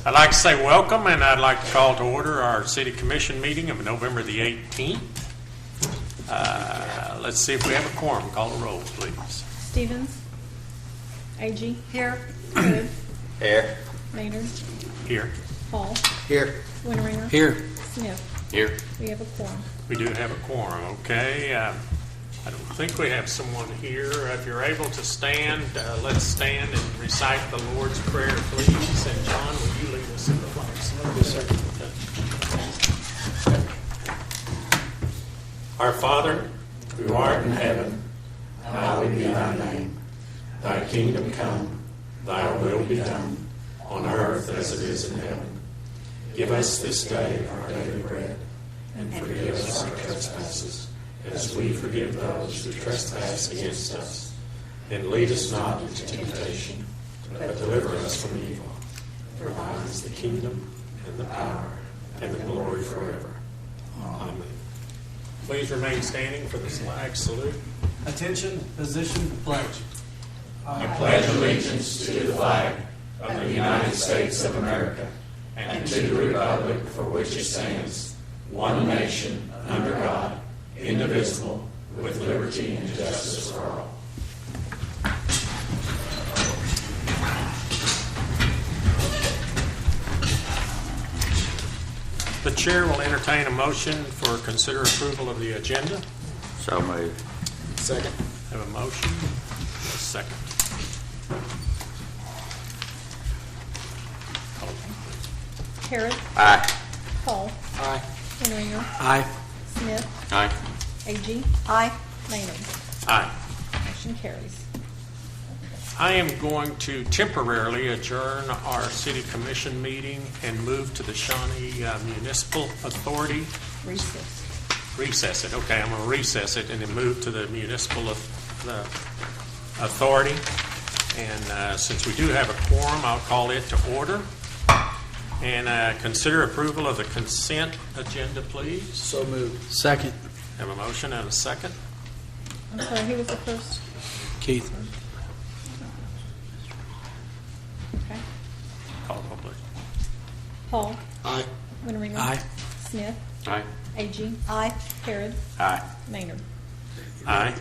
I'd like to say welcome, and I'd like to call to order our City Commission meeting of November the 18th. Let's see if we have a quorum. Call the roll, please. Stevens. Agee. Here. Hood. Here. Maynard. Here. Hall. Here. Winteringer. Here. Smith. Here. We have a quorum. We do have a quorum, okay. I don't think we have someone here. If you're able to stand, let's stand and recite the Lord's Prayer, please. And John, will you lead us in the flag salute? Yes, sir. Our Father, who art in heaven, hallowed be thy name. Thy kingdom come, thy will be done, on earth as it is in heaven. Give us this day our daily bread, and forgive us our trespasses, as we forgive those who trespass against us. And lead us not into temptation, but deliver us from evil. For thine is the kingdom, and the power, and the glory forever. Amen. Please remain standing for the flag salute. Attention, position, pledge. I pledge allegiance to the flag of the United States of America and to the republic for which it stands, one nation, under God, indivisible, with liberty and justice for all. The chair will entertain a motion for consider approval of the agenda. So moved. Second. Have a motion, a second. Harris. Aye. Hall. Aye. Winteringer. Aye. Smith. Aye. Agee. Aye. Maynard. Aye. Motion carries. I am going to temporarily adjourn our City Commission meeting and move to the Shawnee Municipal Authority. Recess. Recess it. Okay, I'm going to recess it and then move to the Municipal Authority. And since we do have a quorum, I'll call it to order. And consider approval of the consent agenda, please. So moved. Second. Have a motion and a second. I'm sorry, who was the first? Keith. Okay. Call the roll, please. Hall. Aye. Winteringer. Aye. Smith. Aye. Agee. Aye. Harris. Aye. Maynard. Aye.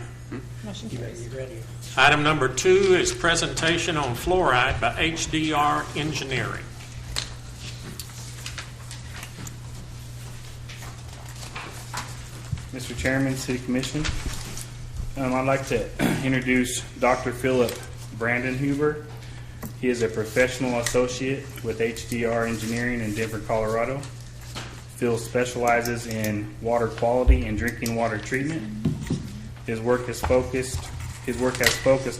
Motion carries. ready? Item number 2 is presentation on fluoride by HDR Engineering. Mr. Chairman, City Commission, I'd like to introduce Dr. Philip Brandenhuber. He is a professional associate with HDR Engineering in Denver, Colorado. Phil specializes in water quality and drinking water treatment. His work has focused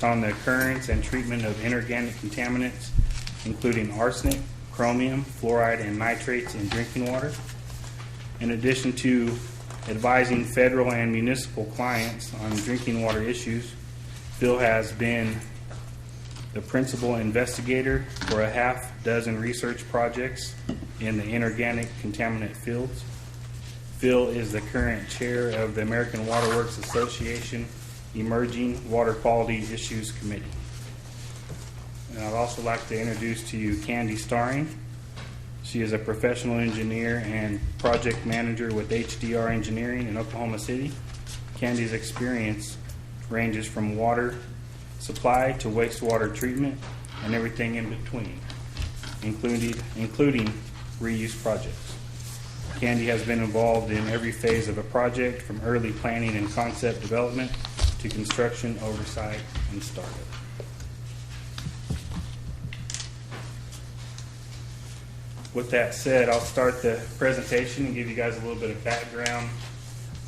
on the occurrence and treatment of inorganic contaminants, including arsenic, chromium, fluoride, and nitrates in drinking water. In addition to advising federal and municipal clients on drinking water issues, Phil has been the principal investigator for a half dozen research projects in the inorganic contaminant fields. Phil is the current chair of the American Water Works Association Emerging Water Quality Issues Committee. And I'd also like to introduce to you Candy Starring. She is a professional engineer and project manager with HDR Engineering in Oklahoma City. Candy's experience ranges from water supply to wastewater treatment and everything in between, including reuse projects. Candy has been involved in every phase of a project, from early planning and concept development to construction, oversight, and startup. With that said, I'll start the presentation and give you guys a little bit of background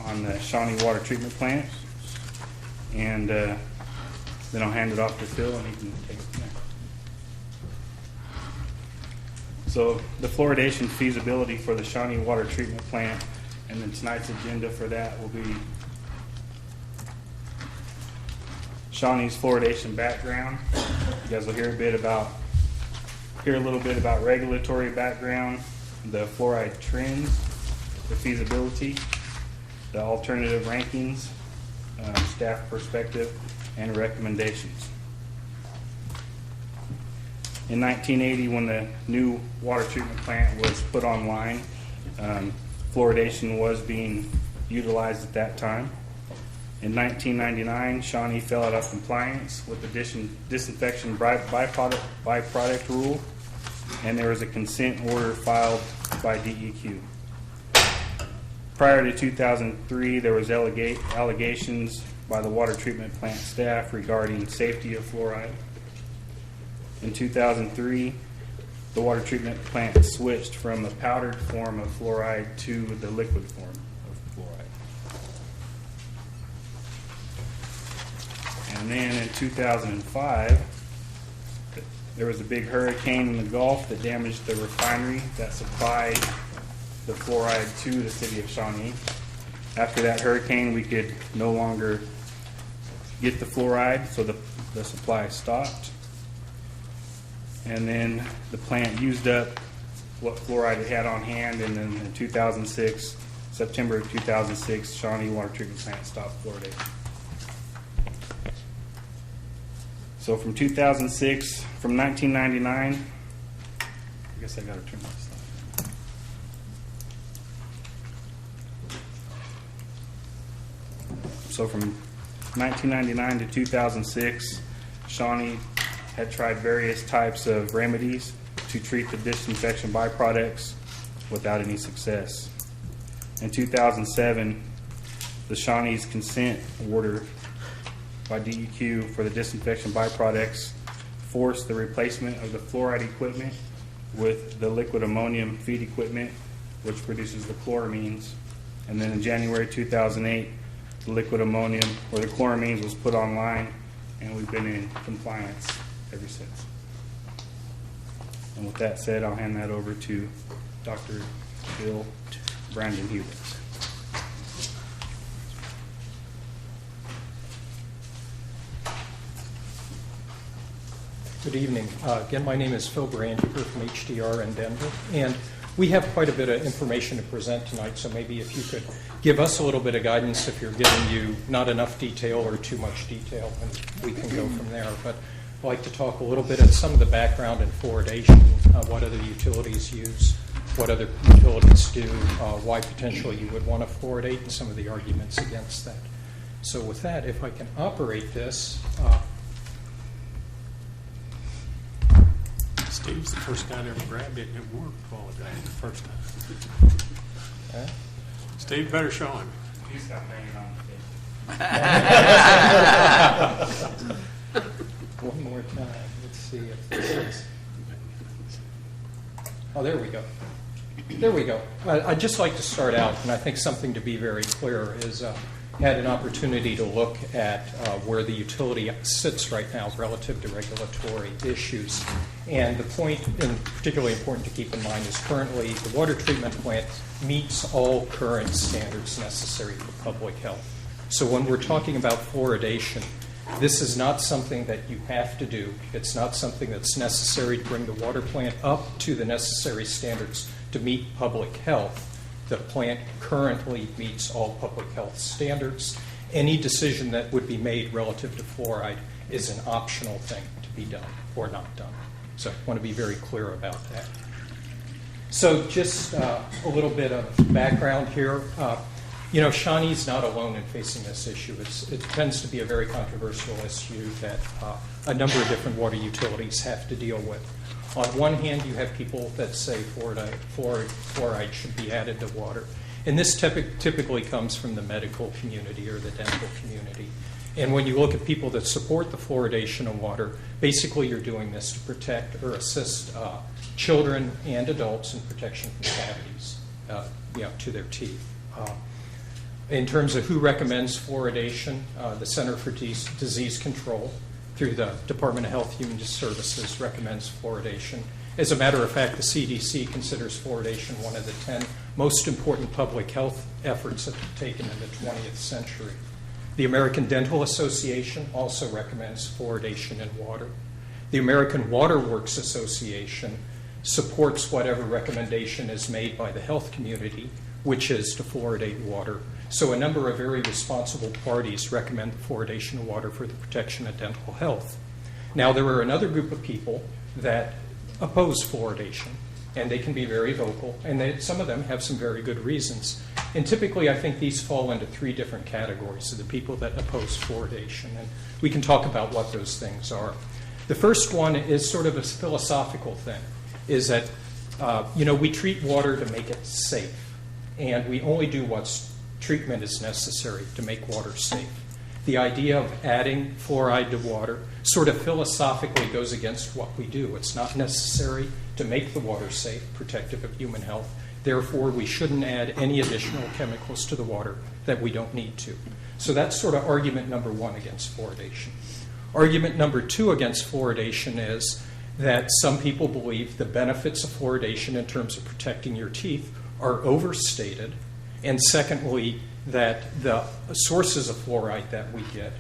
on the Shawnee Water Treatment Plant. And then I'll hand it off to Phil and he can take it from there. So the fluoridation feasibility for the Shawnee Water Treatment Plant, and then tonight's agenda for that will be Shawnee's fluoridation background. You guys will hear a little bit about regulatory background, the fluoride trends, the feasibility, the alternative rankings, staff perspective, and recommendations. In 1980, when the new water treatment plant was put online, fluoridation was being utilized at that time. In 1999, Shawnee fell out of compliance with the disinfection byproduct rule, and there was a consent order filed by DEQ. Prior to 2003, there was allegations by the water treatment plant staff regarding safety of fluoride. In 2003, the water treatment plant switched from a powdered form of fluoride to the liquid form of fluoride. And then in 2005, there was a big hurricane in the Gulf that damaged the refinery that supplied the fluoride to the city of Shawnee. After that hurricane, we could no longer get the fluoride, so the supply stopped. And then the plant used up what fluoride it had on hand, and then in 2006, September of 2006, Shawnee Water Treatment Plant stopped fluoridation. So from 2006, from 1999, I guess I got to turn this slide. So from 1999 to 2006, Shawnee had tried various types of remedies to treat the disinfection byproducts without any success. In 2007, the Shawnee's consent order by DEQ for the disinfection byproducts forced the replacement of the fluoride equipment with the liquid ammonium feed equipment, which produces the chloramines. And then in January 2008, the liquid ammonium, or the chloramines, was put online, and we've been in compliance ever since. And with that said, I'll hand that over to Dr. Bill Brandon Hubert. Good evening. Again, my name is Phil Brandiger from HDR in Denver, and we have quite a bit of information to present tonight, so maybe if you could give us a little bit of guidance if you're giving you not enough detail or too much detail, and we can go from there. But I'd like to talk a little bit of some of the background in fluoridation, what other utilities use, what other utilities do, why potentially you would want to fluoridate, and some of the arguments against that. So with that, if I can operate this, Steve's the first guy that ever grabbed it and it worked all the time the first time. Steve, better show him. He's got hanging on the one more time. Let's see if this is. Oh, there we go. There we go. I'd just like to start out, and I think something to be very clear is had an opportunity to look at where the utility sits right now relative to regulatory issues. And the point, and particularly important to keep in mind, is currently the water treatment plant meets all current standards necessary for public health. So when we're talking about fluoridation, this is not something that you have to do. It's not something that's necessary to bring the water plant up to the necessary standards to meet public health. The plant currently meets all public health standards. Any decision that would be made relative to fluoride is an optional thing to be done or not done. So I want to be very clear about that. So just a little bit of background here. Shawnee's not alone in facing this issue. It tends to be a very controversial issue that a number of different water utilities have to deal with. On one hand, you have people that say fluoride should be added to water. And this typically comes from the medical community or the dental community. And when you look at people that support the fluoridation of water, basically you're doing this to protect or assist children and adults in protection from cavities to their teeth. In terms of who recommends fluoridation, the Center for Disease Control through the Department of Health and Human Services recommends fluoridation. As a matter of fact, the CDC considers fluoridation one of the 10 most important public health efforts that have taken in the 20th century. The American Dental Association also recommends fluoridation in water. The American Water Works Association supports whatever recommendation is made by the health community, which is to fluoridate water. So a number of very responsible parties recommend the fluoridation of water for the protection of dental health. Now, there are another group of people that oppose fluoridation, and they can be very vocal, and some of them have some very good reasons. And typically, I think these fall into three different categories of the people that oppose fluoridation, and we can talk about what those things are. The first one is sort of a philosophical thing, is that we treat water to make it safe, and we only do what's treatment is necessary to make water safe. The idea of adding fluoride to water sort of philosophically goes against what we do. It's not necessary to make the water safe, protective of human health. Therefore, we shouldn't add any additional chemicals to the water that we don't need to. So that's sort of argument number one against fluoridation. Argument number two against fluoridation is that some people believe the benefits of fluoridation in terms of protecting your teeth are overstated. And secondly, that the sources of fluoride that we get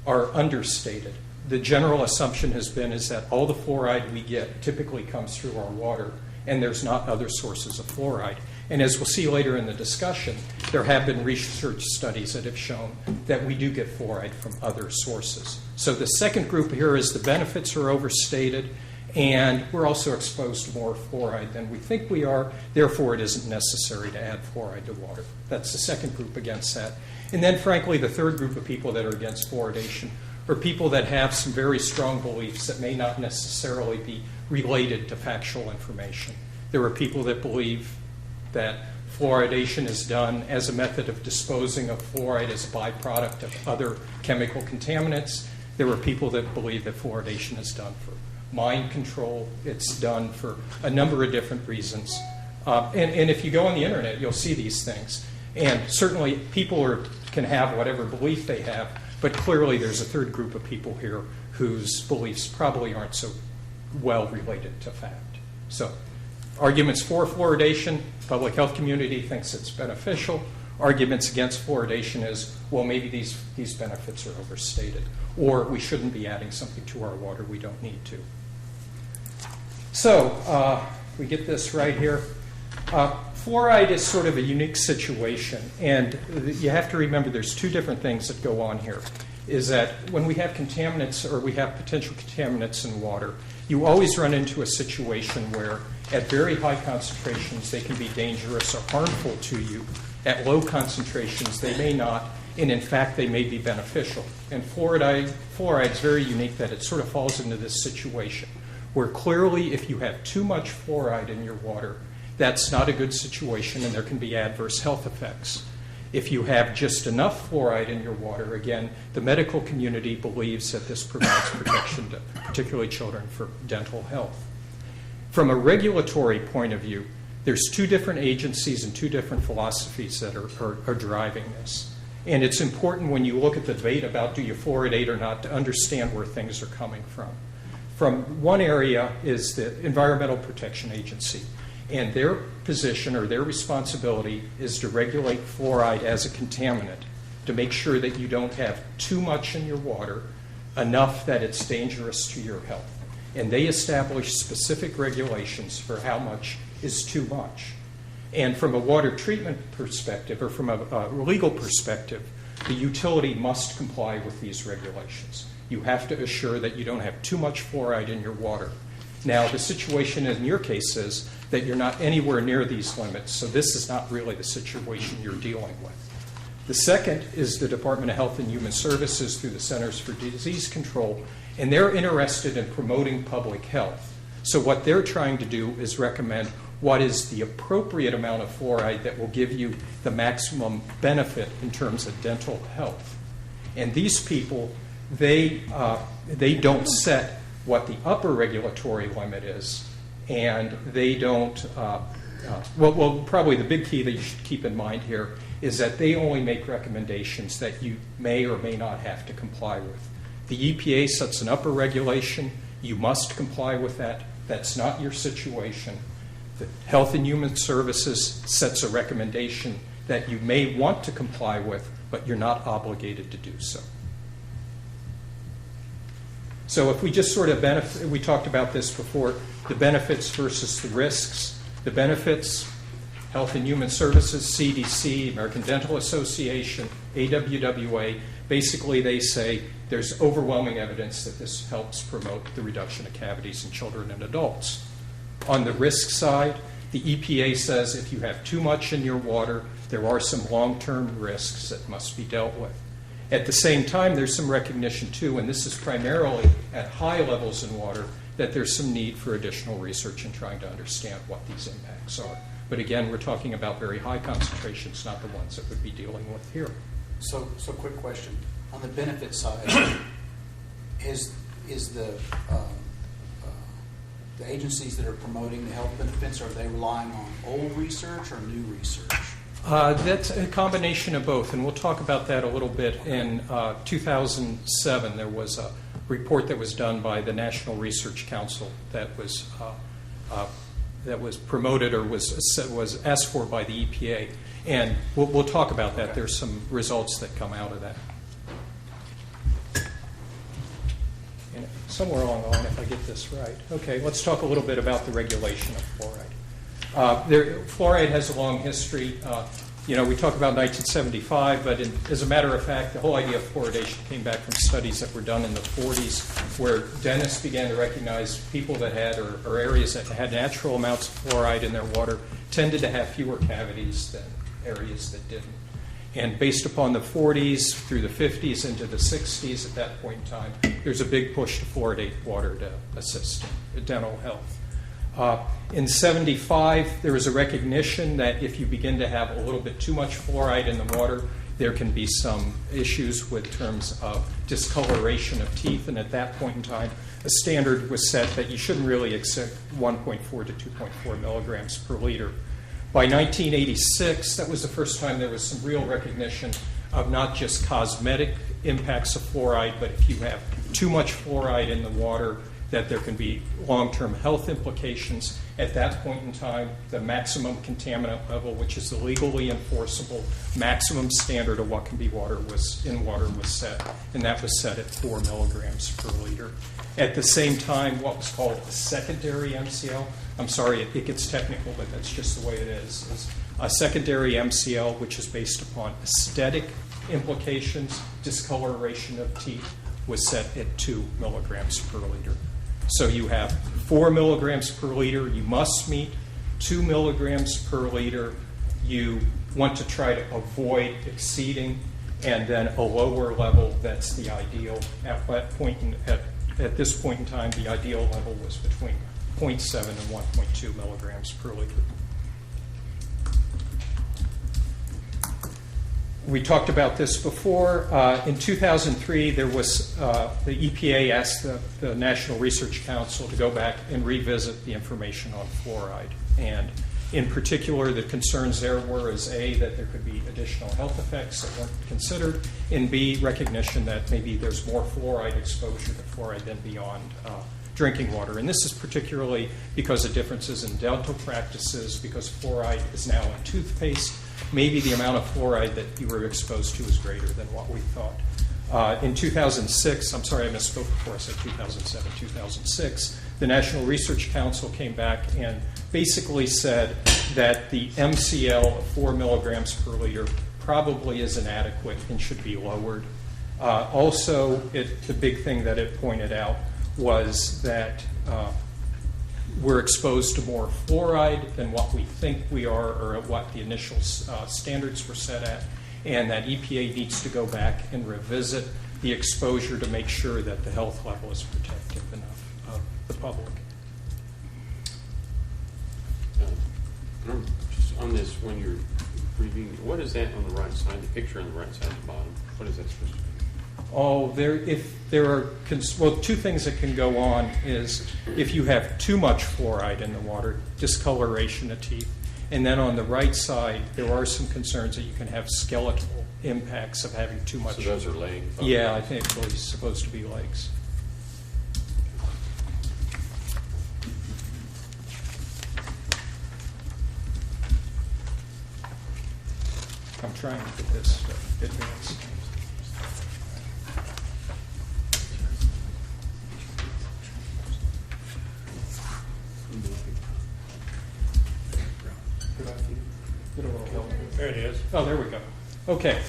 are understated. The general assumption has been is that all the fluoride we get typically comes through our water, and there's not other sources of fluoride. And as we'll see later in the discussion, there have been research studies that have shown that we do get fluoride from other sources. So the second group here is the benefits are overstated, and we're also exposed to more fluoride than we think we are. Therefore, it isn't necessary to add fluoride to water. That's the second group against that. And then, frankly, the third group of people that are against fluoridation are people that have some very strong beliefs that may not necessarily be related to factual information. There are people that believe that fluoridation is done as a method of disposing of fluoride as a byproduct of other chemical contaminants. There are people that believe that fluoridation is done for mind control. It's done for a number of different reasons. And if you go on the internet, you'll see these things. And certainly people can have whatever belief they have, but clearly there's a third group of people here whose beliefs probably aren't so well related to fact. So arguments for fluoridation, public health community thinks it's beneficial. Arguments against fluoridation is, well, maybe these benefits are overstated, or we shouldn't be adding something to our water we don't need to. So we get this right here. Fluoride is sort of a unique situation, and you have to remember there's two different things that go on here. Is that when we have contaminants or we have potential contaminants in water, you always run into a situation where at very high concentrations they can be dangerous or harmful to you. At low concentrations they may not, and in fact they may be beneficial. And fluoride is very unique that it sort of falls into this situation where clearly if you have too much fluoride in your water, that's not a good situation and there can be adverse health effects. If you have just enough fluoride in your water, again, the medical community believes that this provides protection to particularly children for dental health. From a regulatory point of view, there's two different agencies and two different philosophies that are driving this. And it's important when you look at the debate about do you fluoridate or not to understand where things are coming from. From one area is the Environmental Protection Agency. And their position or their responsibility is to regulate fluoride as a contaminant to make sure that you don't have too much in your water, enough that it's dangerous to your health. And they establish specific regulations for how much is too much. And from a water treatment perspective or from a legal perspective, the utility must comply with these regulations. You have to assure that you don't have too much fluoride in your water. Now, the situation in your case is that you're not anywhere near these limits, so this is not really the situation you're dealing with. The second is the Department of Health and Human Services through the Centers for Disease Control, and they're interested in promoting public health. So what they're trying to do is recommend what is the appropriate amount of fluoride that will give you the maximum benefit in terms of dental health. And these people, they don't set what the upper regulatory limit is, and they don't, well, probably the big key that you should keep in mind here is that they only make recommendations that you may or may not have to comply with. The EPA sets an upper regulation. You must comply with that. That's not your situation. The Health and Human Services sets a recommendation that you may want to comply with, but you're not obligated to do so. So if we just sort of we talked about this before, the benefits versus the risks. The benefits, Health and Human Services, CDC, American Dental Association, AWWA, basically they say there's overwhelming evidence that this helps promote the reduction of cavities in children and adults. On the risk side, the EPA says if you have too much in your water, there are some long-term risks that must be dealt with. At the same time, there's some recognition too, and this is primarily at high levels in water, that there's some need for additional research in trying to understand what these impacts are. But again, we're talking about very high concentrations, not the ones that we'd be dealing with here. So quick question. On the benefit side, is the agencies that are promoting the health benefits, are they relying on old research or new research? That's a combination of both, and we'll talk about that a little bit. In 2007, there was a report that was done by the National Research Council that was promoted or was asked for by the EPA, and we'll talk about that. There's some results that come out of that. And somewhere along the line, if I get this right. Okay, let's talk a little bit about the regulation of fluoride. Fluoride has a long history. We talk about 1975, but as a matter of fact, the whole idea of fluoridation came back from studies that were done in the 40s, where dentists began to recognize people that had, or areas that had natural amounts of fluoride in their water tended to have fewer cavities than areas that didn't. And based upon the 40s through the 50s into the 60s, at that point in time, there's a big push to fluoridate water to assist in dental health. In 75, there was a recognition that if you begin to have a little bit too much fluoride in the water, there can be some issues with terms of discoloration of teeth. And at that point in time, a standard was set that you shouldn't really exceed 1.4 to 2.4 milligrams per liter. By 1986, that was the first time there was some real recognition of not just cosmetic impacts of fluoride, but if you have too much fluoride in the water, that there can be long-term health implications. At that point in time, the maximum contaminant level, which is the legally enforceable maximum standard of what can be was set, and that was set at 4 milligrams per liter. At the same time, what was called a secondary MCL, I'm sorry, it gets technical, but that's just the way it is a secondary MCL, which is based upon aesthetic implications, discoloration of teeth, was set at 2 milligrams per liter. So you have 4 milligrams per liter you must meet, 2 milligrams per liter you want to try to avoid exceeding, and then a lower level that's the ideal. At this point in time, the ideal level was between 0.7 and 1.2 milligrams per liter. We talked about this before. In 2003, there was the EPA asked the National Research Council to go back and revisit the information on fluoride. And in particular, the concerns there were as A, that there could be additional health effects that weren't considered, and B, recognition that maybe there's more fluoride exposure to fluoride than beyond drinking water. And this is particularly because of differences in dental practices, because fluoride is now in toothpaste. Maybe the amount of fluoride that you were exposed to is greater than what we thought. In 2006, I'm sorry I misspoke before I said 2007, 2006, the National Research Council came back and basically said that the MCL of 4 milligrams per liter probably is inadequate and should be lowered. Also, the big thing that it pointed out was that we're exposed to more fluoride than what we think we are, or what the initial standards were set at, and that EPA needs to go back and revisit the exposure to make sure that the health level is protective enough of the public. Just on this, when you're reviewing, what is that on the right side, the picture on the right side at the bottom? What is that supposed to be? Oh, two things that can go on is if you have too much fluoride in the water, discoloration of teeth. And then on the right side, there are some concerns that you can have skeletal impacts of having too much. So those are leg? Yeah, I think it's supposed to be legs. I'm trying to get this advanced. There it is. Oh, there we go. Okay.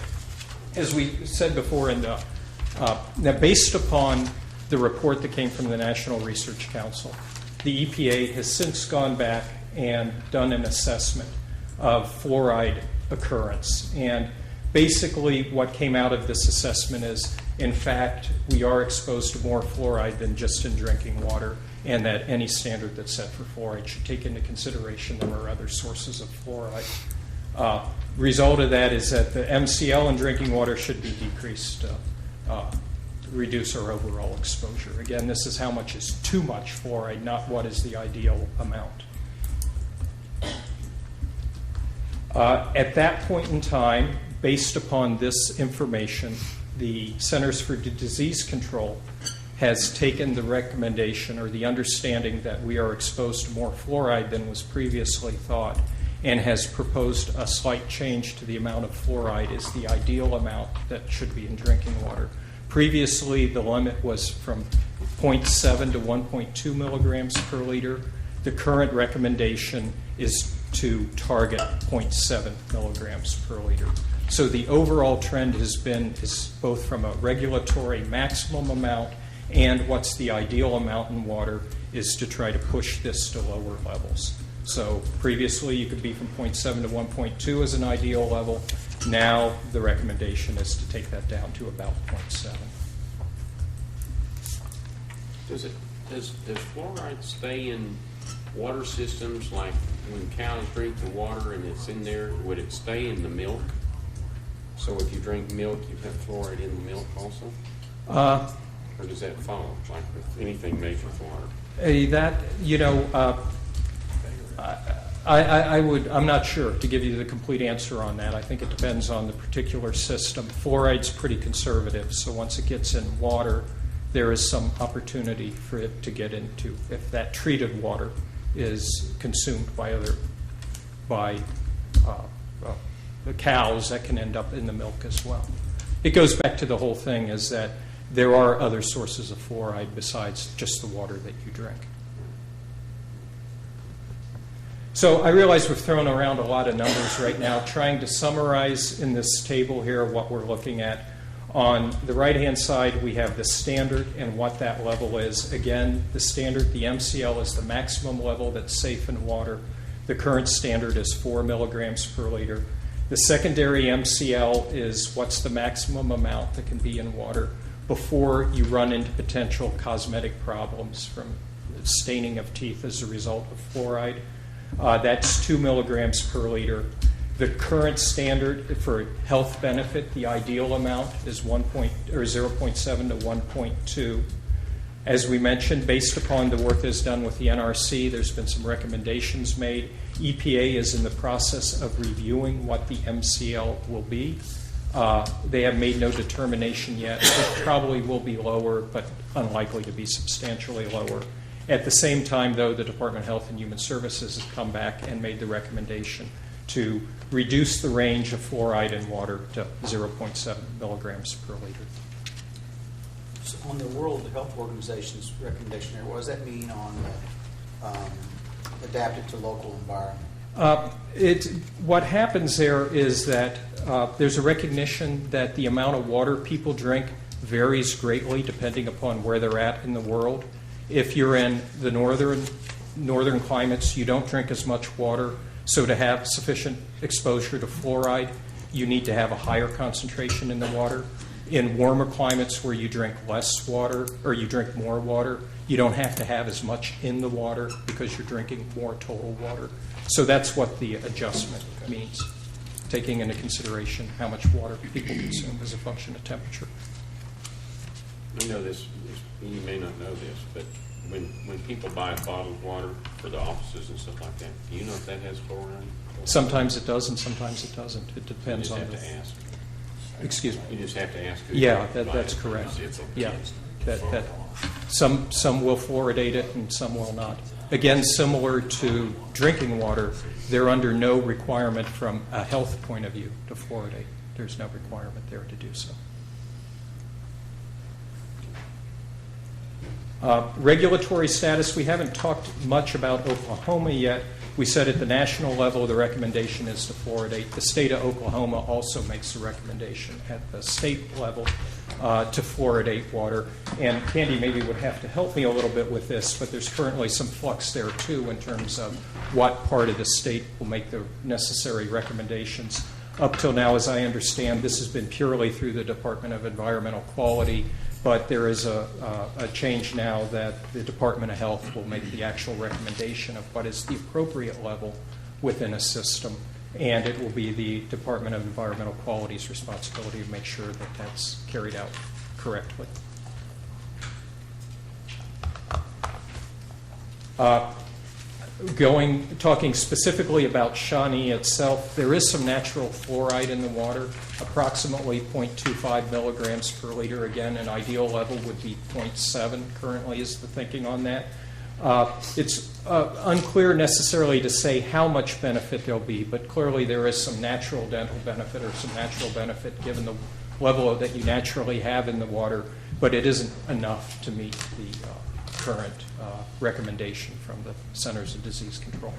As we said before, now based upon the report that came from the National Research Council, the EPA has since gone back and done an assessment of fluoride occurrence. And basically what came out of this assessment is, in fact, we are exposed to more fluoride than just in drinking water, and that any standard that's set for fluoride should take into consideration there are other sources of fluoride. Result of that is that the MCL in drinking water should be decreased to reduce our overall exposure. Again, this is how much is too much fluoride, not what is the ideal amount. At that point in time, based upon this information, the Centers for Disease Control has taken the recommendation or the understanding that we are exposed to more fluoride than was previously thought, and has proposed a slight change to the amount of fluoride as the ideal amount that should be in drinking water. Previously, the limit was from 0.7 to 1.2 milligrams per liter. The current recommendation is to target 0.7 milligrams per liter. So the overall trend has been is both from a regulatory maximum amount and what's the ideal amount in water is to try to push this to lower levels. So previously you could be from 0.7 to 1.2 as an ideal level. Now the recommendation is to take that down to about 0.7. Does fluoride stay in water systems, like when cows drink the water and it's in there? Would it stay in the milk? So if you drink milk, you have fluoride in the milk also? Or does that follow, like with anything made with water? I'm not sure to give you the complete answer on that. I think it depends on the particular system. Fluoride's pretty conservative, so once it gets in water, there is some opportunity for it to get into, if that treated water is consumed by the cows, that can end up in the milk as well. It goes back to the whole thing is that there are other sources of fluoride besides just the water that you drink. So I realize we've thrown around a lot of numbers right now, trying to summarize in this table here what we're looking at. On the right-hand side, we have the standard and what that level is. Again, the standard, the MCL, is the maximum level that's safe in water. The current standard is 4 milligrams per liter. The secondary MCL is what's the maximum amount that can be in water before you run into potential cosmetic problems from staining of teeth as a result of fluoride. That's 2 milligrams per liter. The current standard for health benefit, the ideal amount, is 0.7 to 1.2. As we mentioned, based upon the work that's done with the NRC, there's been some recommendations made. EPA is in the process of reviewing what the MCL will be. They have made no determination yet. It probably will be lower, but unlikely to be substantially lower. At the same time, though, the Department of Health and Human Services has come back and made the recommendation to reduce the range of fluoride in water to 0.7 milligrams per liter. So on the World Health Organization's recommendation there, what does that mean on adapted to local environment? What happens there is that there's a recognition that the amount of water people drink varies greatly depending upon where they're at in the world. If you're in the northern climates, you don't drink as much water. So to have sufficient exposure to fluoride, you need to have a higher concentration in the water. In warmer climates where you drink less water or you drink more water, you don't have to have as much in the water because you're drinking more total water. So that's what the adjustment means, taking into consideration how much water people consume as a function of temperature. I know this, you may not know this, but when people buy bottled water for the offices and stuff like that, do you know if that has fluoride? Sometimes it does and sometimes it doesn't. It depends on You just have to ask. Excuse me. You just have to ask. Yeah, that's correct. Yeah, that some will fluoridate it and some will not. Again, similar to drinking water, they're under no requirement from a health point of view to fluoridate. There's no requirement there to do so. Regulatory status, we haven't talked much about Oklahoma yet. We said at the national level the recommendation is to fluoridate. The state of Oklahoma also makes a recommendation at the state level to fluoridate water. And Candy maybe would have to help me a little bit with this, but there's currently some flux there too in terms of what part of the state will make the necessary recommendations. Up till now, as I understand, this has been purely through the Department of Environmental Quality, but there is a change now that the Department of Health will make the actual recommendation of what is the appropriate level within a system, and it will be the Department of Environmental Quality's responsibility to make sure that that's carried out correctly. Talking specifically about Shawnee itself, there is some natural fluoride in the water, approximately 0.25 milligrams per liter. Again, an ideal level would be 0.7 currently is the thinking on that. It's unclear necessarily to say how much benefit there'll be, but clearly there is some natural dental benefit or some natural benefit given the level that you naturally have in the water, but it isn't enough to meet the current recommendation from the Centers of Disease Control.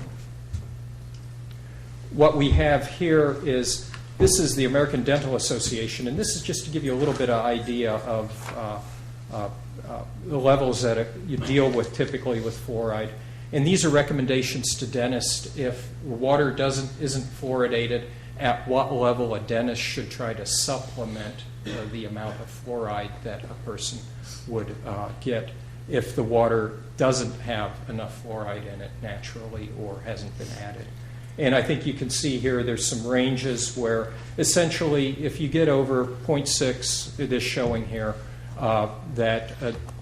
What we have here is, this is the American Dental Association, and this is just to give you a little bit of idea of the levels that you deal with typically with fluoride. And these are recommendations to dentists if water isn't fluoridated, at what level a dentist should try to supplement the amount of fluoride that a person would get if the water doesn't have enough fluoride in it naturally or hasn't been added. And I think you can see here there's some ranges where essentially if you get over 0.6, it is showing here that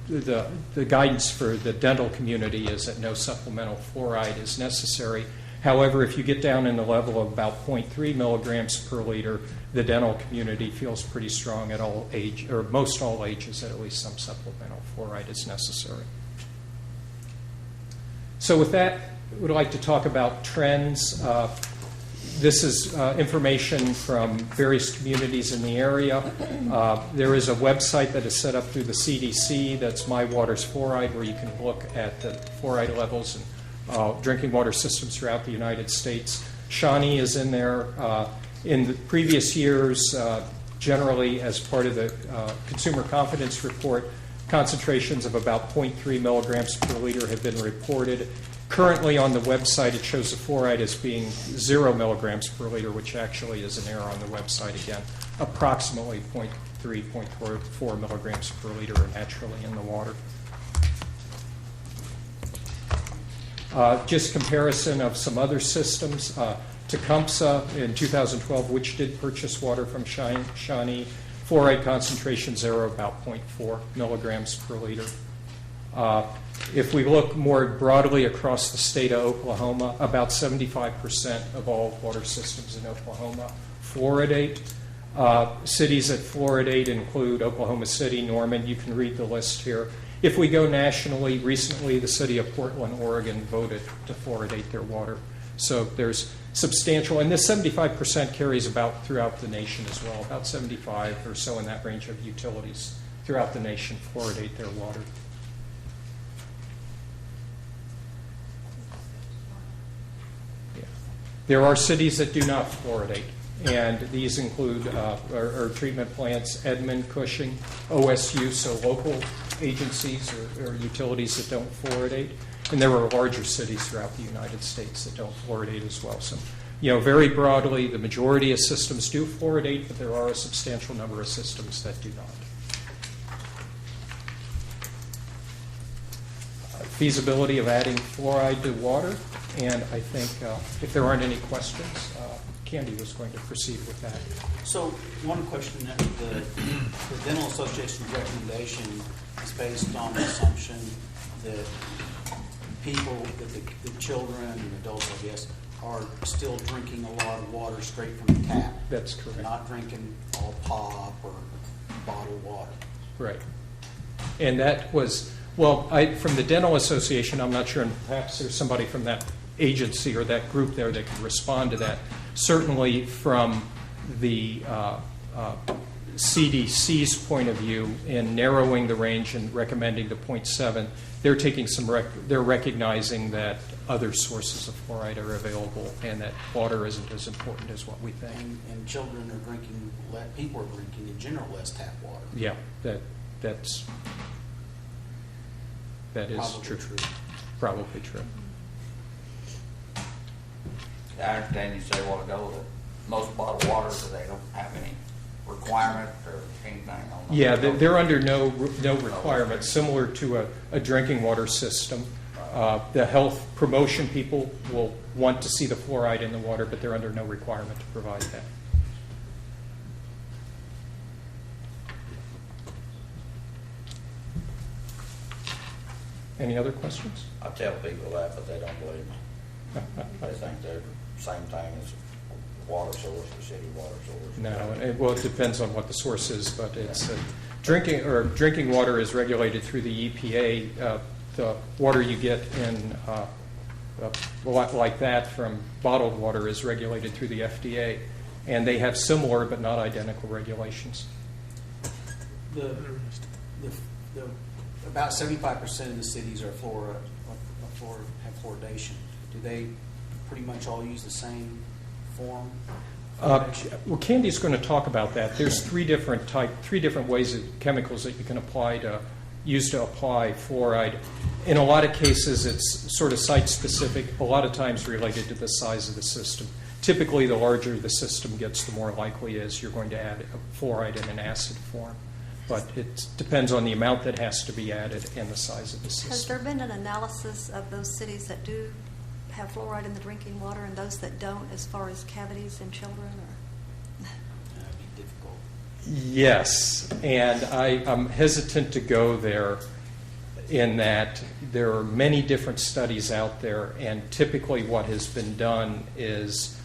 the guidance for the dental community is that no supplemental fluoride is necessary. However, if you get down in the level of about 0.3 milligrams per liter, the dental community feels pretty strong at all age, or most all ages, that at least some supplemental fluoride is necessary. So with that, I would like to talk about trends. This is information from various communities in the area. There is a website that is set up through the CDC, that's My Water's Fluoride, where you can look at the fluoride levels and drinking water systems throughout the United States. Shawnee is in there. In the previous years, generally as part of the Consumer Confidence Report, concentrations of about 0.3 milligrams per liter have been reported. Currently on the website, it shows the fluoride as being 0 milligrams per liter, which actually is an error on the website again. Approximately 0.3, 0.4 milligrams per liter are naturally in the water. Just comparison of some other systems. Tecumseh in 2012, which did purchase water from Shawnee, fluoride concentration 0, about 0.4 milligrams per liter. If we look more broadly across the state of Oklahoma, about 75% of all water systems in Oklahoma fluoridate. Cities that fluoridate include Oklahoma City, Norman. You can read the list here. If we go nationally, recently the city of Portland, Oregon voted to fluoridate their water. So there's substantial, and this 75% carries about throughout the nation as well. About 75 or so in that range of utilities throughout the nation fluoridate their water. Yeah. There are cities that do not fluoridate, and these include our treatment plants, Edmond, Cushing, OSU, so local agencies or utilities that don't fluoridate. And there are larger cities throughout the United States that don't fluoridate as well. So, very broadly, the majority of systems do fluoridate, but there are a substantial number of systems that do not. Feasibility of adding fluoride to water, and I think if there aren't any questions, Candy was going to proceed with that. So one question, that the Dental Association's recommendation is based on the assumption that people, that the children and adults, I guess, are still drinking a lot of water straight from the tap. That's correct. Not drinking all pop or bottled water. Right. And that was, well, from the Dental Association, I'm not sure, and perhaps there's somebody from that agency or that group there that can respond to that. Certainly from the CDC's point of view in narrowing the range and recommending the 0.7, they're taking they're recognizing that other sources of fluoride are available and that water isn't as important as what we think. And children are drinking, people are drinking in general less tap water. Yeah, that is Probably true. true. Probably true. I understand you say a while ago that most bottled waters, they don't have any requirement or anything on them. Yeah, they're under no requirement, similar to a drinking water system. The health promotion people will want to see the fluoride in the water, but they're under no requirement to provide that. Any other questions? I tell people that, but they don't believe me. They think they're the same thing as water source, the city water source. No, well, it depends on what the source is, but it's drinking water is regulated through the EPA. The water you get in like that from bottled water is regulated through the FDA, and they have similar but not identical regulations. The about 75% of the cities are have fluoridation. Do they pretty much all use the same form? Well, Candy's going to talk about that. There's three different ways of chemicals that you can use to apply fluoride. In a lot of cases, it's sort of site-specific, a lot of times related to the size of the system. Typically, the larger the system gets, the more likely it is you're going to add fluoride in an acid form. But it depends on the amount that has to be added and the size of the system. Has there been an analysis of those cities that do have fluoride in the drinking water and those that don't, as far as cavities in children? Or? That'd be difficult. Yes, and I'm hesitant to go there in that there are many different studies out there, and typically what has been done is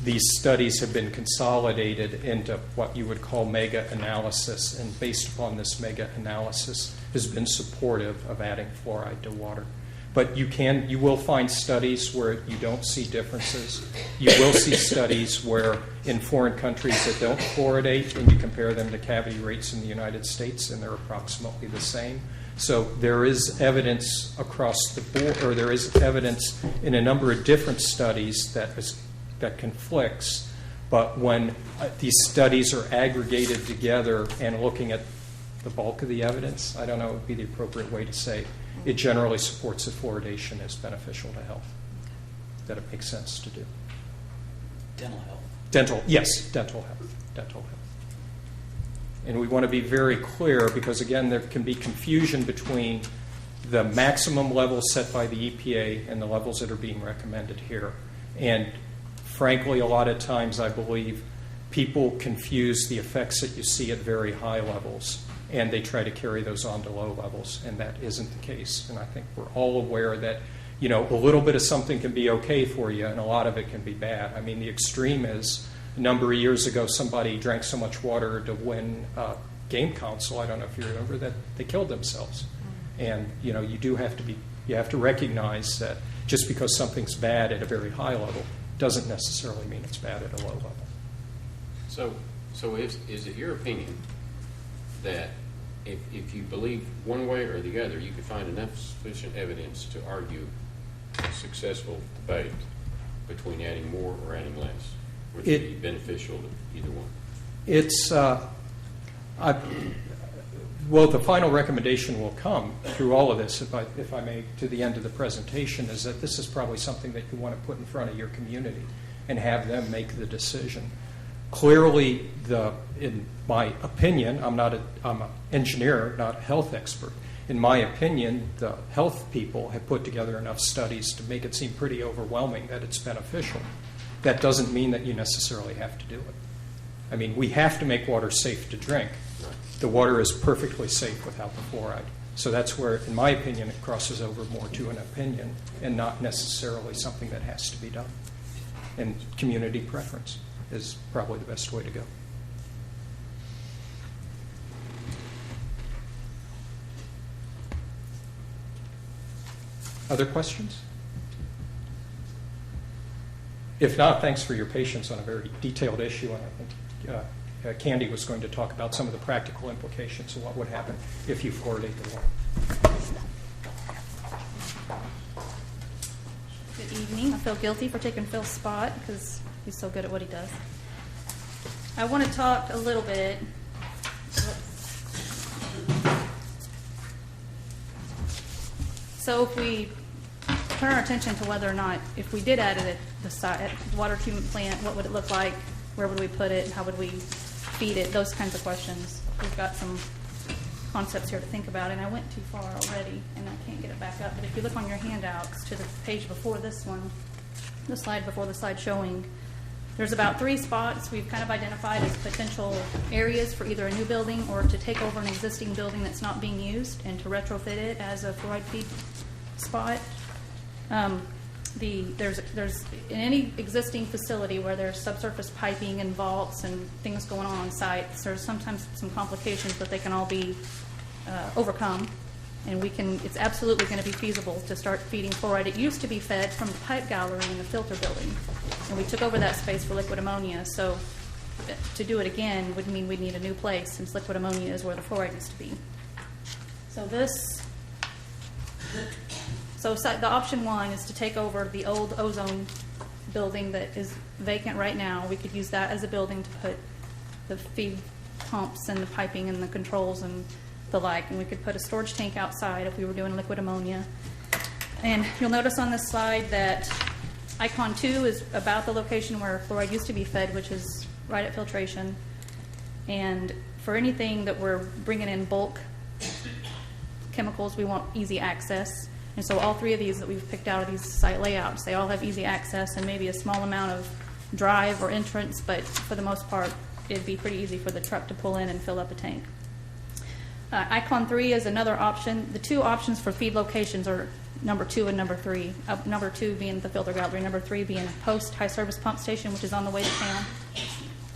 these studies have been consolidated into what you would call mega-analysis, and based upon this mega-analysis has been supportive of adding fluoride to water. But you will find studies where you don't see differences. You will see studies where in foreign countries that don't fluoridate, and you compare them to cavity rates in the United States, and they're approximately the same. So there is evidence across the board, or there is evidence in a number of different studies that conflicts. But when these studies are aggregated together and looking at the bulk of the evidence, I don't know what would be the appropriate way to say, it generally supports that fluoridation is beneficial to health, that it makes sense to do. Dental health. Dental health. And we want to be very clear because, again, there can be confusion between the maximum levels set by the EPA and the levels that are being recommended here. And frankly, a lot of times I believe people confuse the effects that you see at very high levels, and they try to carry those on to low levels, and that isn't the case. And I think we're all aware that, a little bit of something can be okay for you, and a lot of it can be bad. I mean, the extreme is a number of years ago, somebody drank so much water to win a game console, I don't know if you remember, that they killed themselves. And, you have to recognize that just because something's bad at a very high level doesn't necessarily mean it's bad at a low level. So is it your opinion that if you believe one way or the other, you could find enough sufficient evidence to argue a successful debate between adding more or adding less, which would be beneficial to either one? It's, well, the final recommendation will come through all of this, if I may, to the end of the presentation, is that this is probably something that you want to put in front of your community and have them make the decision. Clearly, in my opinion, I'm an engineer, not a health expert. In my opinion, the health people have put together enough studies to make it seem pretty overwhelming that it's beneficial. That doesn't mean that you necessarily have to do it. I mean, we have to make water safe to drink. The water is perfectly safe without the fluoride. So that's where, in my opinion, it crosses over more to an opinion and not necessarily something that has to be done. And community preference is probably the best way to go. Other questions? If not, thanks for your patience on a very detailed issue, and I think Candy was going to talk about some of the practical implications of what would happen if you fluoridate the water. evening. I feel guilty for taking Phil's spot because he's so good at what he does. I want to talk a little bit. So if we turn our attention to whether or not, if we did add it at the site, at the water treatment plant, what would it look like? Where would we put it? How would we feed it? Those kinds of questions. We've got some concepts here to think about, and I went too far already, and I can't get it back up. But if you look on your handouts to the page before this one, the slide before the slide showing, there's about 3 spots we've kind of identified as potential areas for either a new building or to take over an existing building that's not being used and to retrofit it as a fluoride feed spot. There's in any existing facility where there's subsurface piping and vaults and things going on site, there's sometimes some complications, but they can all be overcome. And it's absolutely going to be feasible to start feeding fluoride. It used to be fed from the pipe gallery in the filter building, and we took over that space for liquid ammonia. So to do it again would mean we'd need a new place, since liquid ammonia is where the fluoride used to be. So the option 1 is to take over the old ozone building that is vacant right now. We could use that as a building to put the feed pumps and the piping and the controls and the like, and we could put a storage tank outside if we were doing liquid ammonia. And you'll notice on this slide that icon 2 is about the location where fluoride used to be fed, which is right at filtration. And for anything that we're bringing in bulk chemicals, we want easy access. And so all 3 of these that we've picked out of these site layouts, they all have easy access and maybe a small amount of drive or entrance, but for the most part, it'd be pretty easy for the truck to pull in and fill up a tank. Icon 3 is another option. The 2 options for feed locations are number 2 and number 3. Number 2 being the filter gallery, number 3 being post high service pump station, which is on the way to town.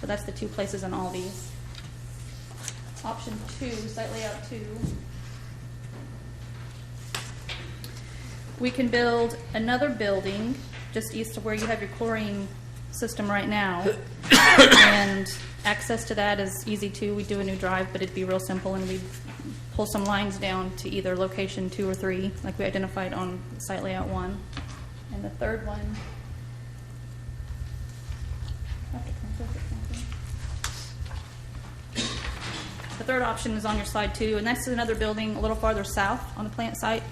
So that's the 2 places in all these. Option 2, site layout 2. We can build another building just east of where you have your chlorine system right now. And access to that is easy too. We do a new drive, but it'd be real simple, and we'd pull some lines down to either location 2 or 3, like we identified on site layout 1. And the third one, the third option is on your slide 2, and that's another building a little farther south on the plant site.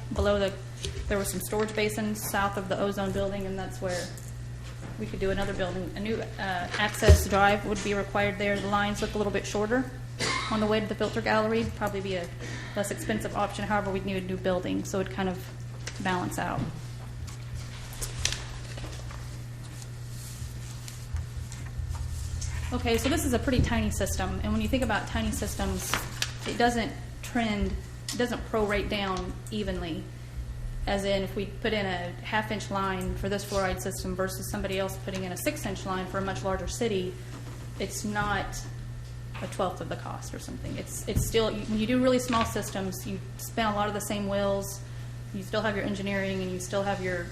There were some storage basins south of the ozone building, and that's where we could do another building. A new access drive would be required there. The lines look a little bit shorter on the way to the filter gallery. Probably be a less expensive option. However, we'd need a new building, so it'd kind of balance out. Okay, so this is a pretty tiny system, and when you think about tiny systems, it doesn't prorate down evenly. As in, if we put in a 1/2-inch line for this fluoride system versus somebody else putting in a 6-inch line for a much larger city, it's not a 1/12 of the cost or something. It's still, when you do really small systems, you spend a lot of the same wills, you still have your engineering, and you still have your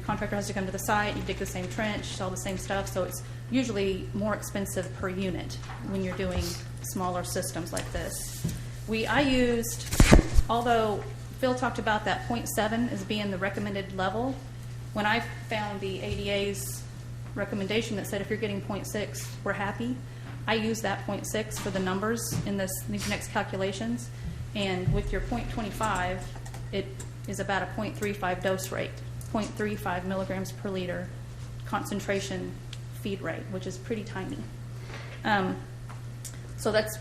contractor has to come to the site, you dig the same trench, all the same stuff, so it's usually more expensive per unit when you're doing smaller systems like this. Although Phil talked about that 0.7 as being the recommended level, when I found the ADA's recommendation that said if you're getting 0.6, we're happy, I used that 0.6 for the numbers in these next calculations, and with your 0.25, it is about a 0.35 dose rate, 0.35 milligrams per liter concentration feed rate, which is pretty tiny. So that's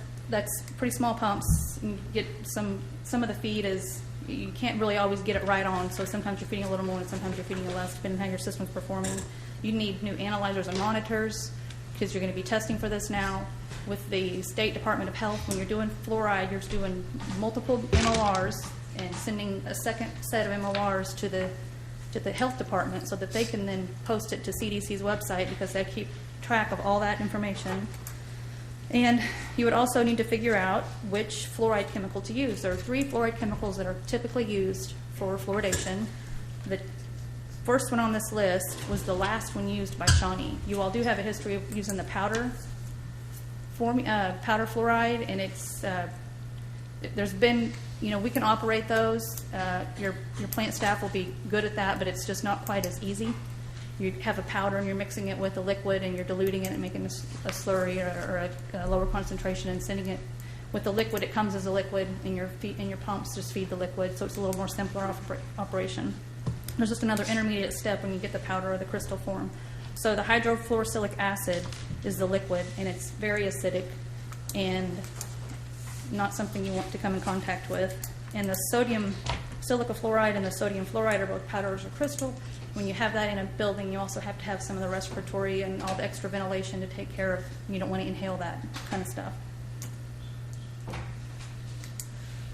pretty small pumps. You get some of the feed is, you can't really always get it right on, so sometimes you're feeding a little more and sometimes you're feeding less, depending on how your system's performing. You need new analyzers and monitors because you're going to be testing for this now. With the State Department of Health, when you're doing fluoride, you're doing multiple MORs and sending a second set of MORs to the health department so that they can then post it to CDC's website because they keep track of all that information. And you would also need to figure out which fluoride chemical to use. There are 3 fluoride chemicals that are typically used for fluoridation. The first one on this list was the last one used by Shawnee. You all do have a history of using the powder fluoride, and there's been, we can operate those. Your plant staff will be good at that, but it's just not quite as easy. you have a powder and you're mixing it with a liquid and you're diluting it and making a slurry or a lower concentration and sending it with the liquid. It comes as a liquid, and your pumps just feed the liquid, so it's a little more simpler operation. There's just another intermediate step when you get the powder or the crystal form. So the hydrofluorosilicic acid is the liquid, and it's very acidic and not something you want to come in contact with. And the sodium silica fluoride and the sodium fluoride are both powders or crystal. When you have that in a building, you also have to have some of the respiratory and all the extra ventilation to take care of. You don't want to inhale that kind of stuff.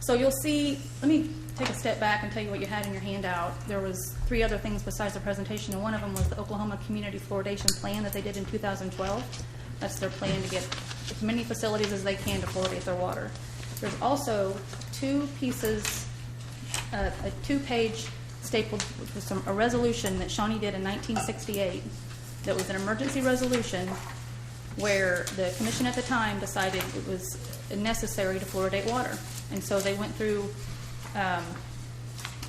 So you'll see, let me take a step back and tell you what you had in your handout. There was 3 other things besides the presentation, and one of them was the Oklahoma Community Fluoridation Plan that they did in 2012. That's their plan to get as many facilities as they can to fluoridate their water. There's also 2 pieces, a 2-page stapled with a resolution that Shawnee did in 1968 that was an emergency resolution where the commission at the time decided it was necessary to fluoridate water. And so they went through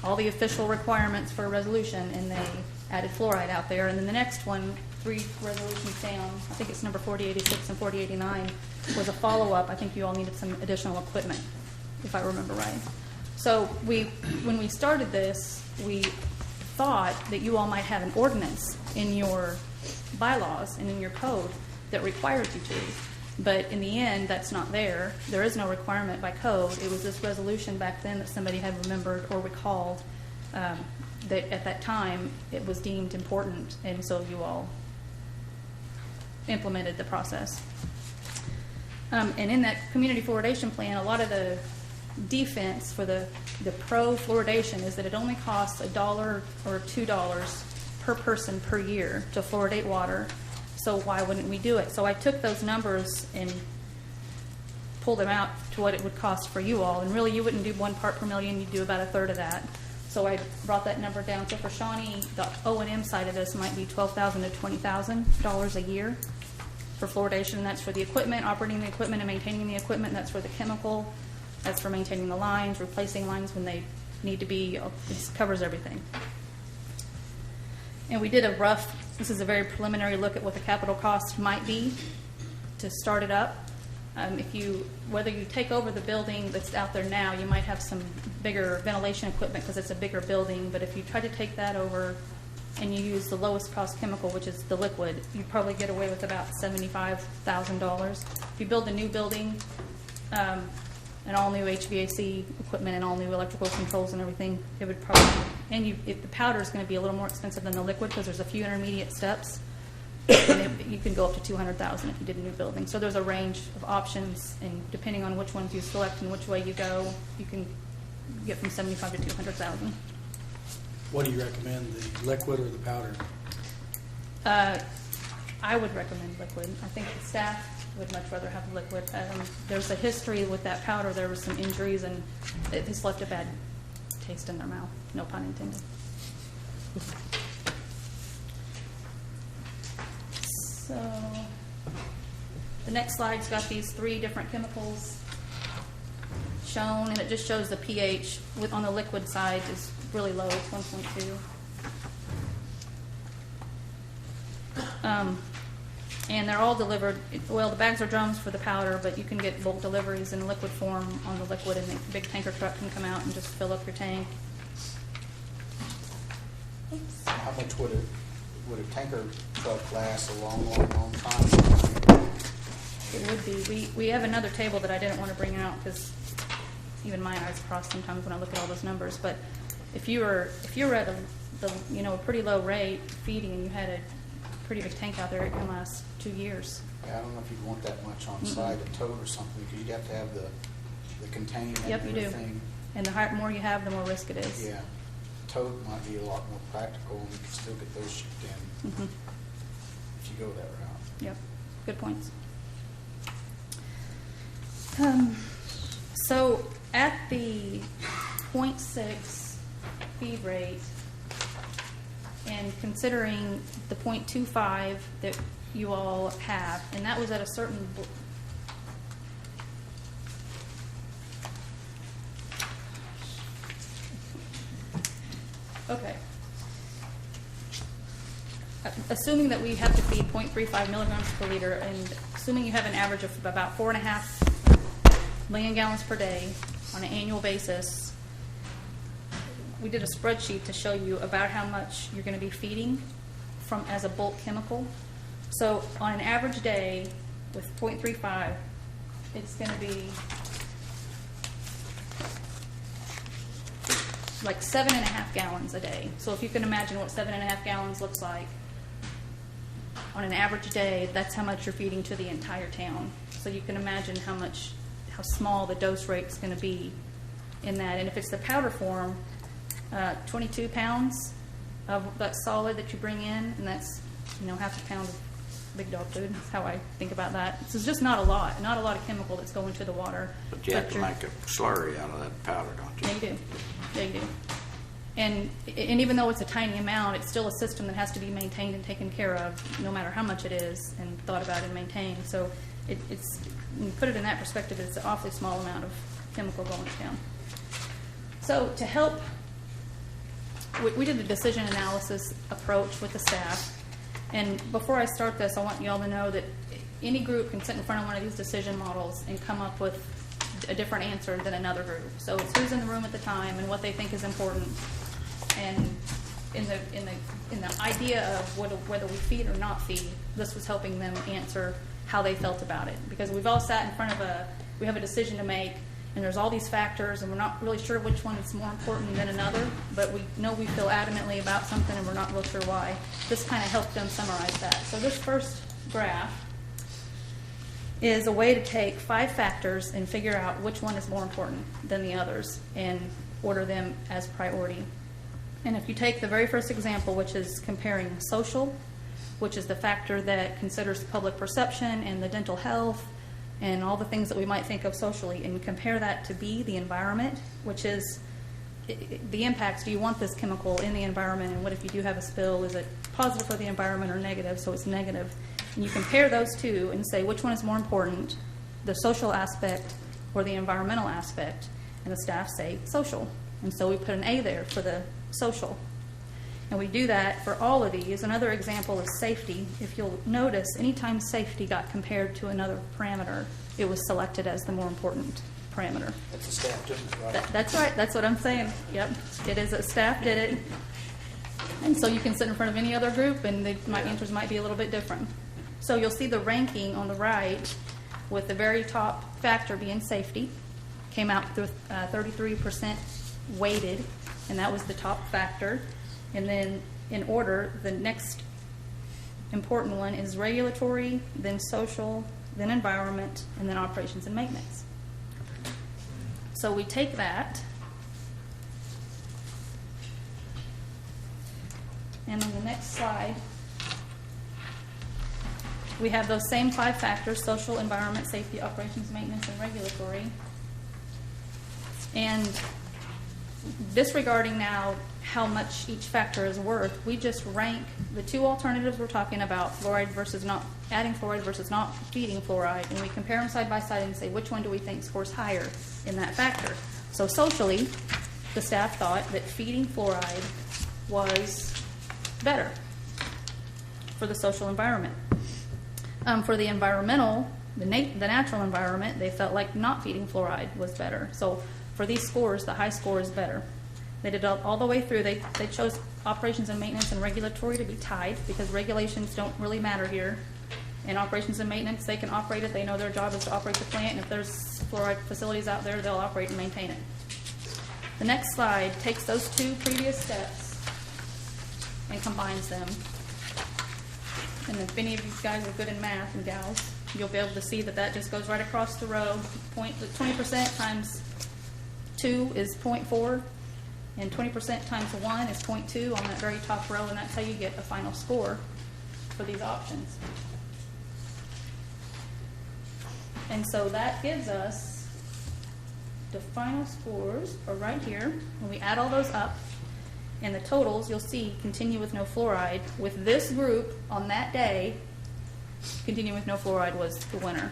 all the official requirements for a resolution, and they added fluoride out there. And then the next one, 3 resolutions down, I think it's number 4086 and 4089, was a follow-up. I think you all needed some additional equipment, if I remember right. So when we started this, we thought that you all might have an ordinance in your bylaws and in your code that required you to. But in the end, that's not there. There is no requirement by code. It was this resolution back then that somebody had remembered or recalled that at that time it was deemed important, and so you all implemented the process. And in that community fluoridation plan, a lot of the defense for the pro fluoridation is that it only costs $1 or $2 per person per year to fluoridate water. So why wouldn't we do it? So I took those numbers and pulled them out to what it would cost for you all. And really, you wouldn't do 1 part per million. You'd do about 1/3 of that. So I brought that number down. So for Shawnee, the O&M side of this might be $12,000 to $20,000 a year for fluoridation. That's for the equipment, operating the equipment and maintaining the equipment. That's for the chemical. That's for maintaining the lines, replacing lines when they need to be. It covers everything. And we did a rough, this is a very preliminary look at what the capital cost might be to start it up. Whether you take over the building that's out there now, you might have some bigger ventilation equipment because it's a bigger building. But if you try to take that over and you use the lowest cost chemical, which is the liquid, you'd probably get away with about $75,000. If you build a new building, and all new HVAC equipment and all new electrical controls and everything, it would probably, and the powder is going to be a little more expensive than the liquid because there's a few intermediate steps. And you can go up to $200,000 if you did a new building. So there's a range of options, and depending on which ones you select and which way you go, you can get from $75,000 to $200,000. What do you recommend, the liquid or the powder? I would recommend liquid. I think the staff would much rather have liquid. There's a history with that powder. There was some injuries, and it just left a bad taste in their mouth. No pun intended. So the next slide's got these 3 different chemicals shown, and it just shows the pH on the liquid side is really low. It's 1.2. And they're all delivered. Well, the bags are drums for the powder, but you can get bulk deliveries in liquid form on the liquid, and the big tanker truck can come out and just fill up your tank. Oops. How much would a tanker truck last a long time? It would be. We have another table that I didn't want to bring out because even my eyes cross sometimes when I look at all those numbers. But if you were at a pretty low rate feeding and you had a pretty big tank out there, it can last 2 years. Yeah, I don't know if you'd want that much on site, a tote or something, because you'd have to have the containment and Yep, you do. everything. And the more you have, the more risk it is. Yeah, tote might be a lot more practical, and you can still get those shipped in if you go that route. Yep, good points. So at the 0.6 feed rate, and considering the 0.25 that you all have, and that was at a certain okay. assuming that we have to feed 0.35 milligrams per liter, and assuming you have an average of about 4.5 million gallons per day on an annual basis, we did a spreadsheet to show you about how much you're going to be feeding from as a bulk chemical. So on an average day with 0.35, it's going to be like 7.5 gallons a day. So if you can imagine what 7.5 gallons looks like on an average day, that's how much you're feeding to the entire town. So you can imagine how small the dose rate is going to be in that. And if it's the powder form, 22 pounds of that solid that you bring in, and that's, half a pound of big dog food. That's how I think about that. So it's just not a lot of chemical that's going to the water. But you have to make a slurry out of that powder, don't you? Yeah, you do. Yeah, you do. And even though it's a tiny amount, it's still a system that has to be maintained and taken care of, no matter how much it is, and thought about and maintained. So it's when you put it in that perspective, it's an awfully small amount of chemical going down. So to help, we did a decision analysis approach with the staff. And before I start this, I want you all to know that any group can sit in front of one of these decision models and come up with a different answer than another group. So it's who's in the room at the time and what they think is important. And in the idea of whether we feed or not feed, this was helping them answer how they felt about it. Because we've all sat in front of we have a decision to make, and there's all these factors, and we're not really sure which one is more important than another, but we know we feel adamantly about something and we're not real sure why. This kind of helped them summarize that. So this first graph is a way to take 5 factors and figure out which one is more important than the others and order them as priority. And if you take the very first example, which is comparing social, which is the factor that considers public perception and the dental health and all the things that we might think of socially, and compare that to B, the environment, which is the impacts. Do you want this chemical in the environment, and what if you do have a spill? Is it positive for the environment or negative? So it's negative. And you compare those two and say which one is more important, the social aspect or the environmental aspect, and the staff say social. And so we put an A there for the social. And we do that for all of these. Another example is safety. If you'll notice, anytime safety got compared to another parameter, it was selected as the more important parameter. That's a staff doing it, right? That's right. That's what I'm saying. Yep. It is. Staff did it. And so you can sit in front of any other group, and my answers might be a little bit different. So you'll see the ranking on the right with the very top factor being safety. Came out with 33% weighted, and that was the top factor. And then in order, the next important one is regulatory, then social, then environment, and then operations and maintenance. So we take that, and on the next slide, we have those same 5 factors: social, environment, safety, operations, maintenance, and regulatory. And disregarding now how much each factor is worth, we just rank the 2 alternatives we're talking about, fluoride versus not adding fluoride versus not feeding fluoride, and we compare them side by side and say which one do we think scores higher in that factor. So socially, the staff thought that feeding fluoride was better for the social environment. For the environmental, the natural environment, they felt like not feeding fluoride was better. So for these scores, the high score is better. They did all the way through. They chose operations and maintenance and regulatory to be tied because regulations don't really matter here. And operations and maintenance, they can operate it. They know their job is to operate the plant, and if there's fluoride facilities out there, they'll operate and maintain it. The next slide takes those 2 previous steps and combines them. And if any of you guys are good in math and gals, you'll be able to see that that just goes right across the row. 20% times 2 is 0.4. And 20% times 1 is 0.2 on that very top row, and that's how you get a final score for these options. And so that gives us the final scores are right here. When we add all those up, and the totals, you'll see continue with no fluoride. With this group on that day, continue with no fluoride was the winner.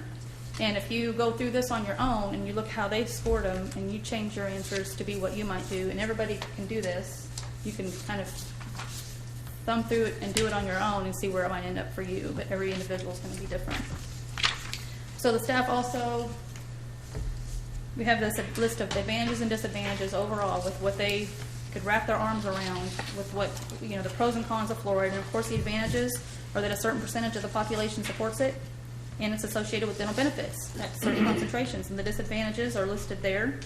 And if you go through this on your own and you look how they scored them and you change your answers to be what you might do, and everybody can do this, you can kind of thumb through it and do it on your own and see where it might end up for you, but every individual is going to be different. So the staff also, we have this list of advantages and disadvantages overall with what they could wrap their arms around with what, the pros and cons of fluoride. And of course, the advantages are that a certain percentage of the population supports it, and it's associated with dental benefits at certain concentrations. And the disadvantages are listed there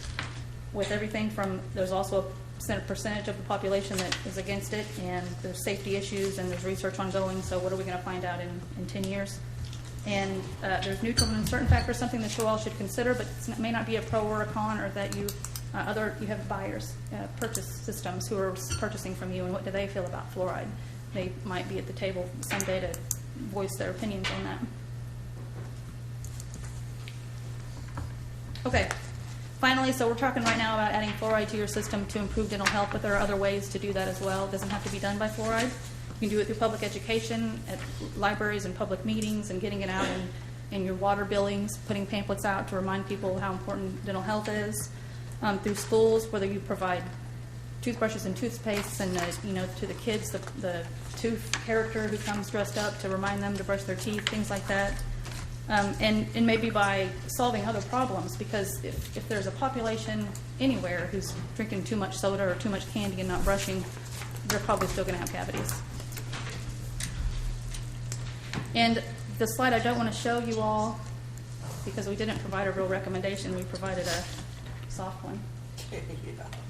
with everything from, there's also a percentage of the population that is against it, and there's safety issues, and there's research ongoing, so what are we going to find out in 10 years? And there's neutral and uncertain factors, something that you all should consider, but it may not be a pro or a con, or that you have buyers, purchase systems who are purchasing from you, and what do they feel about fluoride? They might be at the table someday to voice their opinions on that. Okay, finally, so we're talking right now about adding fluoride to your system to improve dental health, but there are other ways to do that as well. It doesn't have to be done by fluoride. You can do it through public education, at libraries and public meetings, and getting it out in your water billings, putting pamphlets out to remind people how important dental health is. Through schools, whether you provide toothbrushes and toothpastes, and to the kids, the tooth character who comes dressed up to remind them to brush their teeth, things like that. And maybe by solving other problems, because if there's a population anywhere who's drinking too much soda or too much candy and not brushing, they're probably still going to have cavities. And the slide I don't want to show you all, because we didn't provide a real recommendation, we provided a soft one,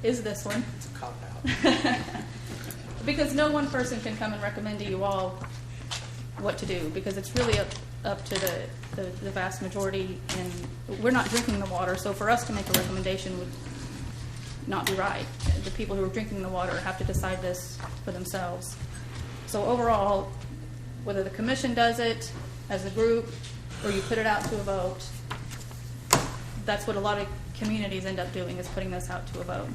is this one. It's a cop-out. Because no one person can come and recommend to you all what to do, because it's really up to the vast majority, and we're not drinking the water, so for us to make a recommendation would not be right. The people who are drinking the water have to decide this for themselves. So overall, whether the commission does it as a group or you put it out to a vote, that's what a lot of communities end up doing, is putting this out to a vote.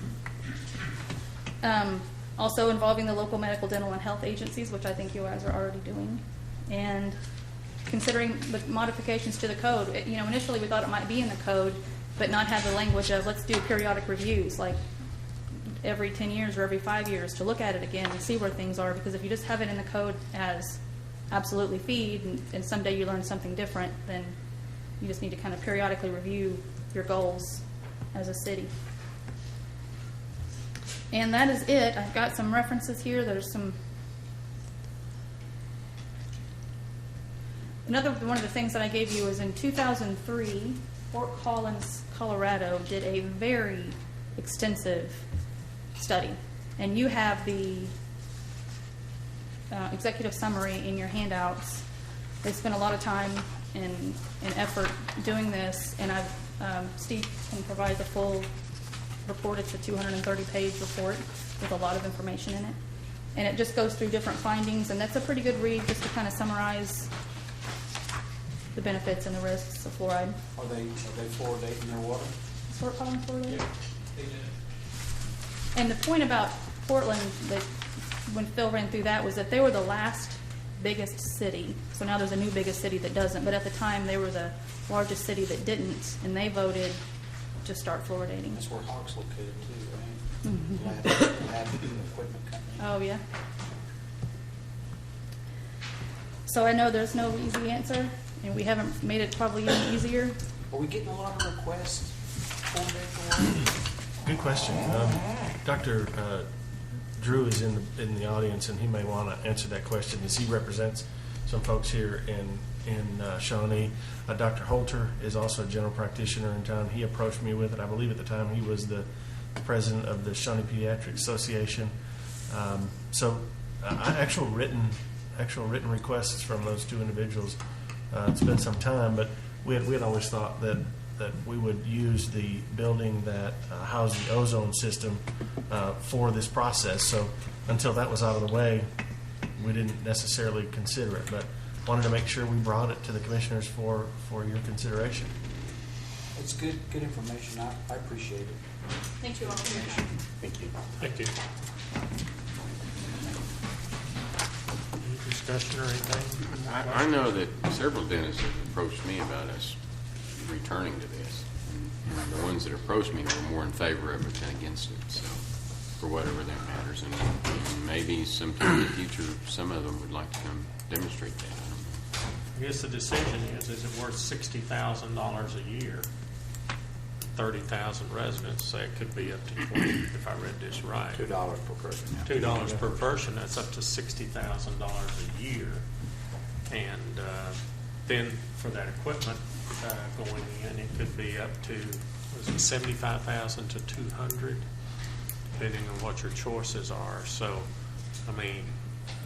Also involving the local medical, dental, and health agencies, which I think you guys are already doing, and considering the modifications to the code. Initially we thought it might be in the code, but not have the language of let's do periodic reviews, like every 10 years or every 5 years, to look at it again and see where things are. Because if you just have it in the code as absolutely feed, and someday you learn something different, then you just need to kind of periodically review your goals as a city. And that is it. I've got some references here. There's some. Another one of the things that I gave you is in 2003, Fort Collins, Colorado, did a very extensive study. And you have the executive summary in your handouts. They spent a lot of time and effort doing this, and Steve can provide the full report. It's a 230-page report with a lot of information in it. And it just goes through different findings, and that's a pretty good read just to kind of summarize the benefits and the risks of fluoride. Are they fluoridating their water? Fort Collins fluoride? Yeah, they did. And the point about Portland, that when Phil ran through that, was that they were the last biggest city. So now there's a new biggest city that doesn't, but at the time they were the largest city that didn't, and they voted to start fluoridating. That's where Hawk's located too, right? Mm-hmm. Lab equipment company. Oh, yeah. So I know there's no easy answer, and we haven't made it probably any easier. Are we getting a lot of requests for that? Good question. Dr. Drew is in the audience, and he may want to answer that question, as he represents some folks here in Shawnee. Dr. Holter is also a general practitioner in town. He approached me with it. I believe at the time he was the president of the Shawnee Pediatric Association. So actual written requests from those two individuals. It's been some time, but we had always thought that we would use the building that housed the ozone system for this process. So until that was out of the way, we didn't necessarily consider it, but wanted to make sure we brought it to the commissioners for your consideration. It's good information. I appreciate it. Thank you all for your time. Thank you. Thank you. Any discussion or anything? I know that several dentists have approached me about us returning to this. And the ones that approached me were more in favor of it than against it. So for whatever that matters. And maybe sometime in the future, some of them would like to come demonstrate that. I don't know. I guess the decision is it worth $60,000 a year? 30,000 residents, say it could be up to 20, if I read this right. $2 per person. Yeah. $2 per person, that's up to $60,000 a year. And then for that equipment going in, it could be up to, was it 75,000 to 200, depending on what your choices are. So, I mean,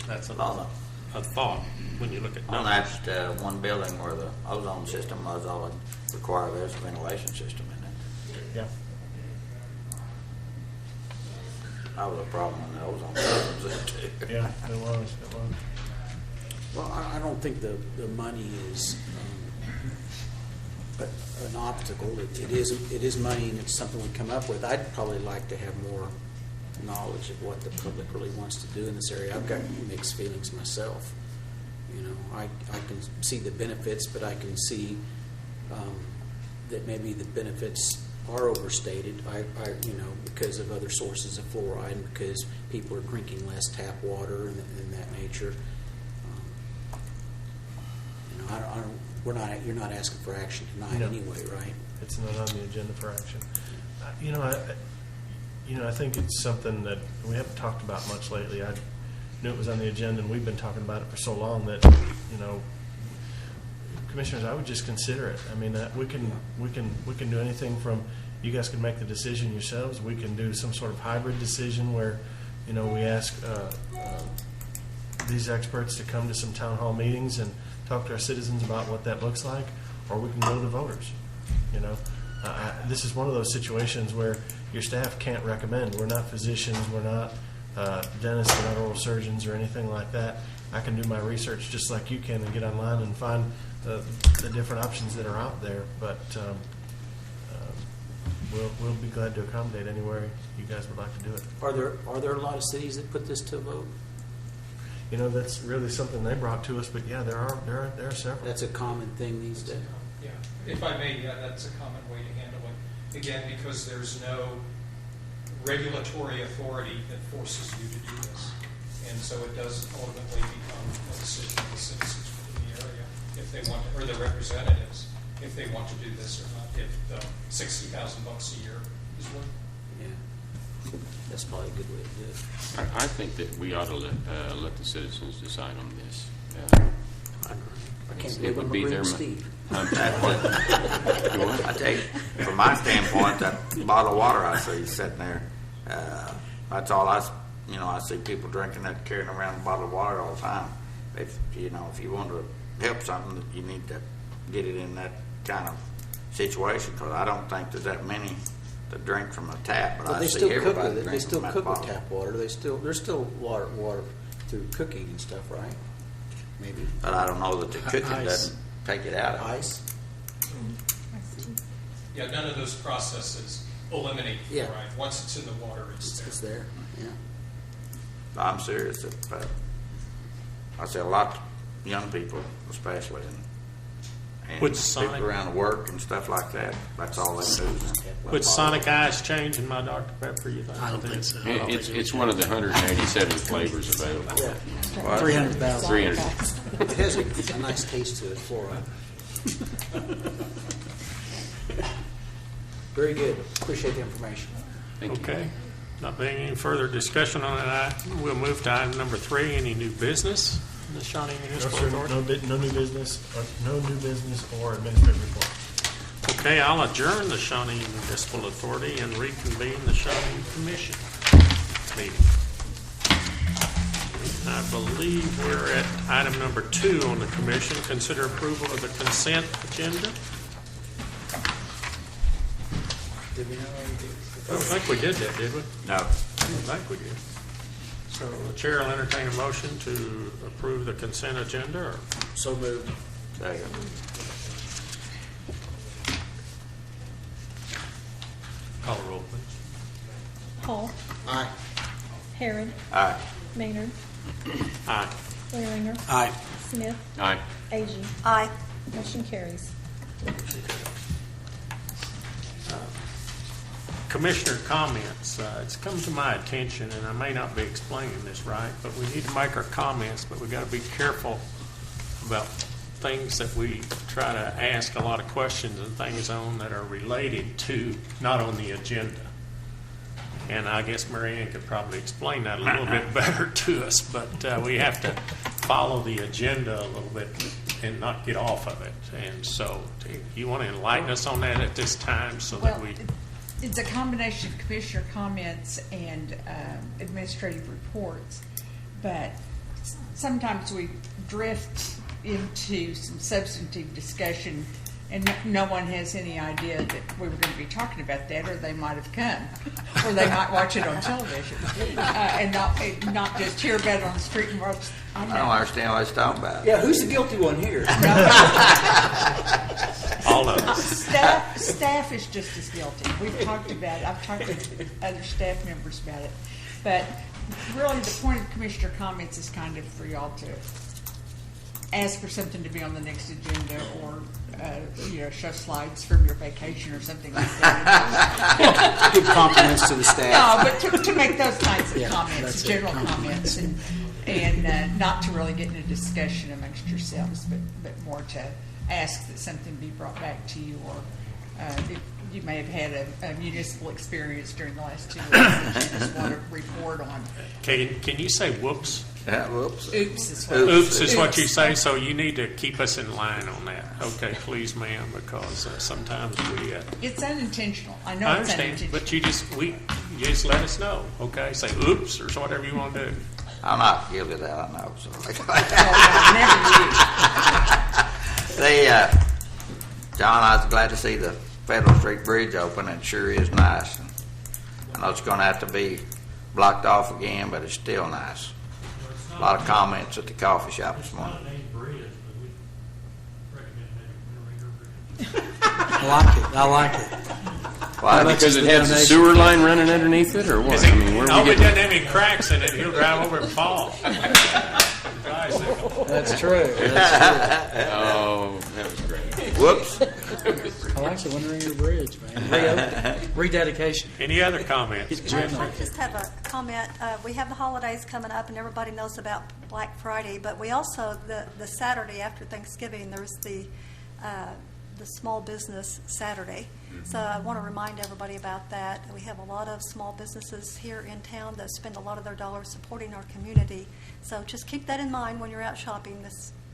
that's a thought when you look at On numbers. that one building where the ozone system was, all it required was a ventilation system in it. Yeah. That was a problem when the ozone system was in too. Yeah, it was. Well, I don't think the money is an obstacle. It is money, and it's something we come up with. I'd probably like to have more knowledge of what the public really wants to do in this area. I've got mixed feelings myself. You know, I can see the benefits, but I can see that maybe the benefits are overstated. Because of other sources of fluoride, and because people are drinking less tap water and that nature. You're not asking for action tonight No. anyway, right? It's not on the agenda for action. I think it's something that we haven't talked about much lately. I knew it was on the agenda, and we've been talking about it for so long that, commissioners, I would just consider it. I mean, we can do anything from, you guys can make the decision yourselves. We can do some sort of hybrid decision where, we ask these experts to come to some town hall meetings and talk to our citizens about what that looks like, or we can go to the voters. This is one of those situations where your staff can't recommend. We're not physicians, we're not dentists, we're not oral surgeons or anything like that. I can do my research just like you can and get online and find the different options that are out there. But we'll be glad to accommodate anywhere you guys would like to do it. Are there a lot of cities that put this to a vote? That's really something they brought to us. But yeah, there are several. That's a common thing these days. Yeah, if I may, that's a common way to handle it. Again, because there's no regulatory authority that forces you to do this. And so it does ultimately become a decision of the citizens within the area if they want to, or the representatives, if they want to do this or not, if the $60,000 a year is worth it. Yeah. That's probably a good way to do it. I think that we ought to let the citizens decide on this. I can't It believe would I'm be agreeing their with Steve. Go on. I tell you, from my standpoint, that bottle of water I see sitting there, that's all I see people drinking that, carrying around a bottle of water all the time. If you want to help something, you need to get it in that kind of situation, because I don't think there's that many that drink from a tap, but Well, I they see still cook everybody with it. They drinking still from that cook with bottle. tap water. There's still water through cooking and stuff, right? Maybe But I don't know that the cooking Ice. doesn't take it out of it. ice. Yeah, none of those processes eliminate Yeah. fluoride. Once it's in the water, it's there. It's there. Yeah. I'm serious. I see a lot of young people, especially, and Would people Sonic- around work and stuff like that. That's all they do. Would Sonic Ice change in my Dr. Pepper, you think? I don't think so. It's one of the 187 flavors available. Yeah. Well, 300,000. 300. It has a nice taste to it, fluoride. Very good. Appreciate the information. Thank you. Okay. Not being any further discussion on that, we'll move to item number 3. Any new business in the Shawnee No, Municipal sir, Authority? no new business or administrative report. Okay, I'll adjourn the Shawnee Municipal Authority and reconvene the Shawnee Commission meeting. I believe we're at item number 2 on the commission. Consider approval of the consent agenda. Did we know already? I don't think we did that, did we? No. I don't think we did. So the chair will entertain a motion to approve the consent agenda. Or So moved. Second. call the roll, please. Hall. Aye. Harrod. Aye. Maynard. Aye. Waring. Aye. Smith. Aye. Agee. Aye. Motion carries. Commissioner comments. It's come to my attention, and I may not be explaining this right, but we need to make our comments, but we've got to be careful about things that we try to ask a lot of questions and things on that are related to, not on the agenda. And I guess Marianne could probably explain that a little bit better to us, but we have to follow the agenda a little bit and not get off of it. And so, you want to enlighten us on that at this time so that Well, we... it's a combination of commissioner comments and administrative reports, but sometimes we drift into some substantive discussion and no one has any idea that we were going to be talking about that, or they might have come, or they might watch it on television and not just hear about it on the street and watch. I don't understand what he's talking about. Yeah, who's the guilty one here? All of us. Staff is just as guilty. We've talked about it. I've talked to other staff members about it. But really, the point of commissioner comments is kind of for y'all to ask for something to be on the next agenda, or show slides from your vacation or something like that. Give compliments to the staff. No, but to make those kinds of Yeah, comments, that's general it. comments, and not to really get into discussion amongst yourselves, but more to ask that something be brought back to you, or if you may have had a municipal experience during the last 2 weeks that you just want to report on. Can you say whoops? Yeah, whoops. Oops is what, Oops is what you say, so you need to keep us in line on that. Okay, please, ma'am, because sometimes we... It's unintentional. I know I it's understand, unintentional. but you just let us know, okay? Say oops or whatever you want to do. I'm not guilty of that, I know. So. Oh, no, never you. John, I was glad to see the Federal Street Bridge open. It sure is nice. And I know it's going to have to be blocked off again, but it's still nice. A lot of comments at the coffee shop this morning. I like it. Why? Because it has a sewer line running underneath it, or what? I mean, where No, we it doesn't getting? have any cracks in it. He'll drive over and fall. That's true. Oh, that was great. Whoops. I like the Winter Ringer Bridge, man. Rededication. Any other comments? I just have a comment. We have the holidays coming up, and everybody knows about Black Friday. But we also, the Saturday after Thanksgiving, there's the Small Business Saturday. So I want to remind everybody about that. We have a lot of small businesses here in town that spend a lot of their dollars supporting our community. So just keep that in mind when you're out shopping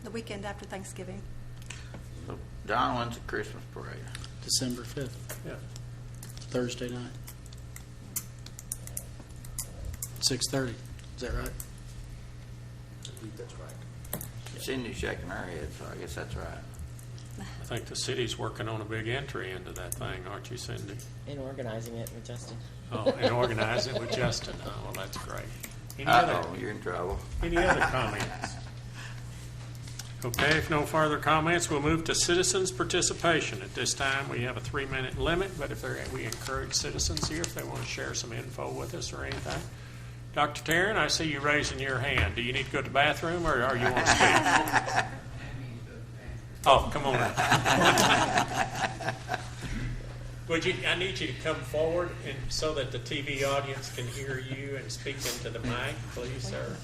the weekend after Thanksgiving. So, John, when's the Christmas parade? December 5th, Yeah. Thursday night. 6:30. Is that right? I believe that's right. Cindy's shaking her head, so I guess that's right. I think the city's working on a big entry into that thing, aren't you, Cindy? In organizing it with Justin. Oh, and organize it with Justin. Oh, well, that's great. Uh-oh, you're in trouble. Any other comments? Okay, if no further comments, we'll move to citizens' participation. At this time, we have a 3-minute limit, but we encourage citizens here if they want to share some info with us or anything. Dr. Tarrant, I see you raising your hand. Do you need to go to the bathroom, or are you on speak? Oh, come on. I need you to come forward and so that the TV audience can hear you and speak into the mic, please, sir.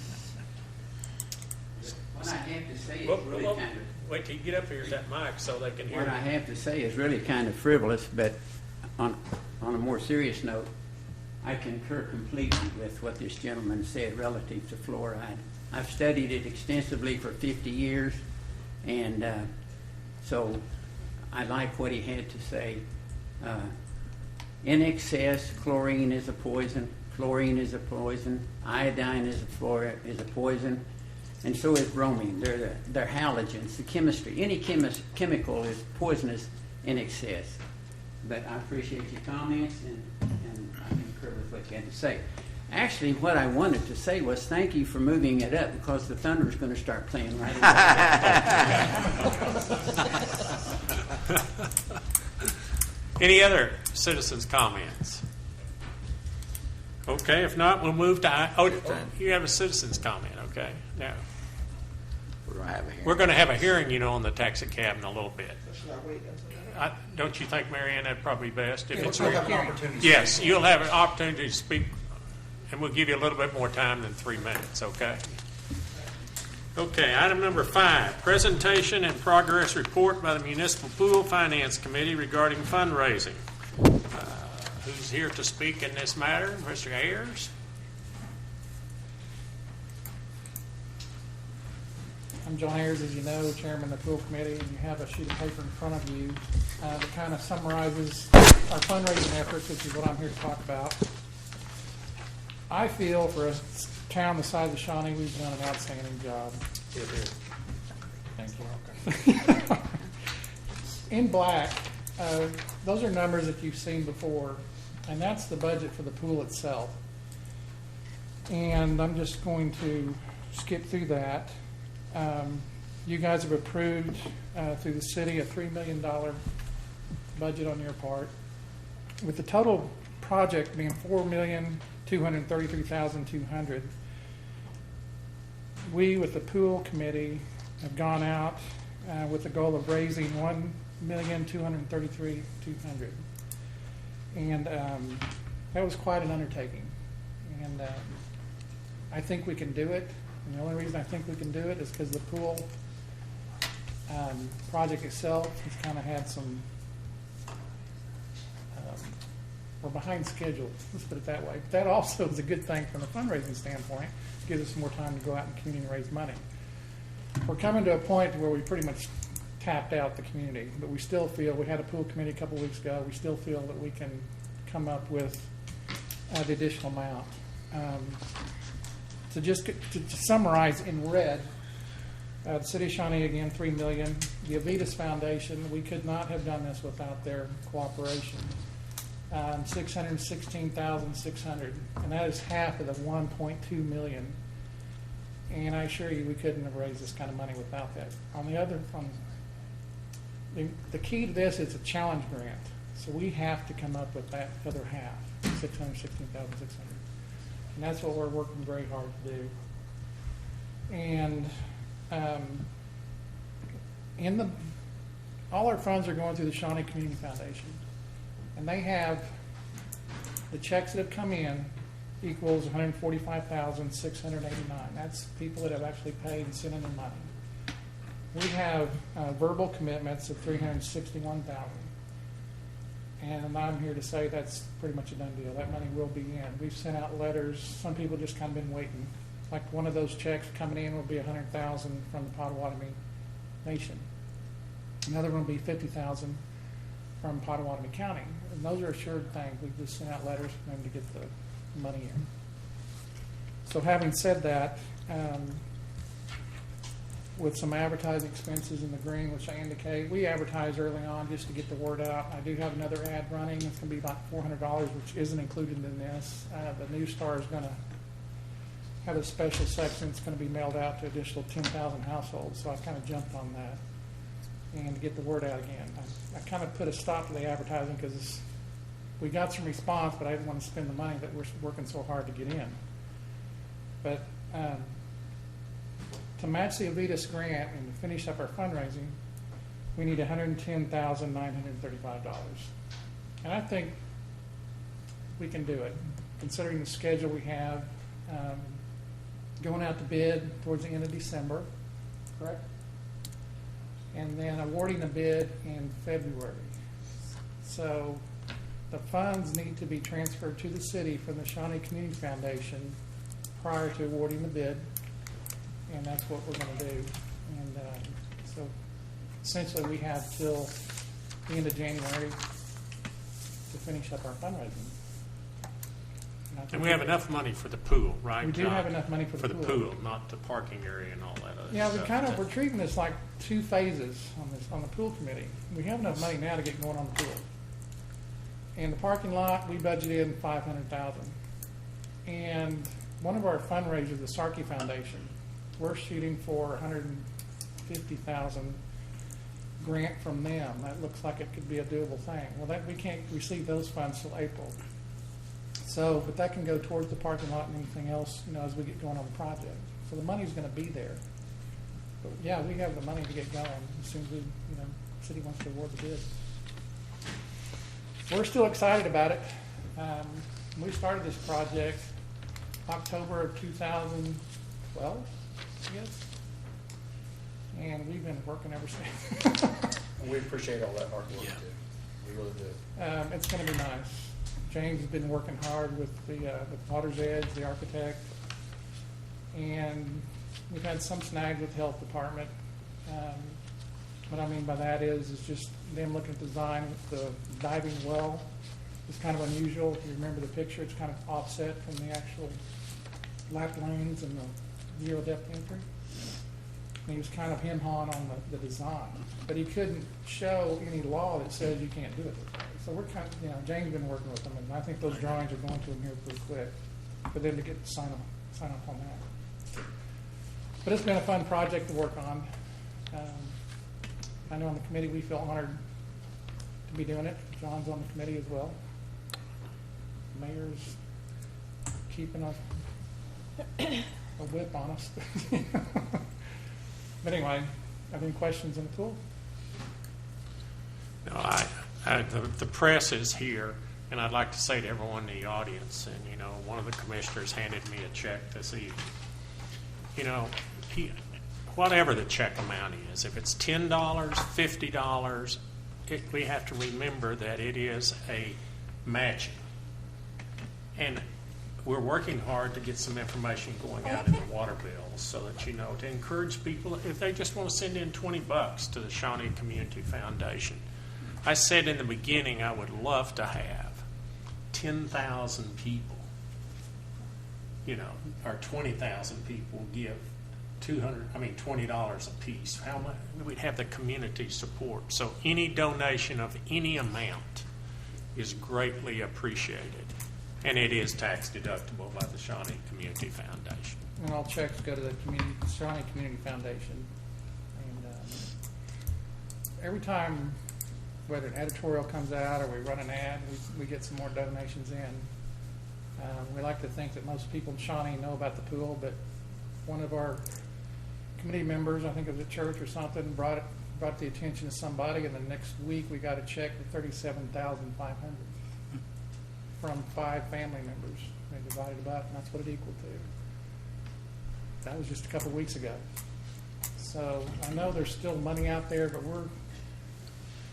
What I have to say is Whoa, really whoa, kind of wait till you get up here at that mic so they can hear what you. I have to say is really kind of frivolous, but on a more serious note, I concur completely with what this gentleman said relative to fluoride. I've studied it extensively for 50 years, and so I like what he had to say. In excess, chlorine is a poison. Fluorine is a poison. Iodine is a poison. And so is bromine. They're halogens. The chemistry, any chemical is poisonous in excess. But I appreciate your comments, and I concur with what you had to say. Actually, what I wanted to say was thank you for moving it up, because the thunder is going to start playing right away. Any other citizens' comments? Okay, if not, we'll move to... you have a citizens' comment, okay. Now, We're going to have a hearing. We're going to have a hearing, on the taxi cab in a little bit. Don't you think, Mary Ann, that'd probably be best? If it's We'll have an opportunity. Yes, you'll have an opportunity to speak, and we'll give you a little bit more time than 3 minutes, okay? Okay, item number 5, presentation and progress report by the Municipal Pool Finance Committee regarding fundraising. Who's here to speak in this matter? Mr. Ayers? I'm John Ayers, as you know, Chairman of the Pool Committee, and you have a sheet of paper in front of you that kind of summarizes our fundraising efforts, which is what I'm here to talk about. I feel for a town the size of Shawnee, we've done an outstanding job. Thank you. In black, those are numbers that you've seen before, and that's the budget for the pool itself. And I'm just going to skip through that. You guys have approved through the city a $3 million budget on your part, with the total project being $4,233,200. We, with the pool committee, have gone out with the goal of raising $1,233,200, and that was quite an undertaking. And I think we can do it. And the only reason I think we can do it is because the pool project itself has kind of had some, we're behind schedule, let's put it that way. But that also is a good thing from a fundraising standpoint. It gives us more time to go out in the community and raise money. We're coming to a point where we pretty much tapped out the community, but we still feel, we had a pool committee a couple weeks ago, we still feel that we can come up with the additional amount. So just to summarize in red, the City of Shawnee, again, $3 million. The Avitas Foundation, we could not have done this without their cooperation. $616,600, and that is half of the $1.2 million. And I assure you, we couldn't have raised this kind of money without that. The key to this is a challenge grant. So we have to come up with that other half, $616,600. And that's what we're working very hard to do. And all our funds are going through the Shawnee Community Foundation. And they have, the checks that have come in equals $145,689. That's people that have actually paid and sent in their money. We have verbal commitments of $361,000. And I'm here to say that's pretty much a done deal. That money will be in. We've sent out letters. Some people just kind of been waiting. Like one of those checks coming in will be $100,000 from the Potawatomi Nation. Another one will be $50,000 from Potawatomi County. And those are assured things. We've just sent out letters for them to get the money in. So having said that, with some advertising expenses in the green, which I indicate, we advertise early on just to get the word out. I do have another ad running. It's going to be about $400, which isn't included in this. The News Star is going to have a special section. It's going to be mailed out to additional 10,000 households. So I kind of jumped on that and to get the word out again. I kind of put a stop to the advertising because we got some response, but I didn't want to spend the money that we're working so hard to get in. But to match the Avitas grant and to finish up our fundraising, we need $110,935. And I think we can do it, considering the schedule we have, going out to bid towards the end of December, correct? And then awarding the bid in February. So the funds need to be transferred to the city from the Shawnee Community Foundation prior to awarding the bid. And that's what we're going to do. And so essentially we have till the end of January to finish up our fundraising. And we have enough money for the pool, right? We do have enough money for the pool, not the parking area and all that other Yeah, stuff. we're treating this like two phases on the pool committee. We have enough money now to get going on the pool. And the parking lot, we budgeted $500,000. And one of our fundraisers, the Sarkey Foundation, we're shooting for $150,000 grant from them. That looks like it could be a doable thing. Well, we can't receive those funds till April. So, but that can go towards the parking lot and anything else, as we get going on the project. So the money's going to be there. But yeah, we have the money to get going as soon as the city wants to award the bid. We're still excited about it. We started this project October of 2012, I guess. And we've been working ever since. And we appreciate all that hard work, too. We really do. It's going to be nice. James has been working hard with with Water's Edge, the architect, and we've had some snags with the health department. What I mean by that is just them looking at the design. The diving well is kind of unusual. If you remember the picture, it's kind of offset from the actual lap lanes and the zero depth entry. And he was kind of hem-hawing on the design, but he couldn't show any law that says you can't do it this way. So we're kind of, James has been working with them, and I think those drawings are going to him here pretty quick for them to get to sign off on that. But it's been a fun project to work on. I know on the committee we feel honored to be doing it. John's on the committee as well. The mayor's keeping a whip on us. But anyway, have any questions in the pool? No, the press is here, and I'd like to say to everyone in the audience, and one of the commissioners handed me a check this evening. Whatever the check amount is, if it's $10, $50, we have to remember that it is a matching. And we're working hard to get some information going out in the water bills so that to encourage people, if they just want to send in $20 to the Shawnee Community Foundation. I said in the beginning I would love to have 10,000 people, or 20,000 people give $20 a piece. How much? We'd have the community support. So any donation of any amount is greatly appreciated. And it is tax deductible by the Shawnee Community Foundation. And all checks go to the Shawnee Community Foundation. And every time, whether an editorial comes out or we run an ad, we get some more donations in. We like to think that most people in Shawnee know about the pool, but one of our committee members, I think it was at church or something, brought the attention of somebody, and the next week we got a check for $37,500 from 5 family members. They divided it up, and that's what it equaled to. That was just a couple of weeks ago. So I know there's still money out there, but we're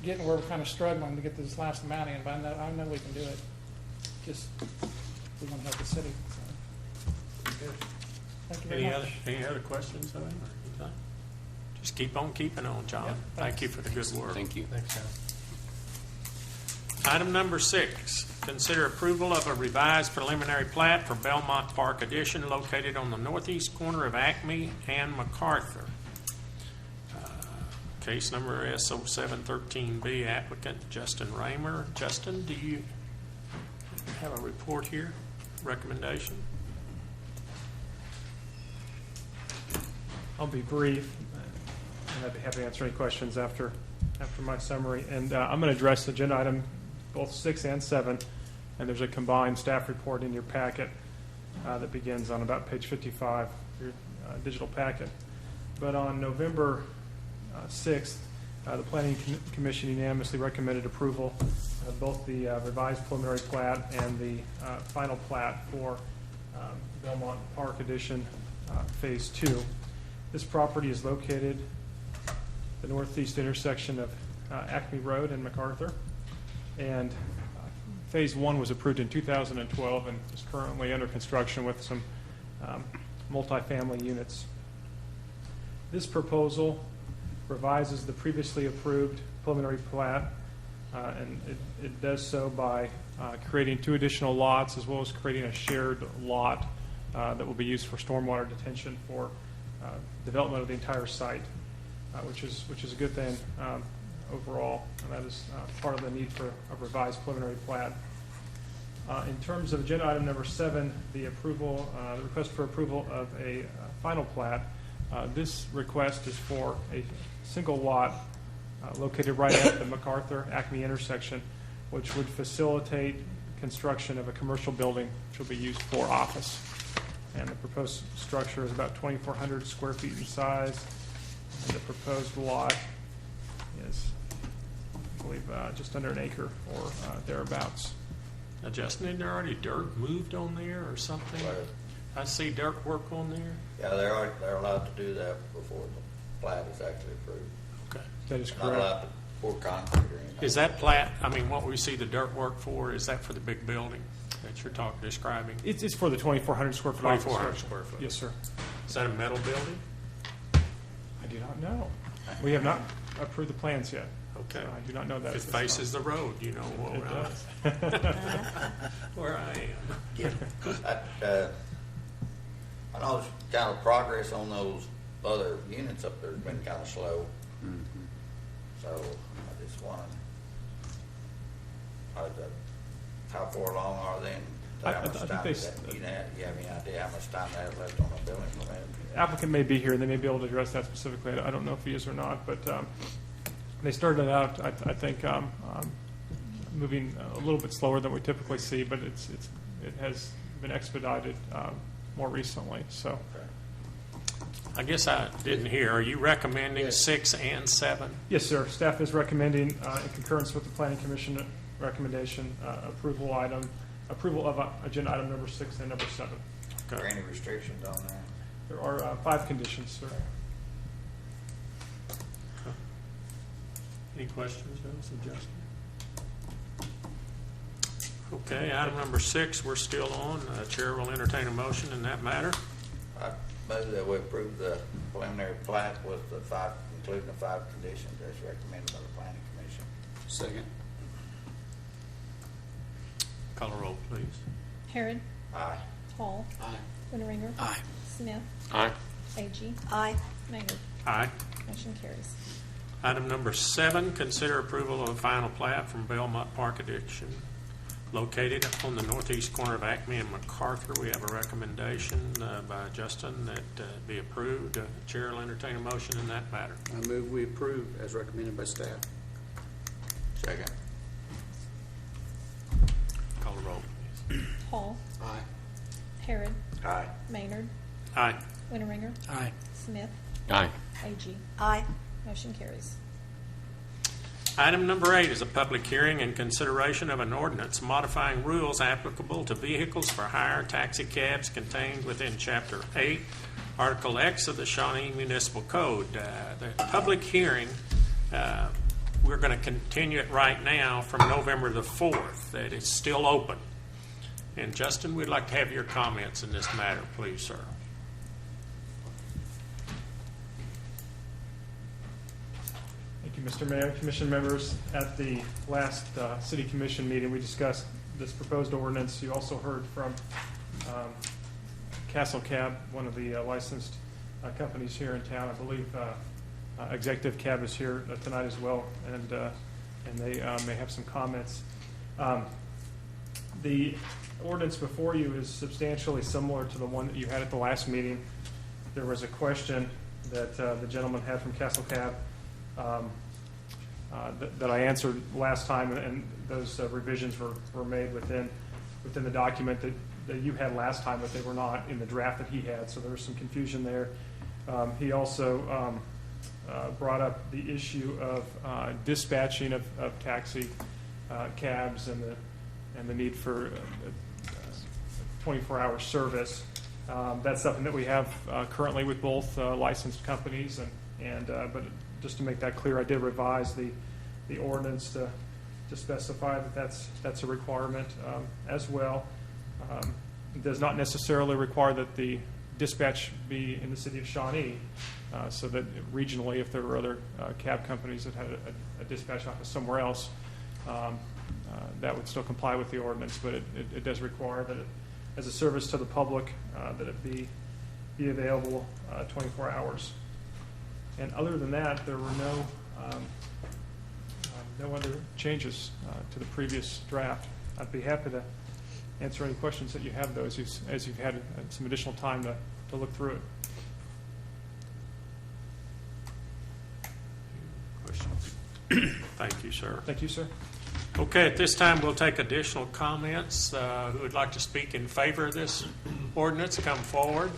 getting where we're kind of struggling to get this last amount in. But I know we can do it. Just we want to help the city. So. Good. Thank you very much. Any other questions of him or anything? Just keep on keeping on, John. Yeah, Thank you for the good work. Thank you. Thanks, John. Item number 6, consider approval of a revised preliminary plat for Belmont Park Addition located on the northeast corner of Acme and MacArthur. Case number S0713B, applicant Justin Raymer. Justin, do you have a report here, recommendation? I'll be brief, and I'd be happy to answer any questions after my summary. And I'm going to address agenda item both 6 and 7, and there's a combined staff report in your packet that begins on about page 55 of your digital packet. But on November 6th, the Planning Commission unanimously recommended approval of both the revised preliminary plat and the final plat for Belmont Park Addition Phase 2. This property is located at the northeast intersection of Acme Road and MacArthur. And Phase 1 was approved in 2012 and is currently under construction with some multifamily units. This proposal revises the previously approved preliminary plat, and it does so by creating 2 additional lots as well as creating a shared lot that will be used for stormwater detention for development of the entire site, which is a good thing overall, and that is part of the need for a revised preliminary plat. In terms of agenda item number 7, the request for approval of a final plat, this request is for a single lot located right at the MacArthur-Acme intersection, which would facilitate construction of a commercial building which will be used for office. And the proposed structure is about 2,400 square feet in size And the proposed lot is, I believe, just under an acre or thereabouts. Now, Justin, isn't there already dirt moved on there or something? I see dirt work on there. Yeah, they're allowed to do that before the plat is actually approved. Okay. That is Not correct. allowed to pour concrete or anything. Is that plat, I mean, what we see the dirt work for, is that for the big building that you're describing? It's for the 2,400 square foot office 2,400 structure. square foot. Yes, sir. Is that a metal building? I do not know. We have not approved the plans yet. Okay. So I do not know that. If it at this time. faces the road, you know It where I am. I know it's kind of progress on those other units up there has been kind of slow. So I just wanted, how far along are they? I How much think time they is that? You have any idea how much time they have left on the building permit? Applicant may be here, and they may be able to address that specifically. I don't know if he is or not, but they started out, I think, moving a little bit slower than we typically see, but it has been expedited more recently. So, I guess I didn't hear. Are you recommending 6 and 7? yes, sir. Staff is recommending, in concurrence with the Planning Commission recommendation, approval of agenda item number 6 and number 7. Are there any restrictions on that? There are 5 conditions, sir. Any questions, Justin? Okay, item number 6, we're still on. Chair will entertain a motion in that matter. I move that we approve the preliminary plat with including the 5 conditions as recommended by the Planning Commission. Second. Call a roll, please. Harrod. Aye. Hall. Aye. Winteringer. Aye. Smith. Aye. Agee. Aye. Maynard. Aye. Motion carries. Item number 7, consider approval of a final plat from Belmont Park Addiction located on the northeast corner of Acme and MacArthur. We have a recommendation by Justin that be approved. Chair will entertain a motion in that matter. I move we approve as recommended by staff. Second. Call the roll, please. Hall. Aye. Harrod. Aye. Maynard. Aye. Winteringer. Aye. Smith. Aye. Agee. Aye. Motion carries. Item number 8 is a public hearing and consideration of an ordinance modifying rules applicable to vehicles for hire taxi cabs contained within Chapter 8, Article X of the Shawnee Municipal Code. The public hearing, we're going to continue it right now from November the 4th. That it's still open. And Justin, we'd like to have your comments in this matter, please, sir. Thank you, Mr. Mayor, Commission members. At the last City Commission meeting, we discussed this proposed ordinance. You also heard from Castle Cab, one of the licensed companies here in town. I believe Executive Cab is here tonight as well, and they may have some comments. The ordinance before you is substantially similar to the one that you had at the last meeting. There was a question that the gentleman had from Castle Cab that I answered last time, and those revisions were made within the document that you had last time, but they were not in the draft that he had, so there was some confusion there. He also brought up the issue of dispatching of taxi cabs and the need for 24-hour service. That's something that we have currently with both licensed companies, but just to make that clear, I did revise the ordinance to specify that that's a requirement as well. It does not necessarily require that the dispatch be in the city of Shawnee, so that regionally, if there were other cab companies that had a dispatch office somewhere else, that would still comply with the ordinance, but it does require that as a service to the public, that it be available 24 hours. And other than that, there were no other changes to the previous draft. I'd be happy to answer any questions that you have, though, as you've had some additional time to look through it. Questions? Thank you, sir. Thank you, sir. Okay, at this time, we'll take additional comments. Who would like to speak in favor of this ordinance, come forward.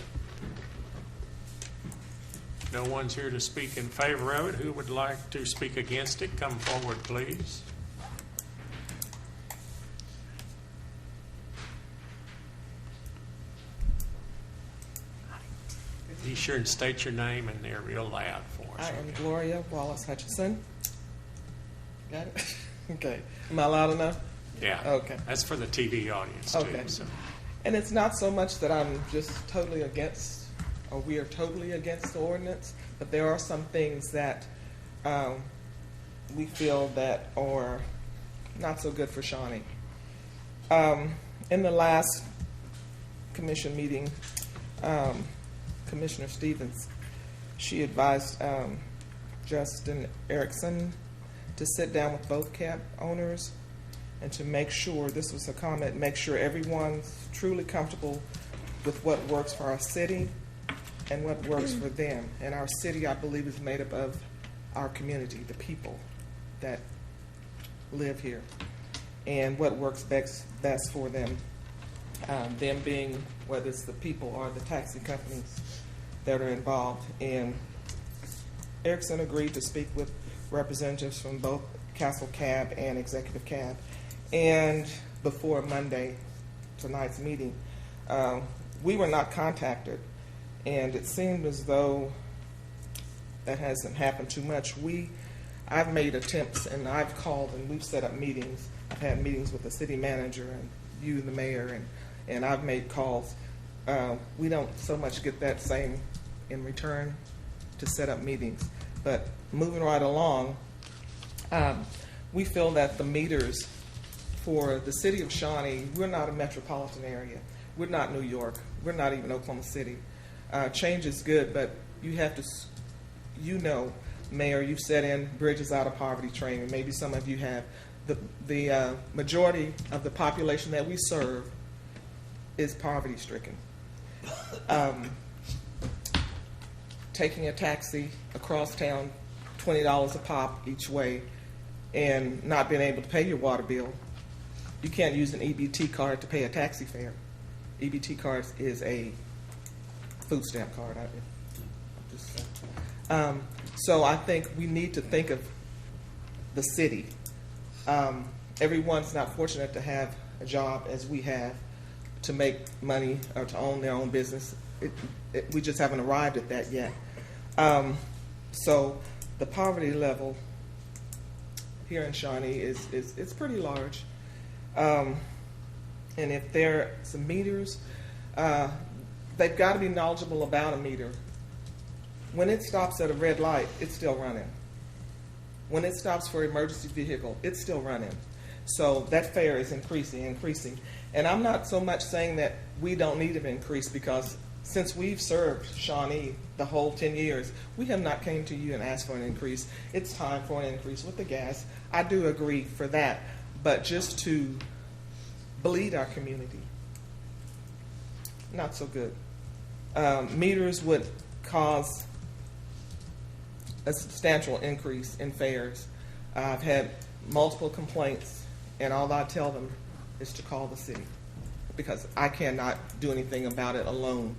No one's here to speak in favor of it. Who would like to speak against it? Come forward, please. Be sure and state your name in there real loud for us. I am Gloria Wallace Hutchison. Got it? Okay. Am I loud enough? Yeah. Okay. That's for the TV audience, Okay. too. So. And it's not so much that I'm just totally against, or we are totally against the ordinance, but there are some things that we feel that are not so good for Shawnee. In the last commission meeting, Commissioner Stevens, she advised Justin Erickson to sit down with both cab owners and to make sure, this was a comment, make sure everyone's truly comfortable with what works for our city and what works for them. And our city, I believe, is made up of our community, the people that live here, and what works best for them. Them being, whether it's the people or the taxi companies that are involved. And Erickson agreed to speak with representatives from both Castle Cab and Executive Cab. And before Monday, tonight's meeting, we were not contacted, and it seemed as though that hasn't happened too much. I've made attempts, and I've called, and we've set up meetings. I've had meetings with the city manager and you, the mayor, and I've made calls. We don't so much get that same in return to set up meetings. But moving right along, we feel that the meters for the city of Shawnee, we're not a metropolitan area. We're not New York. We're not even Oklahoma City. Change is good, but you have to, Mayor, you've set in Bridges Out of Poverty training. Maybe some of you have. The majority of the population that we serve is poverty stricken. Taking a taxi across town, $20 a pop each way, and not being able to pay your water bill. You can't use an EBT card to pay a taxi fare. EBT card is a food stamp card. So I think we need to think of the city. Everyone's not fortunate to have a job as we have to make money or to own their own business. We just haven't arrived at that yet. So the poverty level here in Shawnee is pretty large. And if there are some meters, they've got to be knowledgeable about a meter. When it stops at a red light, it's still running. When it stops for emergency vehicle, it's still running. So that fare is increasing. And I'm not so much saying that we don't need an increase, because since we've served Shawnee the whole 10 years, we have not came to you and asked for an increase. It's time for an increase with the gas. I do agree for that. But just to bleed our community, not so good. Meters would cause a substantial increase in fares. I've had multiple complaints, and all I tell them is to call the city, because I cannot do anything about it alone.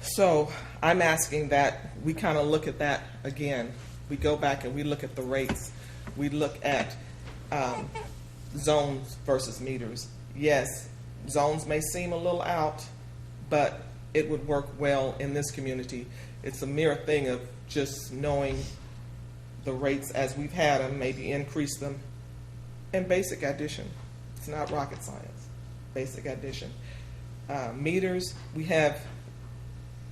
So I'm asking that we kind of look at that again. We go back and we look at the rates. We look at zones versus meters. Yes, zones may seem a little out, but it would work well in this community. It's a mere thing of just knowing the rates as we've had them, maybe increase them, and basic addition. It's not rocket science. Basic addition. Meters, we have,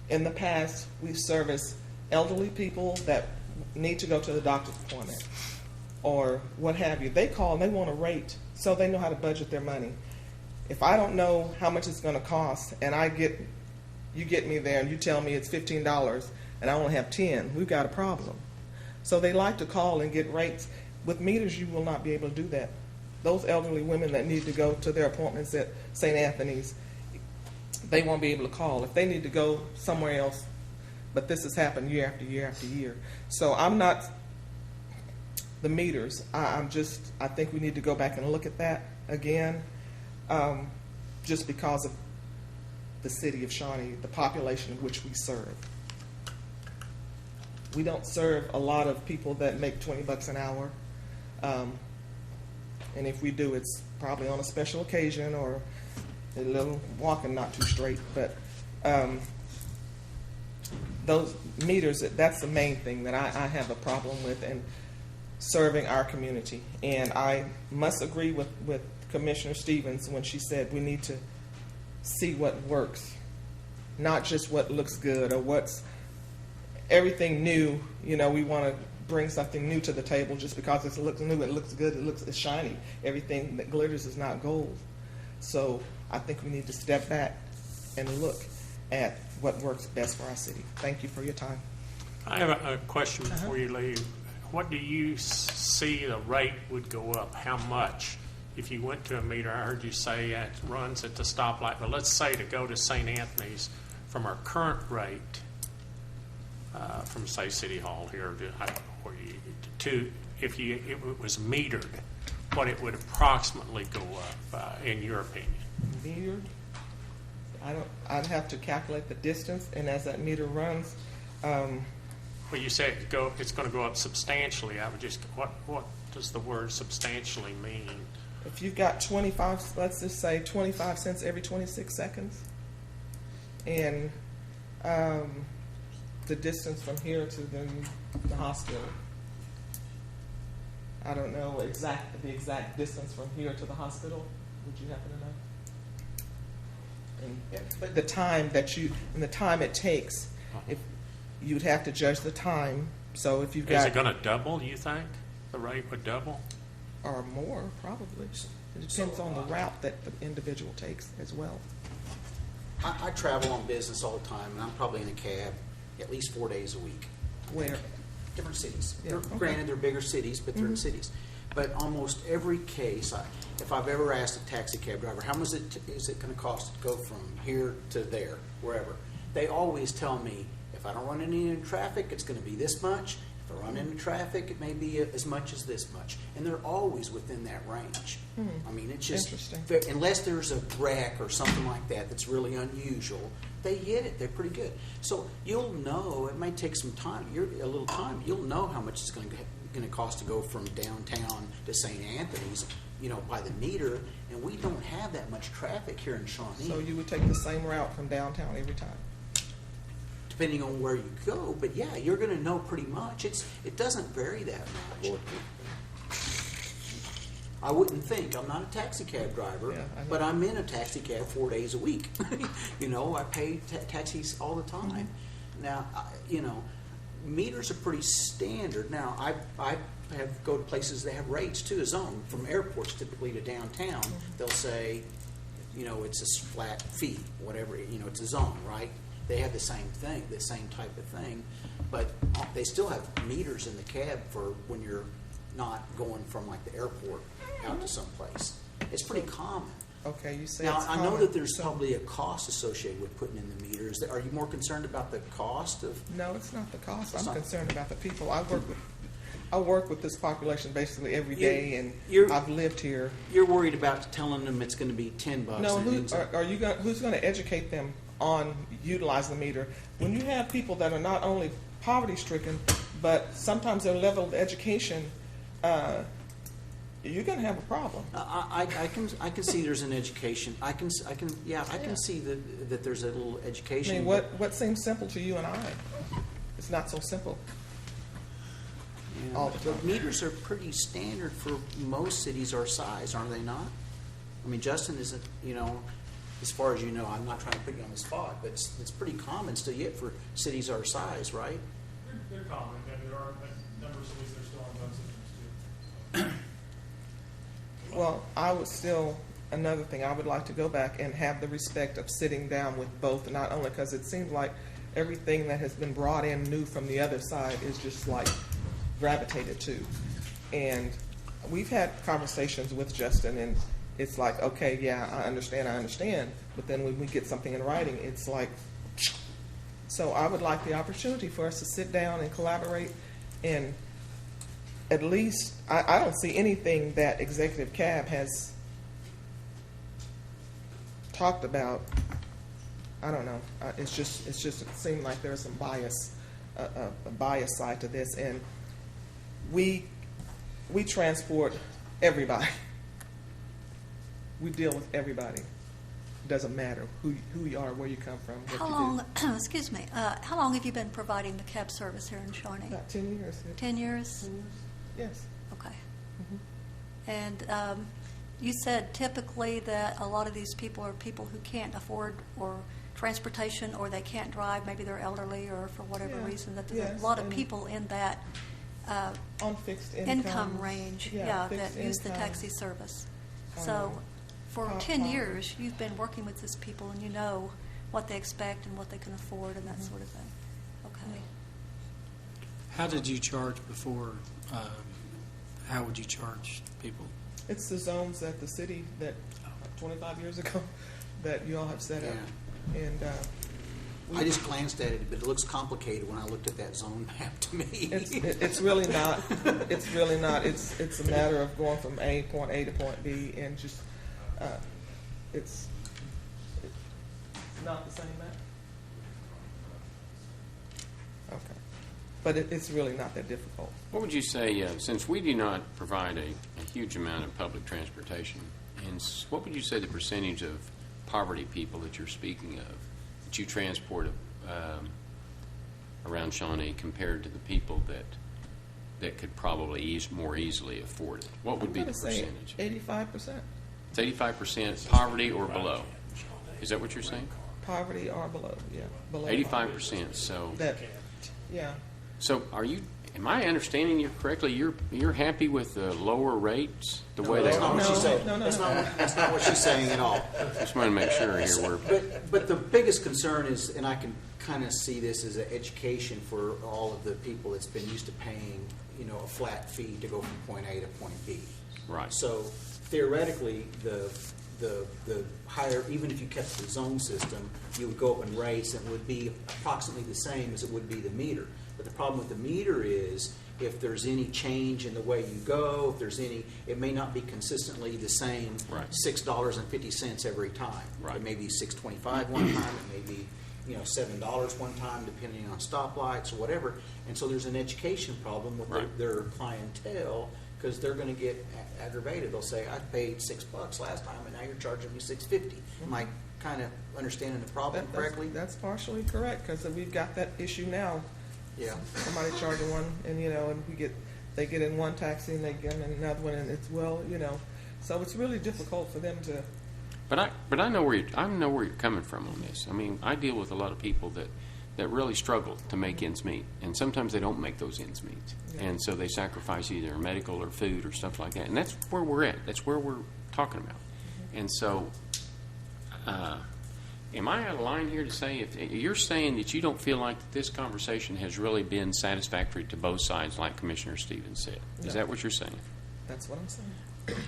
in the past, we've serviced elderly people that need to go to the doctor's appointment or what have you. They call and they want a rate so they know how to budget their money. If I don't know how much it's going to cost, and you get me there and you tell me it's $15 and I only have 10, we've got a problem. So they like to call and get rates. With meters, you will not be able to do that. Those elderly women that need to go to their appointments at St. Anthony's, they won't be able to call. If they need to go somewhere else, but this has happened year after year after year. So I'm not the meters. I think we need to go back and look at that again, just because of the city of Shawnee, the population of which we serve. We don't serve a lot of people that make $20 an hour. And if we do, it's probably on a special occasion or a little walking not too straight. But those meters, that's the main thing that I have a problem with in serving our community. And I must agree with Commissioner Stevens when she said we need to see what works, not just what looks good or what's everything new. You know, we want to bring something new to the table just because it looks new, it looks good, it's shiny. Everything that glitters is not gold. So I think we need to step back and look at what works best for our city. Thank you for your time. I have a question before you leave. What do you see the rate would go up? How much? If you went to a meter, I heard you say it runs at the stoplight, but let's say to go to St. Anthony's from our current rate, from say City Hall here to if it was metered, what it would approximately go up in your opinion? Metered? I'd have to calculate the distance, and as that meter runs. Well, you said it's going to go up substantially. I would just what does the word substantially mean? If you've got 25, let's just say 25 cents every 26 seconds, and the distance from here to the hospital. I don't know the exact distance from here to the hospital. Would you happen to know? And the time and the time it takes, if you'd have to judge the time. So if you've got, is it going to double? You think the rate would double? Or more, probably. It depends on the route that the individual takes as well. I travel on business all the time, and I'm probably in a cab at least 4 days a week. Where? Different cities. Yeah, okay. Granted, they're bigger cities, but they're in cities. But almost every case, if I've ever asked a taxi cab driver, how much is it going to cost to go from here to there, wherever, they always tell me, if I don't run into any traffic, it's going to be this much. If I run into traffic, it may be as much as this much. And they're always within that range. I mean, it's just, unless there's a wreck or something like that that's really unusual, they hit it. They're pretty good. So you'll know, it may take some time, a little time, you'll know how much it's going to cost to go from downtown to St. Anthony's, by the meter. And we don't have that much traffic here in Shawnee. So you would take the same route from downtown every time? Depending on where you go, but yeah, you're going to know pretty much. It doesn't vary that much. I wouldn't think. I'm not a taxi cab driver, but I'm in a taxi cab 4 days a week. I pay taxis all the time. Now, meters are pretty standard. Now, I go to places that have rates too, a zone from airports typically to downtown. They'll say, it's a flat fee, whatever. It's a zone, right? They have the same thing, the same type of thing, but they still have meters in the cab for when you're not going from like the airport out to someplace. It's pretty common. Okay, you say now it's I know common, that there's probably a cost associated with putting in the meters. Are you more concerned about the cost of? No, it's not the cost. I'm concerned about the people. I work with this population basically every day, and I've lived here. You're worried about telling them it's going to be $10. No, who's going to educate them on utilizing the meter? When you have people that are not only poverty-stricken, but sometimes their level of education, you're going to have a problem. I can see there's an education. I can see that there's a little education. I mean, what seems simple to you and I, it's not so simple. Yeah, the meters are pretty standard for most cities our size, aren't they not? I mean, Justin isn't, as far as you know, I'm not trying to put you on the spot, but it's pretty common still yet for cities our size, right? They're common, and there are a number of cities that are still on those systems too. Well, another thing, I would like to go back and have the respect of sitting down with both, not only because it seems like everything that has been brought in new from the other side is just like gravitated to. And we've had conversations with Justin, and it's like, okay, yeah, I understand, but then when we get something in writing, it's like, so I would like the opportunity for us to sit down and collaborate, and at least, I don't see anything that Executive Cab has talked about I don't know. It's just it seemed like there's some bias, a bias side to this, and we transport everybody. We deal with everybody. Doesn't matter who you are, where you come from, what How you long, do. excuse me, how long have you been providing the cab service here in Shawnee? About 10 years. 10 years? Yes. Okay. And you said typically that a lot of these people are people who can't afford or transportation, or they can't drive, maybe they're elderly or for whatever Yeah. reason, that there's Yes, a lot of and people in that on fixed income range, that fixed use the income. taxi service. So for Pop- 10 pop. years, you've been working with these people and you know what they expect and what they can afford and that sort of thing. Okay. How did you charge before? How would you charge people? It's the zones that the city that 25 years ago that you all have set up, and I just glanced at it, but it looks complicated when I looked at that zone map to me. it's really not. It's really not. It's a matter of going from point A to point B, and just it's not the same map. Okay, but it's really not that difficult. What would you say, since we do not provide a huge amount of public transportation, and what would you say the percentage of poverty people that you're speaking of that you transport around Shawnee compared to the people that could probably more easily afford it? What would be the percentage? 85%. It's 85% poverty or below. Is that what you're saying? Poverty or below, yeah. Below 85%. So that, yeah. So are you? Am I understanding you correctly? You're happy with the lower rates, the way they That's not are? what she's saying. No. That's not what she's saying at all. Just want to make sure here But the biggest concern is, and I can kind of see this as an education for all of the people that's been used to paying, a flat fee to go from point A to point B. Right. So theoretically, the higher, even if you kept the zone system, you would go up in rates, and it would be approximately the same as it would be the meter. But the problem with the meter is if there's any change in the way you go, if there's any, it may not be consistently the same $6.50 every time. Right. It may be $6.25 one time. It may be $7 one time, depending on stoplights or whatever. And so there's an education problem with their clientele, because they're going to get aggravated. They'll say, "I paid $6 last time, and now you're charging me $6.50." Am I kind of understanding the problem correctly? That's partially correct, because we've got that issue now. Yeah. Somebody charging one, and and they get in one taxi and they get in another one, and it's so it's really difficult for them to. But I know where you're coming from on this. I mean, I deal with a lot of people that really struggle to make ends meet, and sometimes they don't make those ends meet, and so they sacrifice either medical or food or stuff like that, and that's where we're at. That's where we're talking about, and so. Am I out of line here to say, if you're saying that you don't feel like this conversation has really been satisfactory to both sides, like Commissioner Stevens said? Is that what you're saying? That's what I'm saying.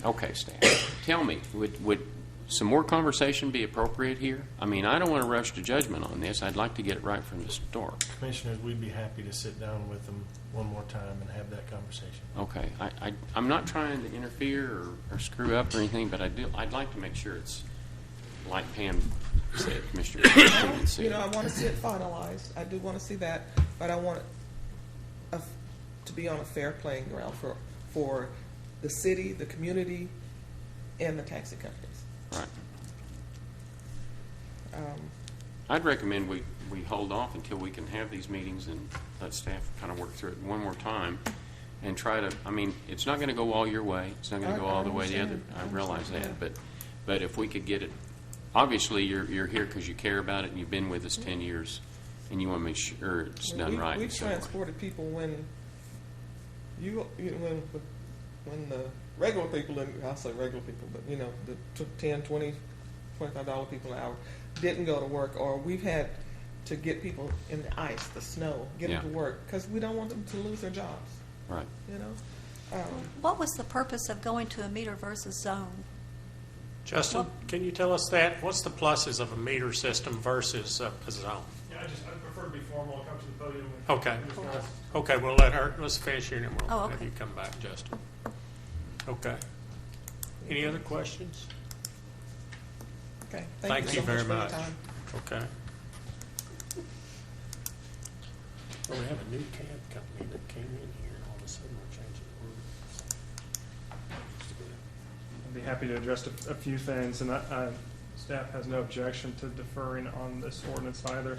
Okay, staff. Tell me, would some more conversation be appropriate here? I mean, I don't want to rush to judgment on this. I'd like to get it right from the start. Commissioners, we'd be happy to sit down with them one more time and have that conversation. Okay. I'm not trying to interfere or screw up or anything, but I'd like to make sure it's like Pam said, Commissioner Stevens said. I want to see it finalized. I do want to see that, but I want it to be on a fair playing ground for the city, the community, and the taxi companies. Right. I'd recommend we hold off until we can have these meetings and let staff kind of work through it one more time and try to, I mean, it's not going to go all your way. It's not going to go all the way the other. I realize that. But if we could get it, obviously you're here because you care about it and you've been with us 10 years and you want to make sure it's done right. We transported people when when the regular people, I'll say regular people, but the $10, $20, $25 people an hour didn't go to work, or we've had to get people in the ice, the snow, get them to work, because we don't want them to lose their jobs. Right. What was the purpose of going to a meter versus zone? Justin, can you tell us that? What's the pluses of a meter system versus a zone? Yeah, I prefer to be formal and come to the podium. Okay. Okay, we'll let's finish here and then we'll have you come back, Justin. Okay. Any other questions? Okay. Thank you so very for your much. time. Okay. Well, we have a new cab company that came in here, and all of a sudden we're changing the rules. I'd be happy to address a few things, and staff has no objection to deferring on this ordinance either.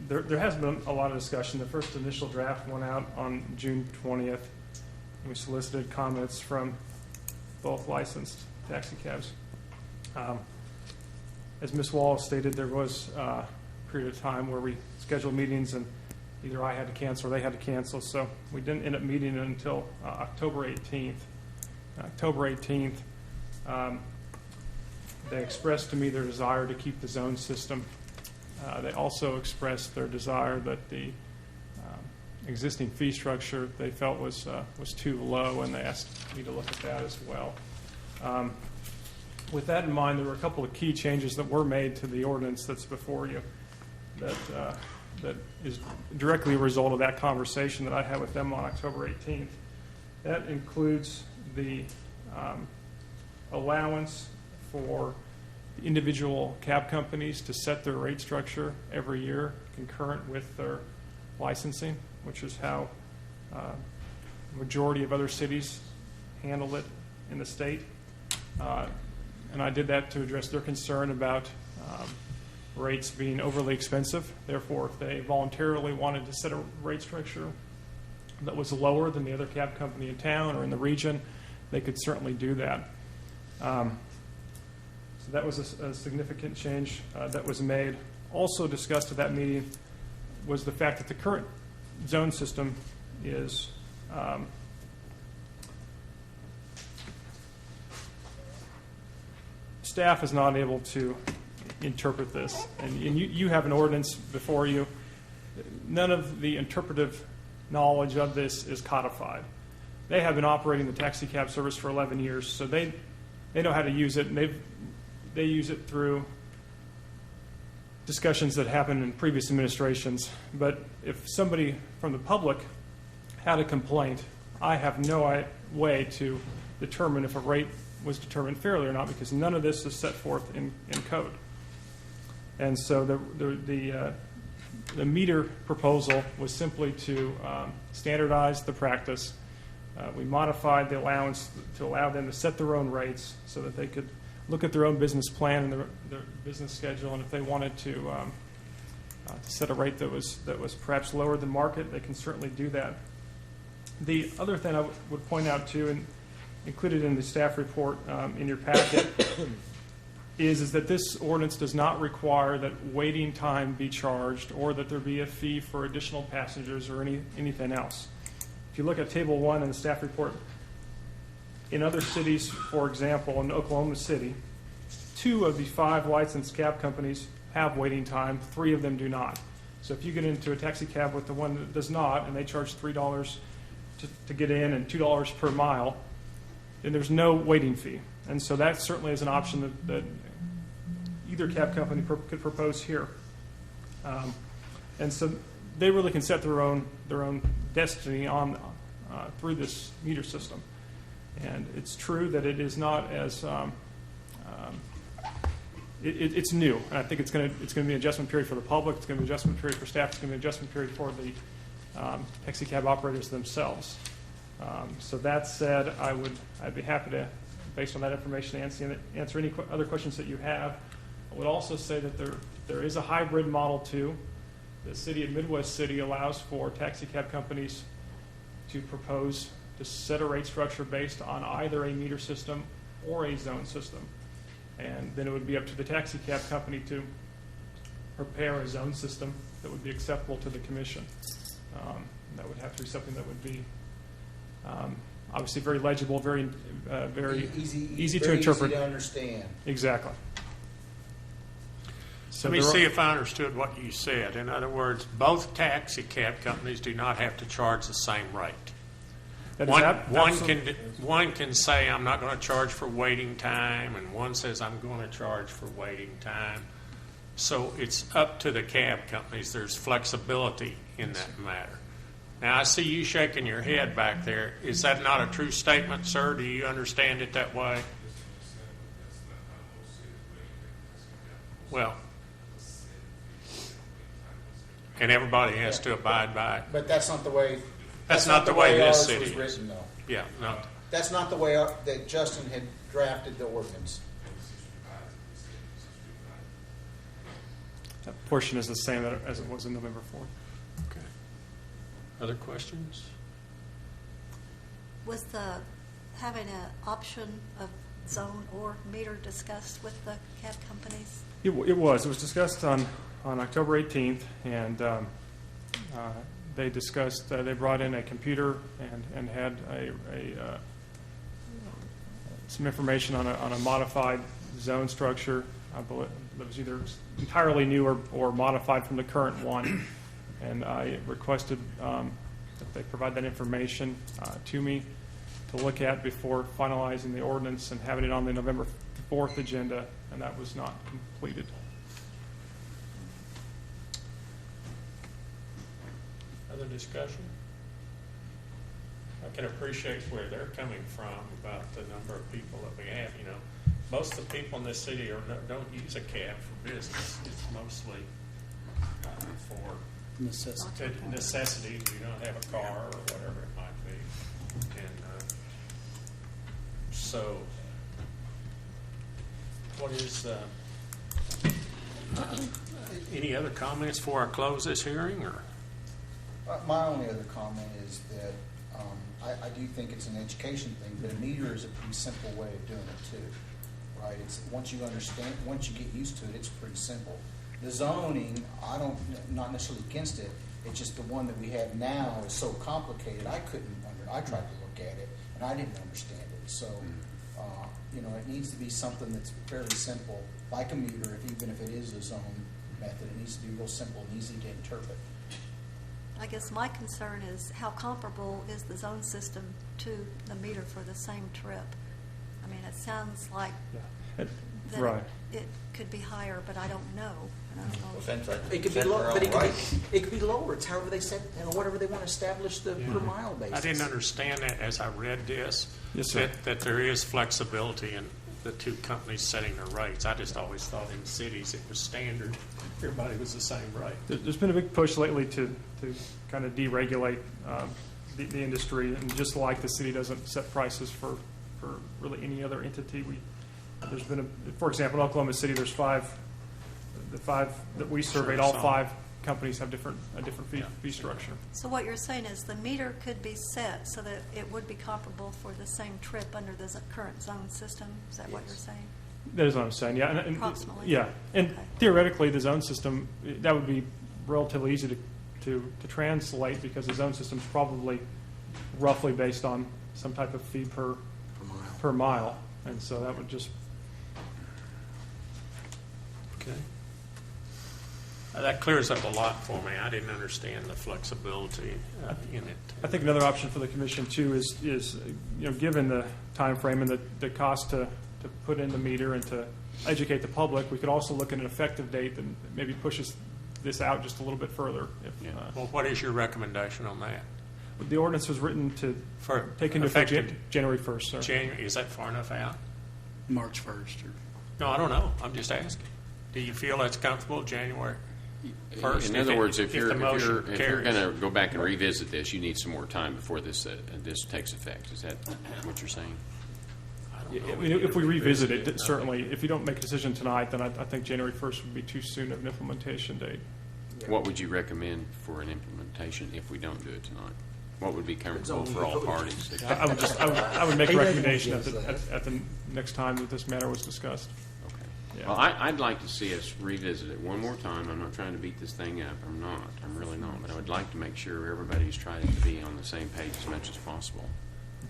There has been a lot of discussion. The first initial draft went out on June 20th. We solicited comments from both licensed taxi cabs. As Ms. Wallace stated, there was a period of time where we scheduled meetings and either I had to cancel or they had to cancel, so we didn't end up meeting until October 18th. October 18th, they expressed to me their desire to keep the zone system. They also expressed their desire that the existing fee structure they felt was too low, and they asked me to look at that as well. With that in mind, there were a couple of key changes that were made to the ordinance that's before you that is directly a result of that conversation that I had with them on October 18th. That includes the allowance for individual cab companies to set their rate structure every year concurrent with their licensing, which is how the majority of other cities handle it in the state. And I did that to address their concern about rates being overly expensive. Therefore, if they voluntarily wanted to set a rate structure that was lower than the other cab company in town or in the region, they could certainly do that. So that was a significant change that was made. Also discussed at that meeting was the fact that the current zone system is staff is not able to interpret this. And you have an ordinance before you. None of the interpretive knowledge of this is codified. They have been operating the taxi cab service for 11 years, so they know how to use it, and they use it through discussions that happened in previous administrations. But if somebody from the public had a complaint, I have no way to determine if a rate was determined fairly or not, because none of this is set forth in code. And so the meter proposal was simply to standardize the practice. We modified the allowance to allow them to set their own rates so that they could look at their own business plan and their business schedule, and if they wanted to set a rate that was perhaps lower than market, they can certainly do that. The other thing I would point out too, and included in the staff report in your packet, is that this ordinance does not require that waiting time be charged or that there be a fee for additional passengers or anything else. If you look at Table 1 in the staff report, in other cities, for example, in Oklahoma City, 2 of the 5 licensed cab companies have waiting time, 3 of them do not. So if you get into a taxi cab with the one that does not, and they charge $3 to get in and $2 per mile, then there's no waiting fee. And so that certainly is an option that either cab company could propose here. And so they really can set their own destiny on through this meter system. And it's true that it is not as it's new, and I think it's going to be an adjustment period for the public. It's going to be an adjustment period for staff. It's going to be an adjustment period for the taxi cab operators themselves. So that said, I'd be happy to, based on that information, answer any other questions that you have. I would also say that there is a hybrid model too. The city of Midwest City allows for taxi cab companies to propose to set a rate structure based on either a meter system or a zone system. And then it would be up to the taxi cab company to prepare a zone system that would be acceptable to the commission. That would have to be something that would be obviously very legible, very easy to interpret. Easy to understand. Exactly. So Let me see if I understood what you said. In other words, both taxi cab companies do not have to charge the same rate. One can say, I'm not going to charge for waiting time, and one says, I'm going to charge for waiting time. So it's up to the cab companies. There's flexibility in that matter. Now, I see you shaking your head back there. Is that not a true statement, sir? Do you understand it that way? Well, and everybody has to abide by it. But that's not the way. That's not the way this ours city was is. written, though. Yeah, no. That's not the way that Justin had drafted the ordinance. That portion is the same as it was in November 4th. Okay. Other questions? Was having an option of zone or meter discussed with the cab companies? It was. It was discussed on October 18th, and they discussed. They brought in a computer and had some information on a modified zone structure. I believe that was either entirely new or modified from the current one. And I requested that they provide that information to me to look at before finalizing the ordinance and having it on the November 4th agenda, and that was not completed. Other discussion? I can appreciate where they're coming from about the number of people that we have. You know, most of the people in this city don't use a cab for business. It's mostly for necessities. You don't have a car or whatever it might be. And so, what is any other comments before I close this hearing, or? My only other comment is that I do think it's an education thing, but a meter is a pretty simple way of doing it too, right? It's once you get used to it, it's pretty simple. The zoning, not necessarily against it. It's just the one that we have now is so complicated. I tried to look at it and I didn't understand it. So, it needs to be something that's fairly simple, like a meter. Even if it is a zone method, it needs to be real simple and easy to interpret. I guess my concern is how comparable is the zone system to the meter for the same trip? I mean, it sounds like that Right. it could be higher, but I don't know. And I don't know. It could be lower, but it could be lower. It's however they set, whatever they want to establish the per mile basis. I didn't understand that as I read this, Yes, sir. that there is flexibility in the two companies setting their rates. I just always thought in cities it was standard. Everybody was the same rate. There's been a big push lately to kind of deregulate the industry, and just like the city doesn't set prices for really any other entity, there's been for example, in Oklahoma City, there's the five that we surveyed, all 5 companies have a different fee structure. So what you're saying is the meter could be set so that it would be comparable for the same trip under the current zone system? Is that what you're saying? That is what I'm saying, yeah. And Approximately. Yeah, and Okay. theoretically, the zone system, that would be relatively easy to translate, because the zone system is probably roughly based on some type of fee per mile. And so that would just... Okay. That clears up a lot for me. I didn't understand the flexibility in it. I think another option for the commission too is given the time frame and the cost to put in the meter and to educate the public, we could also look at an effective date that maybe pushes this out just a little bit further. Well, what is your recommendation on that? The ordinance was written to take into effect January 1st, sir. January, is that far enough out? March 1st. No, I don't know. I'm just asking. Do you feel that's comfortable, January 1st? In other words, if you're going carries? to go back and revisit this, you need some more time before this takes effect. Is that what you're saying? I mean, if we revisit it, certainly. If you don't make a decision tonight, then I think January 1st would be too soon of an implementation date. What would you recommend for an implementation if we don't do it tonight? What would be comfortable for all parties? I would make a recommendation at the next time that this matter was discussed. Okay. Well, I'd like to see us revisit it one more time. I'm not trying to beat this thing up. I'm not. I'm really not. But I would like to make sure everybody's trying to be on the same page as much as possible,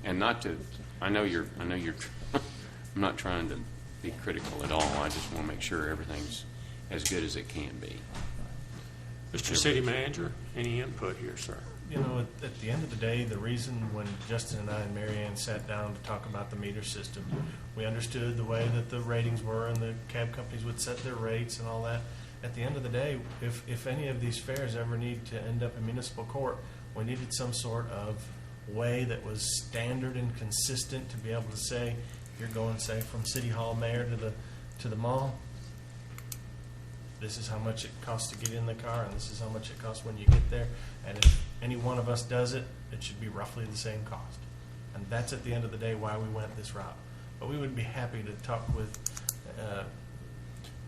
and not to. I know you're. I'm not trying to be critical at all. I just want to make sure everything's as good as it can be. Mr. City Manager, any input here, sir? You know, at the end of the day, the reason when Justin and I and Mary Ann sat down to talk about the meter system, we understood the way that the ratings were and the cab companies would set their rates and all that. At the end of the day, if any of these fares ever need to end up in municipal court, we needed some sort of way that was standard and consistent to be able to say, if you're going, say, from City Hall Mayor to the mall, this is how much it costs to get in the car, and this is how much it costs when you get there. And if any one of us does it, it should be roughly the same cost. And that's at the end of the day why we went this route. But we would be happy to talk with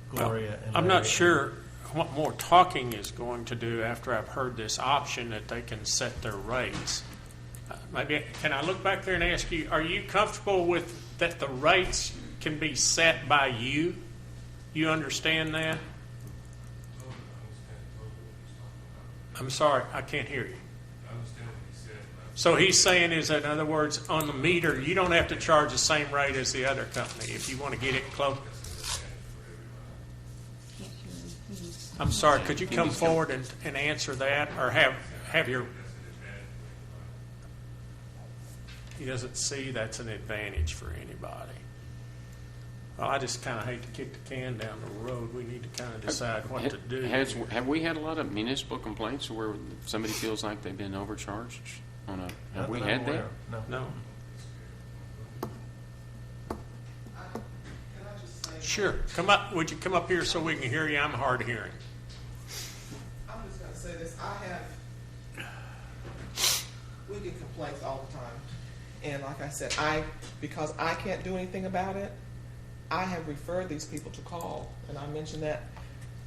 Gloria and I'm Larry. not sure what more talking is going to do after I've heard this option that they can set their rates. Maybe, can I look back there and ask you, are you comfortable with that the rates can be set by you? You understand that? I'm sorry, I can't hear you. So he's saying is that, in other words, on the meter, you don't have to charge the same rate as the other company if you want to get it close. I'm sorry, could you come forward and answer that, or have your... He doesn't see that's an advantage for anybody. Well, I just kind of hate to kick the can down the road. We need to kind of decide what to do. Have we had a lot of municipal complaints where somebody feels like they've been overcharged? Have we had that? No. Sure. Come up. Would you come up here so we can hear you? I'm hard of hearing. I'm just going to say this. We get complaints all the time. And like I said, because I can't do anything about it, I have referred these people to call. And I mentioned that.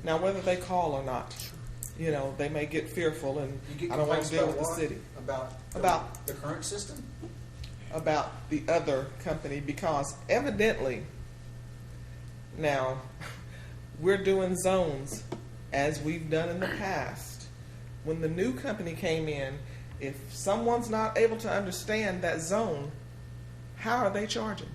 Now, whether they call or not, they may get fearful, and I don't want to deal with the city. About the current system? About the other company, because evidently, now, we're doing zones as we've done in the past. When the new company came in, if someone's not able to understand that zone, how are they charging?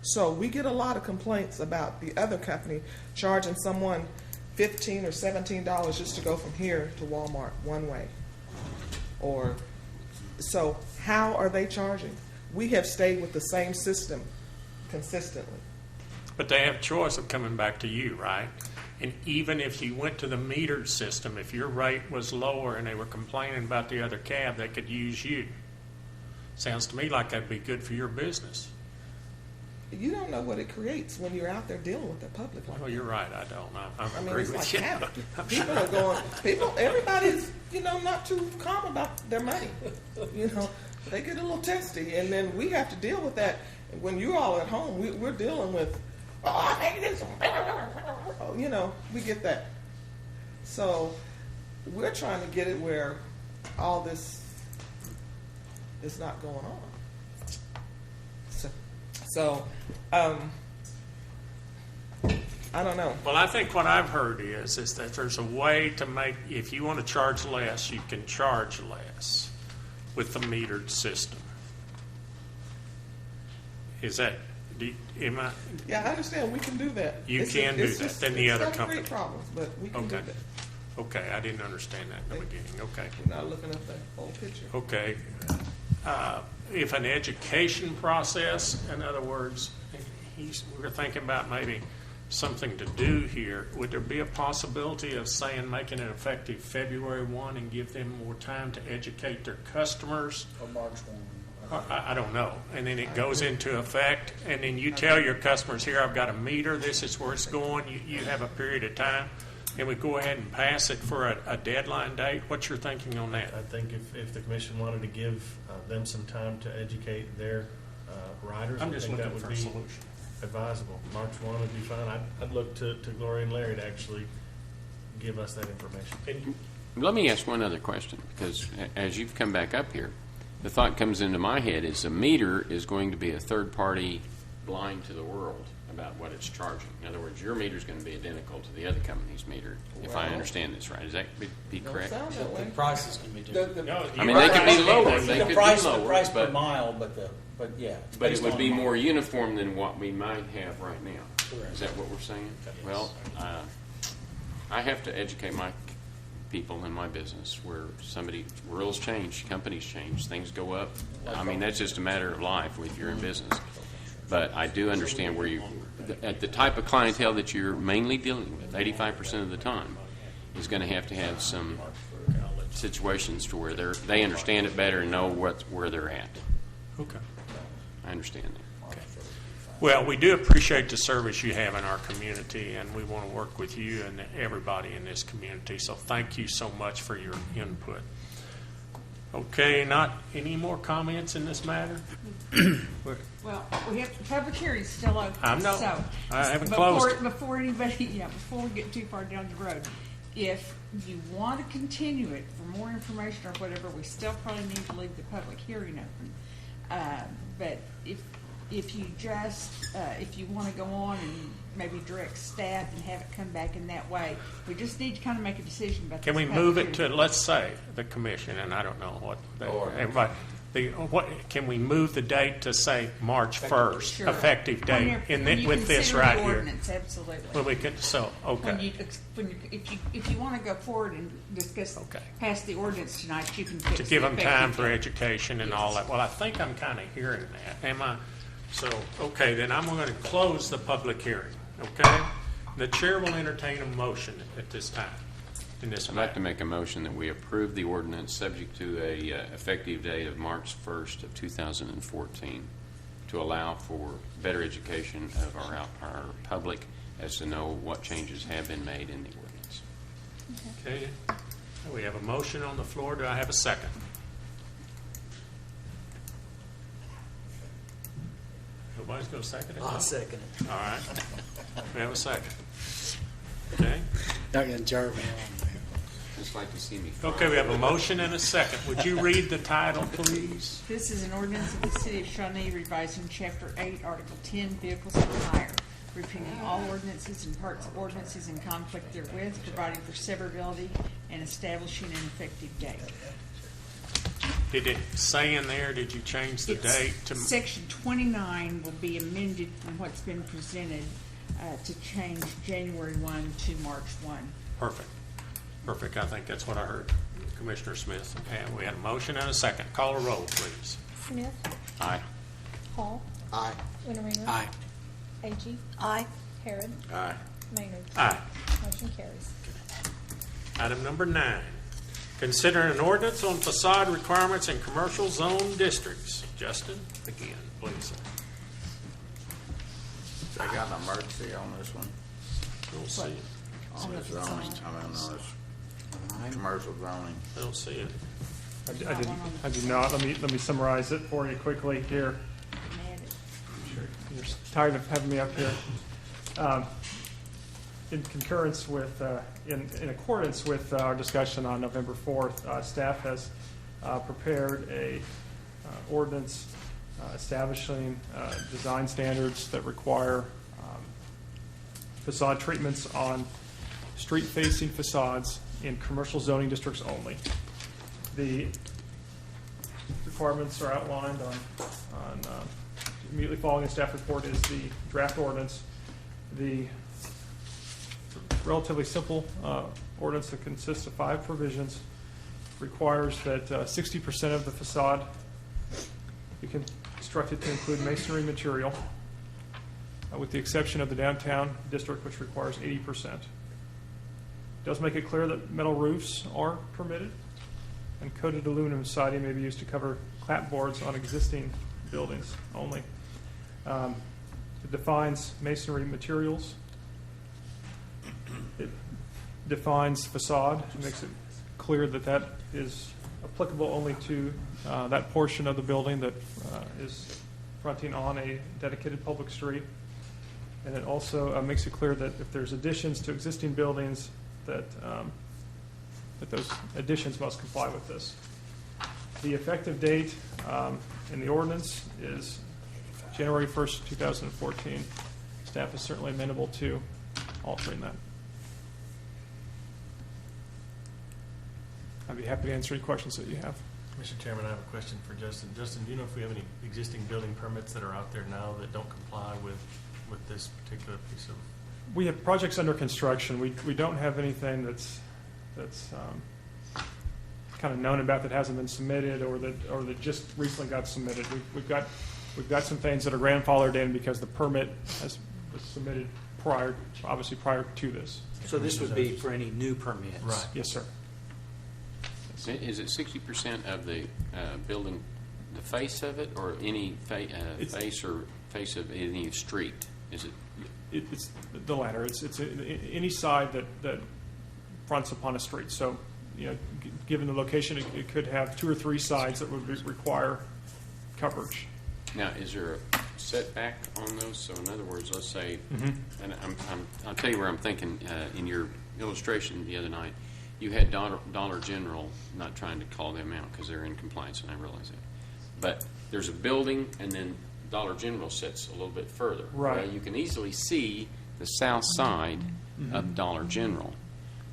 So we get a lot of complaints about the other company charging someone $15 or $17 just to go from here to Walmart one way. So how are they charging? We have stayed with the same system consistently. But they have choice of coming back to you, right? And even if you went to the metered system, if your rate was lower and they were complaining about the other cab, they could use you. Sounds to me like that'd be good for your business. You don't know what it creates when you're out there dealing with the public. Well, you're right. I don't. I mean, agree it's with like you. havoc. People are going. Everybody's not too calm about their money. They get a little testy, and then we have to deal with that. When you're all at home, we're dealing with. I hate this. We get that. So we're trying to get it where all this is not going on. So, I don't know. Well, I think what I've heard is that there's a way to make, if you want to charge less, you can charge less with the metered system. Is that, Yeah, I understand. We can do that. You can do that than the other company. It's problems, but we can do that. Okay, I didn't understand that in the beginning. Okay. We're not looking at the whole picture. Okay. If an education process, in other words, we're thinking about maybe something to do here, would there be a possibility of making it effective February 1 and give them more time to educate their customers? Or March 1. I don't know. And then it goes into effect, and then you tell your customers, here, I've got a meter, this is where it's going, you have a period of time, and we go ahead and pass it for a deadline date. What's your thinking on that? I think if the commission wanted to give them some time to educate their riders, I'm just I think looking that for would a be solution. advisable. March 1 would be fine. I'd look to Gloria and Larry to actually give us that information. Let me ask one other question, because as you've come back up here, the thought comes into my head is a meter is going to be a third party blind to the world about what it's charging. In other words, your meter is going to be identical to the other company's meter, if I understand this right. Is that be correct? The prices can be different. I mean, they could be lower. They could be lower. The price per mile, but yeah. But it would be more uniform than what we might have right now. Correct. Is that what we're saying? Well, I have to educate my people in my business where rules change, companies change, things go up. I mean, that's just a matter of life if you're in business. But I do understand at the type of clientele that you're mainly dealing with, 85% of the time, is going to have some situations to where they understand it better and know where they're at. Okay. I understand that. Well, we do appreciate the service you have in our community, and we want to work with you and everybody in this community. So thank you so much for your input. Okay, not any more comments in this matter? Well, we have, the public hearing's still open. I know. So, I haven't closed it. Before anybody, before we get too far down the road, if you want to continue it for more information or whatever, we still probably need to leave the public hearing open. But if you just, if you want to go on and maybe direct staff and have it come back in that way, we just need to kind of make a decision about Can this we public move it hearing. to, let's say, the commission, and I don't know what, Or- everybody, can we move the date to, say, March 1st, Sure. effective date, Whenever- in when you with this consider right the here? ordinance, absolutely. When we can, so, When okay. if you want to go forward and discuss, pass the ordinance tonight, you can fix To the give them time effective for date. education and all that. Well, I think I'm kind of hearing that. Am I? So, okay, then I'm going to close the public hearing, okay? The chair will entertain a motion at this time, in this I'd matter. like to make a motion that we approve the ordinance subject to a effective date of March 1st of 2014 to allow for better education of our public as to know what changes have been made in the ordinance. Okay, we have a motion on the floor. Do I have a second? Nobody's going to second it? I'll second it. All right. We have a second. Okay. Not gonna jar me. Just like to see me. Okay, we have a motion and a second. Would you read the title, please? This is an ordinance of the City of Shawnee revising Chapter 8, Article 10, Vehicles for Hire, repealing all ordinances and parts of ordinances in conflict therewith, providing for severability, and establishing an effective date. Did it say in there, did you change the date to? Section 29 will be amended from what's been presented to change January 1 to March 1. Perfect. Perfect. I think that's what I heard, Commissioner Smith. And we had a motion and a second. Call a roll, please. Smith. Aye. Hall. Aye. Winteringer. Aye. Agee. Aye. Harrod. Aye. Maynard. Aye. Motion carries. Item number 9. Consider an ordinance on facade requirements in commercial zone districts. Justin, again, please. They got an emergency on this one? Don't see it. On this zoning, I mean, on this commercial zoning. I don't see it. I did not. Let me summarize it for you quickly here. You're tired of having me up here. In concurrence with, in accordance with our discussion on November 4th, staff has prepared a ordinance establishing design standards that require facade treatments on street-facing facades in commercial zoning districts only. The requirements are outlined on immediately following the staff report is the draft ordinance. The relatively simple ordinance that consists of 5 provisions requires that 60% of the facade be constructed to include masonry material, with the exception of the downtown district, which requires 80%. It does make it clear that metal roofs are permitted, and coated aluminum siding may be used to cover clapboards on existing buildings only. It defines masonry materials. It defines facade. It makes it clear that that is applicable only to that portion of the building that is fronting on a dedicated public street. And it also makes it clear that if there's additions to existing buildings, that those additions must comply with this. The effective date in the ordinance is January 1st, 2014. Staff is certainly amenable to altering that. I'd be happy to answer any questions that you have. Mr. Chairman, I have a question for Justin. Justin, do you know if we have any existing building permits that are out there now that don't comply with this particular piece of? We have projects under construction. We don't have anything that's kind of known about that hasn't been submitted or that just recently got submitted. We've got some things that are grandfathered in because the permit was submitted prior to this. So this would be for any new permits? Right. Yes, sir. Is it 60% of the building the face of it, or any face or face of any street? Is it? It's the latter. It's any side that fronts upon a street. So, given the location, it could have 2 or 3 sides that would require coverage. Now, is there a setback on those? So, in other words, let's say, and I'll tell you where I'm thinking. In your illustration the other night, you had Dollar General. I'm not trying to call them out because they're in compliance, and I realize that. But there's a building, and then Dollar General sits a little bit further. Right. Well, you can easily see the south side of Dollar General.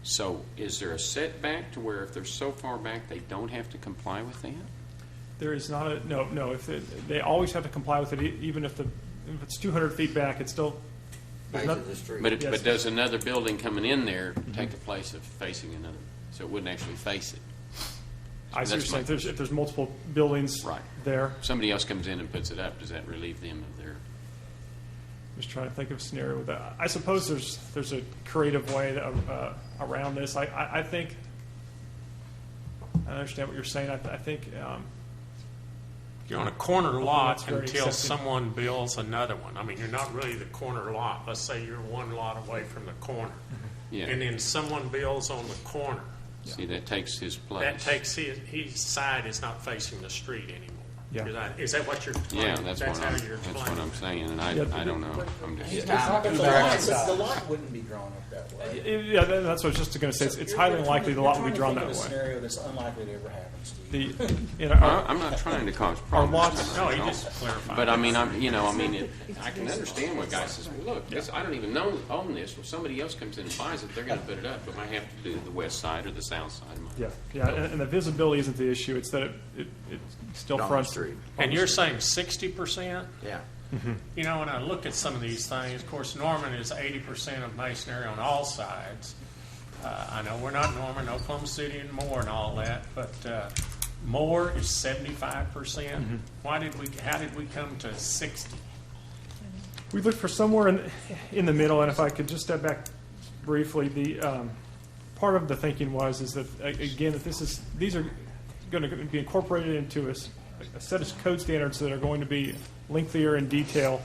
So, is there a setback to where if they're so far back, they don't have to comply with that? There is not a no. If they always have to comply with it, even if it's 200 feet back, it's still. Face of the street. But does another building coming in there take the place of facing another? So it wouldn't actually face it. I see what you're saying. If there's multiple buildings there. Somebody else comes in and puts it up. Does that relieve them of their? Just trying to think of a scenario with that. I suppose there's a creative way around this. I think I understand what you're saying. I think. You're on a corner lot that's very until accepting. someone builds another one. I mean, you're not really the corner lot. Let's say you're one lot away from the corner. Yeah. And then someone builds on the corner. See, that takes his place. That takes his side is not facing the street anymore. Yeah. Is that what you're explaining? Yeah, that's how what you're I'm explaining. saying, and I don't know. I'm just. The lot wouldn't be drawn up that way. Yeah, that's what I was just going to say. It's highly unlikely the lot will be drawn that You're way. trying to think of a scenario that's unlikely to ever happen, Steve. I'm not trying to cause problems. lots- No, you just clarified. But I mean, I can understand what guys says. Well, look, I don't even own this. Well, somebody else comes in and buys it. They're going to put it up, but I have to do the west side or the south side. Yeah, and the visibility isn't the issue. It's that it still On the fronts. street. And you're saying 60%? Yeah. You know, when I look at some of these things, of course, Norman is 80% of masonry on all sides. I know we're not Norman, Oklahoma City and Moore and all that, but Moore is 75%. How did we come to 60? We looked for somewhere in the middle, and if I could just step back briefly, the part of the thinking is that again that these are going to be incorporated into a set of code standards that are going to be lengthier in detail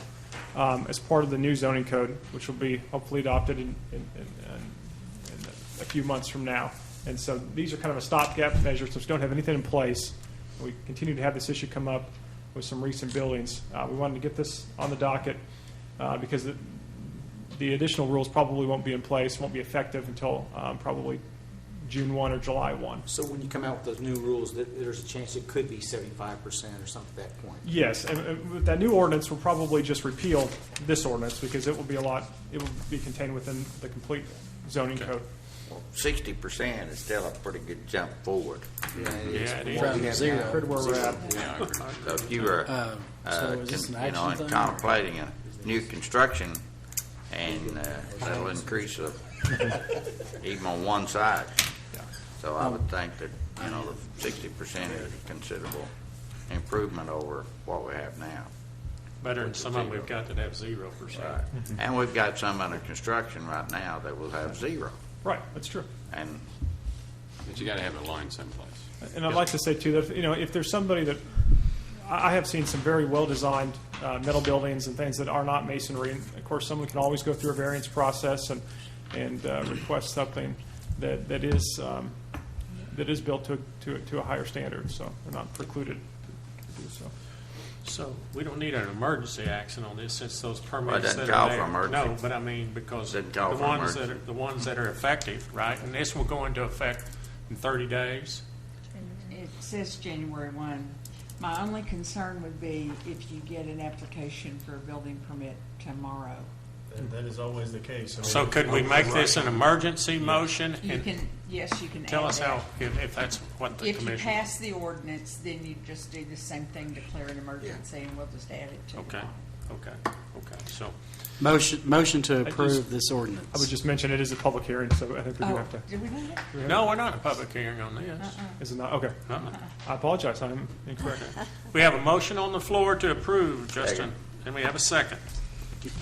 as part of the new zoning code, which will be hopefully adopted in a few months from now. And so these are kind of a stopgap measure, so we don't have anything in place. We continue to have this issue come up with some recent buildings. We wanted to get this on the docket because the additional rules probably won't be in place, won't be effective until probably June 1 or July 1. So when you come out with those new rules, there's a chance it could be 75% or something at that point. Yes, and with that new ordinance, we'll probably just repeal this ordinance because it will be contained within the complete zoning code. Well, 60% is still a pretty good jump forward. Yeah, it is. From zero. Compared to where we're at. Yeah. So if you were, So is this an action and thing? contemplating a new construction, and that'll increase even on one side. So I would think that, the 60% is a considerable improvement over what we have now. Better than some of them we've got that have 0%. Right. And we've got some under construction right now that will have 0. Right, that's true. And But you got to have a line someplace. And I'd like to say, too, that if there's somebody that I have seen some very well-designed metal buildings and things that are not masonry, and of course, someone can always go through a variance process and request something that is built to a higher standard, so they're not precluded to do so. So we don't need an emergency action on this since those Well, it permits doesn't that call are for there. emergency. No, but I mean, because the Doesn't call for ones that are effective, right? And this will go into effect in 30 days. It says January 1. My only concern would be if you get an application for a building permit tomorrow. And that is always the case. I mean, So could we make this an emergency motion? You And can, yes, you can tell add us that. how, if that's what the If you commission. pass the ordinance, then you just do the same thing, declare an emergency, and we'll just add it to the Okay, bottom. okay. So Motion to I just- approve this ordinance. I would just mention it is a public hearing, so I think we do Oh, have to. did we do that? no, we're not in a public hearing on this. Is it not? Okay. Uh-uh. I apologize. I'm incorrect. We have a motion on the floor to approve, Justin, and we have a second.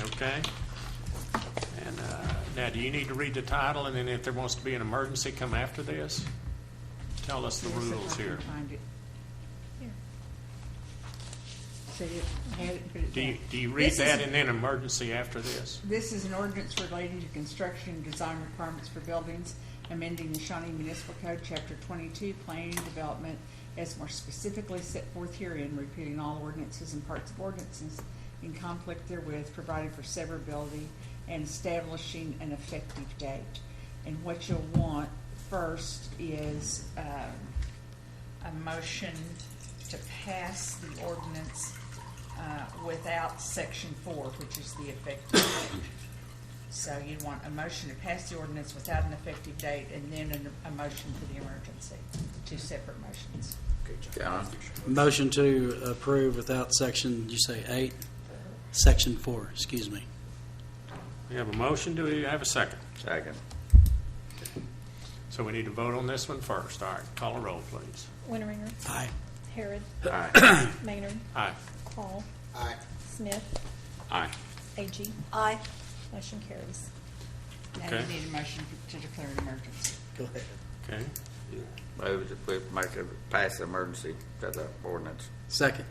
Okay? And now, do you need to read the title, and then if there wants to be an emergency, come after this? Tell us the Yes, if rules I can here. find it. see it. I had it, put it Do you, down. do you read This that is- and then emergency after this? This is an ordinance relating to construction and design requirements for buildings, amending the Shawnee Municipal Code, Chapter 22, Planning and Development, as more specifically set forth herein, repealing all ordinances and parts of ordinances in conflict therewith, providing for severability, and establishing an effective date. And what you'll want first is a motion to pass the ordinance without Section 4, which is the effective date. So you'd want a motion to pass the ordinance without an effective date, and then a motion for the emergency, two separate motions. John? Motion to approve without section, did you say 8? Section 4, excuse me. We have a motion. Do we have a second? Second. So we need to vote on this one first. All right, call a roll, please. Winteringer. Aye. Harrod. Aye. Maynard. Aye. Hall. Aye. Smith. Aye. A.G. Aye. Motion carries. Now Okay. you need a motion to declare an emergency. Go ahead. Okay. Move that we make a pass the emergency to the ordinance. Second.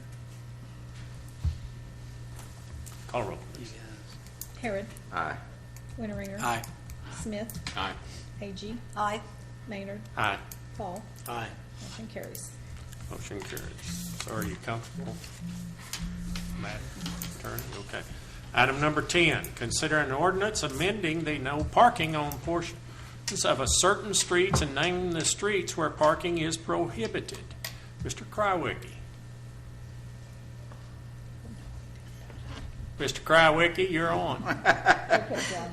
Call a roll, please. Harrod. Aye. Winteringer. Aye. Smith. Aye. A.G. Aye. Maynard. Aye. Hall. Aye. Motion carries. Motion carries. So are you comfortable, Matt, Attorney? Okay. Item number 10, consider an ordinance amending the no parking on portions of a certain streets and naming the streets where parking is prohibited. Mr. Krywicki. Mr. Krywicki, you're on. Okay, John.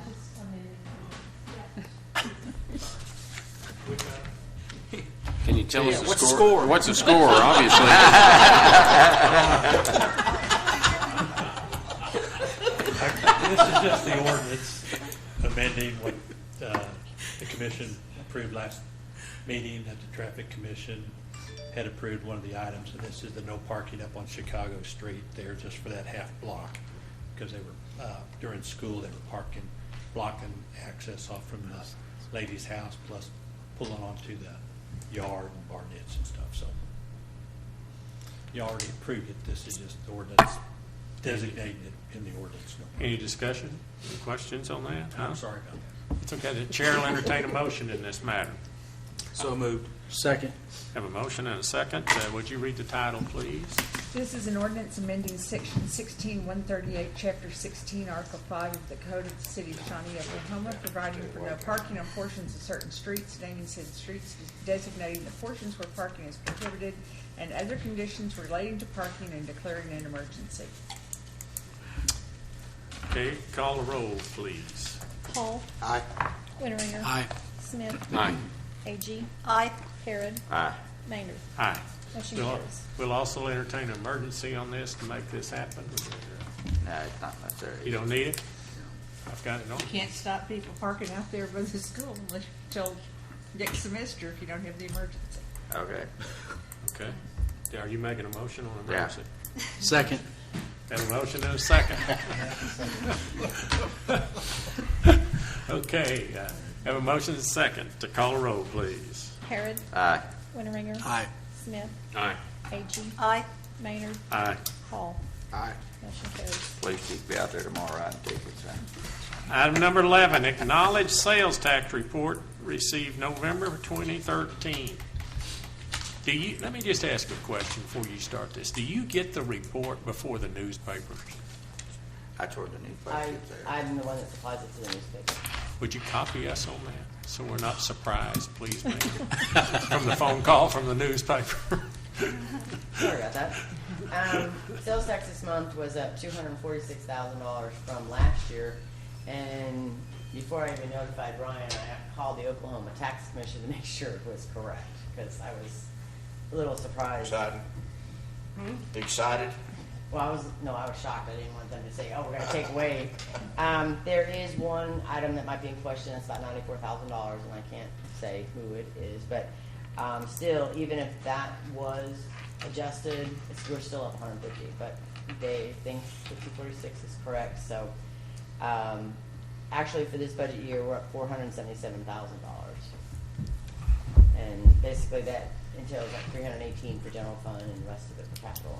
Can you tell us Yeah, the what's the score? score? What's the score, obviously? This is just the ordinance amending what the commission approved last meeting, that the traffic commission had approved one of the items, and this is the no parking up on Chicago Street there just for that half block, because they were, during school, they were blocking access off from the lady's house, plus pulling onto the yard and bar nets and stuff, so. You already approved it, this is just the ordinance designating it in the ordinance. Any discussion, any questions on that? I'm sorry about that. It's okay. The chair will entertain a motion in this matter. So moved. Second. Have a motion and a second. Would you read the title, please? This is an ordinance amending Section 16138, Chapter 16, Article 5 of the Code of the City of Shawnee, Oklahoma, providing for no parking on portions of certain streets, naming said streets, designating the portions where parking is prohibited, and other conditions relating to parking, and declaring an emergency. Okay, call the roll, please. Hall. Aye. Winteringer. Aye. Smith. Aye. A.G. Aye. Harrod. Aye. Maynard. Aye. Motion We'll- carries. We'll also entertain an emergency on this to make this happen. No, it's not necessary. You don't need it? I've got it on. You can't stop people parking out there by the school until next semester if you don't have the emergency. Okay. Okay. Are you making a motion on Yeah. emergency? Second. Have a motion and a second. Okay, have a motion and a second to call a roll, please. Harrod. Aye. Winteringer. Aye. Smith. Aye. A.G. Aye. Maynard. Aye. Hall. Aye. Motion carries. Please keep me out there tomorrow riding tickets. Item number 11, acknowledge sales tax report received November 2013. Let me just ask a question before you start this. Do you get the report before the newspapers? That's where the newspaper is there. I'm the one that supplies it to the newspaper. Would you copy us on that so we're not surprised, please, ma'am? From the phone call from the newspaper. Sorry about that. Sales tax this month was up $246,000 from last year, and before I even notified Ryan, I called the Oklahoma Tax Commission to make sure it was correct, because I was a little surprised. Excited? Excited? Well, I was shocked. I didn't want them to say, "Oh, we're going to take away." There is one item that might be in question. It's about $94,000, and I can't say who it is. But still, even if that was adjusted, we're still up 150. But they think the 246 is correct. So, actually, for this budget year, we're up $477,000, and basically that entails like $318 for general fund and the rest of it for capital.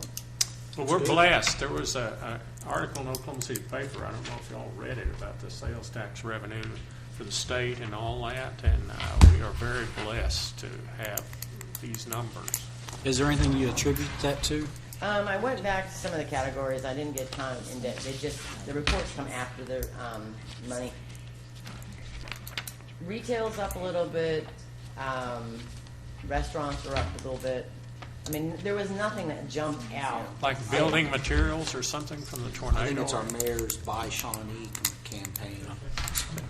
Well, we're blessed. There was an article in Oklahoma City paper, I don't know if y'all read it, about the sales tax revenue for the state and all that, and we are very blessed to have these numbers. Is there anything you attribute that to? I went back to some of the categories. I didn't get time in depth. The reports come after the money. Retail's up a little bit. Restaurants are up a little bit. I mean, there was nothing that jumped out. Like building materials or something from the tornado? I think it's our mayor's Buy Shawnee campaign.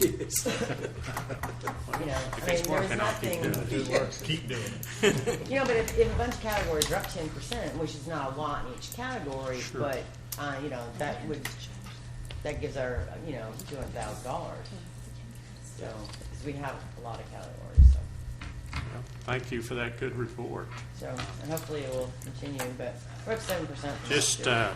You know, If I it's mean, there was working, I'll keep nothing. doing it. Good work. Keep doing it. You know, but if a bunch of categories are up 10%, which is not a lot in each category, Sure. but you know, that gives our $200,000. So, because we have a lot of categories. So. Well, thank you for that good report. So, and hopefully it will continue, but we're up 7%. from Just last year.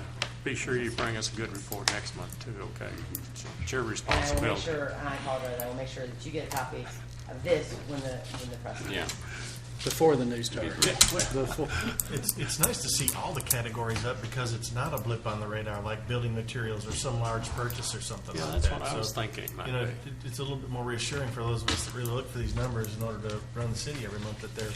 be sure you bring us a good report next month too, okay? It's your And I will make responsibility. sure, and I apologize, I will make sure that you get a copy of this when the press. Yeah. Before the news started. Well, it's nice to see all the categories up because it's not a blip on the radar like building materials or some large purchase or something Yeah, like that's that. what I was thinking, You know, maybe. it's a little bit more reassuring for those of us that really look for these numbers in order to run the city every month that they're,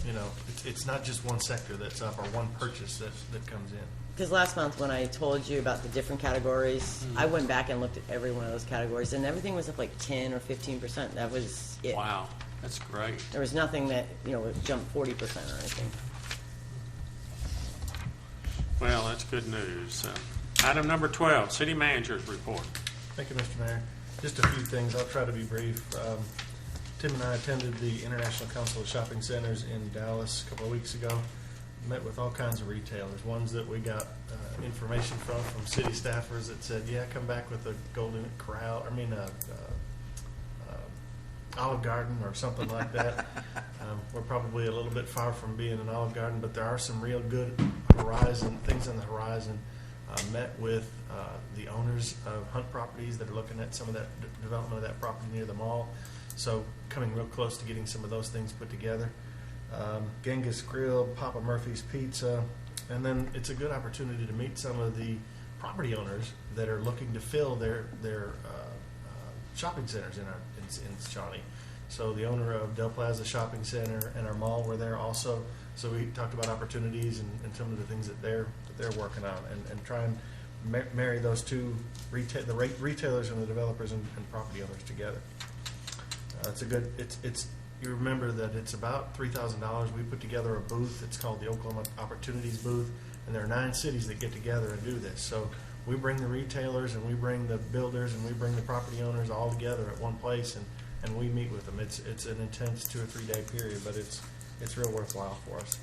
you know, it's not just one sector that's up or one purchase that comes in. Because last month when I told you about the different categories, I went back and looked at every one of those categories, and everything was up like 10 or 15%. That was it. Wow, that's great. There was nothing that jumped 40% or anything. Well, that's good news. Item number 12, city manager's report. Thank you, Mr. Mayor. Just a few things. I'll try to be brief. Tim and I attended the International Council of Shopping Centers in Dallas a couple of weeks ago. Met with all kinds of retailers, ones that we got information from city staffers that said, yeah, come back with a Golden Corral, Olive Garden or something like that. We're probably a little bit far from being an Olive Garden, but there are some real good things on the horizon. Met with the owners of Hunt Properties that are looking at some of that development of that property near the mall. So coming real close to getting some of those things put together. Genghis Grill, Papa Murphy's Pizza, and then it's a good opportunity to meet some of the property owners that are looking to fill their shopping centers in Shawnee. So the owner of Del Plaza Shopping Center and our mall were there also. So we talked about opportunities and some of the things that they're working on and try and marry those two retailers and the developers and property owners together. It's a good. You remember that it's about $3,000. We put together a booth. It's called the Oklahoma Opportunities Booth, and there are 9 cities that get together and do this. So we bring the retailers and we bring the builders and we bring the property owners all together at one place, and we meet with them. It's an intense 2 or 3 day period, but it's real worthwhile for us.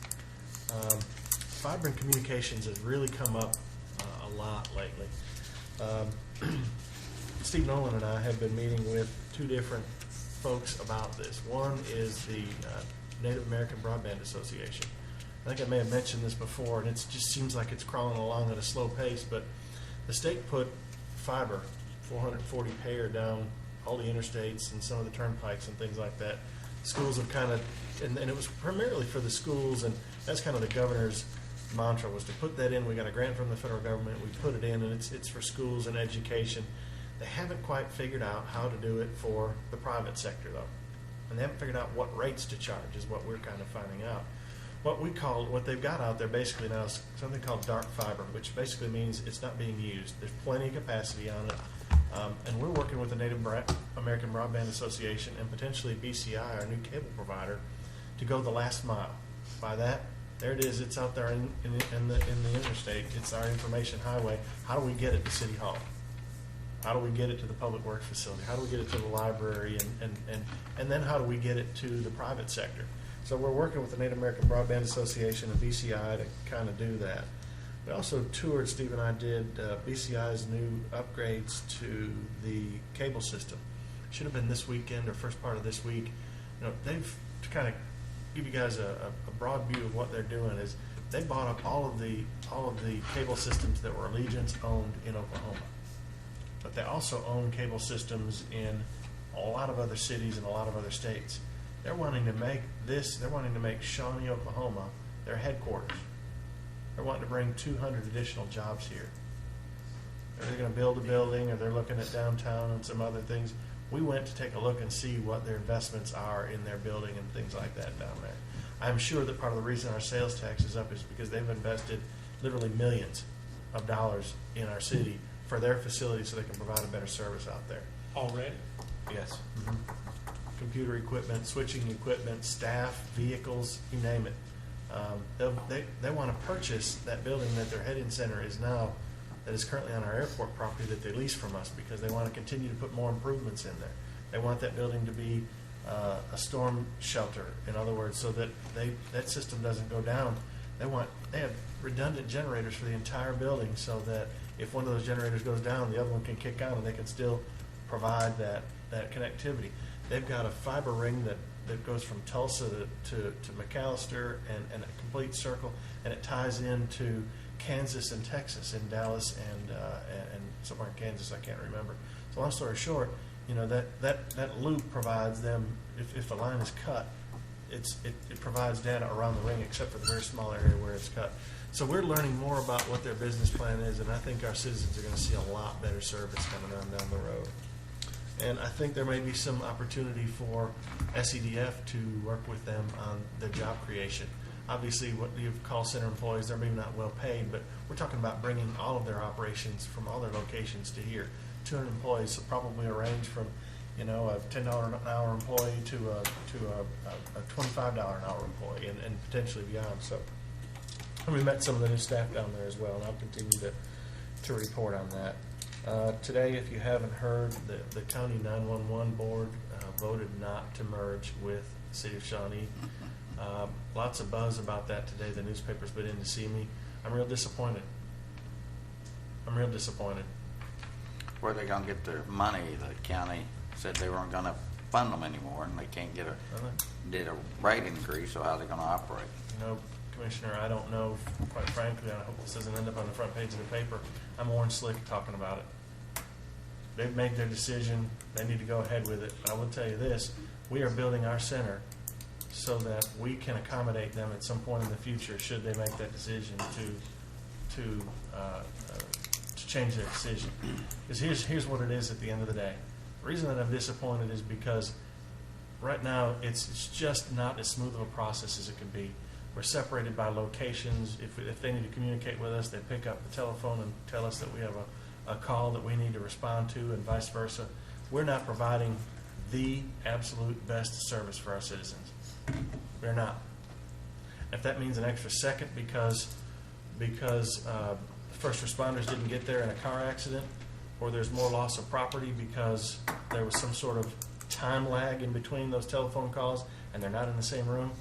Fiber and communications has really come up a lot lately. Steve Nolan and I have been meeting with 2 different folks about this. One is the Native American Broadband Association. I think I may have mentioned this before, and it just seems like it's crawling along at a slow pace, but the state put fiber, 440 pair down all the interstates and some of the turnpikes and things like that. Schools have kind of, and it was primarily for the schools, and that's kind of the governor's mantra was to put that in. We got a grant from the federal government, we put it in, and it's for schools and education. They haven't quite figured out how to do it for the private sector, though. And they haven't figured out what rates to charge is what we're kind of finding out. What they've got out there basically now is something called dark fiber, which basically means it's not being used. There's plenty of capacity on it. And we're working with the Native American Broadband Association and potentially BCI, our new cable provider, to go the last mile. By that, there it is. It's out there in the interstate. It's our information highway. How do we get it to City Hall? How do we get it to the public works facility? How do we get it to the library? And then how do we get it to the private sector? So we're working with the Native American Broadband Association and BCI to kind of do that. We also toured, Steve and I did, BCI's new upgrades to the cable system. Should have been this weekend or first part of this week. They've, to kind of give you guys a broad view of what they're doing, is they bought up all of the cable systems that were Allegiance owned in Oklahoma. But they also own cable systems in a lot of other cities and a lot of other states. They're wanting to make Shawnee, Oklahoma, their headquarters. they're wanting to bring 200 additional jobs here. They're going to build a building, or they're looking at downtown and some other things. We went to take a look and see what their investments are in their building and things like that down there. I'm sure that part of the reason our sales tax is up is because they've invested literally millions of dollars in our city for their facility so they can provide a better service out there. Already? Yes. Computer equipment, switching equipment, staff, vehicles, you name it. They want to purchase that building that their head-in center is now, that is currently on our airport property that they lease from us, because they want to continue to put more improvements in there. They want that building to be a storm shelter, in other words, so that that system doesn't go down. They have redundant generators for the entire building, so that if one of those generators goes down, the other one can kick on and they can still provide that connectivity. They've got a fiber ring that goes from Tulsa to McAllister and a complete circle, and it ties into Kansas and Texas, in Dallas and somewhere in Kansas, I can't remember. So long story short, that loop provides them, if the line is cut, it provides data around the ring, except for the very small area where it's cut. So we're learning more about what their business plan is, and I think our citizens are going to see a lot better service coming on down the road. And I think there may be some opportunity for SEDF to work with them on their job creation. Obviously, what you call center employees, they're maybe not well paid, but we're talking about bringing all of their operations from all their locations to here. 200 employees, so probably a range from, a $10 an hour employee to a $25 an hour employee, and potentially beyond. So, and we met some of the new staff down there as well, and I'll continue to report on that. Today, if you haven't heard, the County 911 Board voted not to merge with the City of Shawnee. Lots of buzz about that today. The newspaper's been in to see me. I'm real disappointed. Where are they going to get their money? The county said they weren't going to fund them anymore, and they can't get a rate increase, so how are they going to operate? Commissioner, I don't know, quite frankly. I hope this doesn't end up on the front page of the paper. I'm orange slick talking about it. They've made their decision. They need to go ahead with it. But I will tell you this, we are building our center so that we can accommodate them at some point in the future should they make that decision to change their decision. Because here's what it is at the end of the day. The reason that I'm disappointed is because right now it's just not as smooth of a process as it could be. We're separated by locations. If they need to communicate with us, they pick up the telephone and tell us that we have a call that we need to respond to, and vice versa. We're not providing the absolute best service for our citizens. We're not. If that means an extra second because first responders didn't get there in a car accident, or there's more loss of property because there was some sort of time lag in between those telephone calls and they're not in the same room,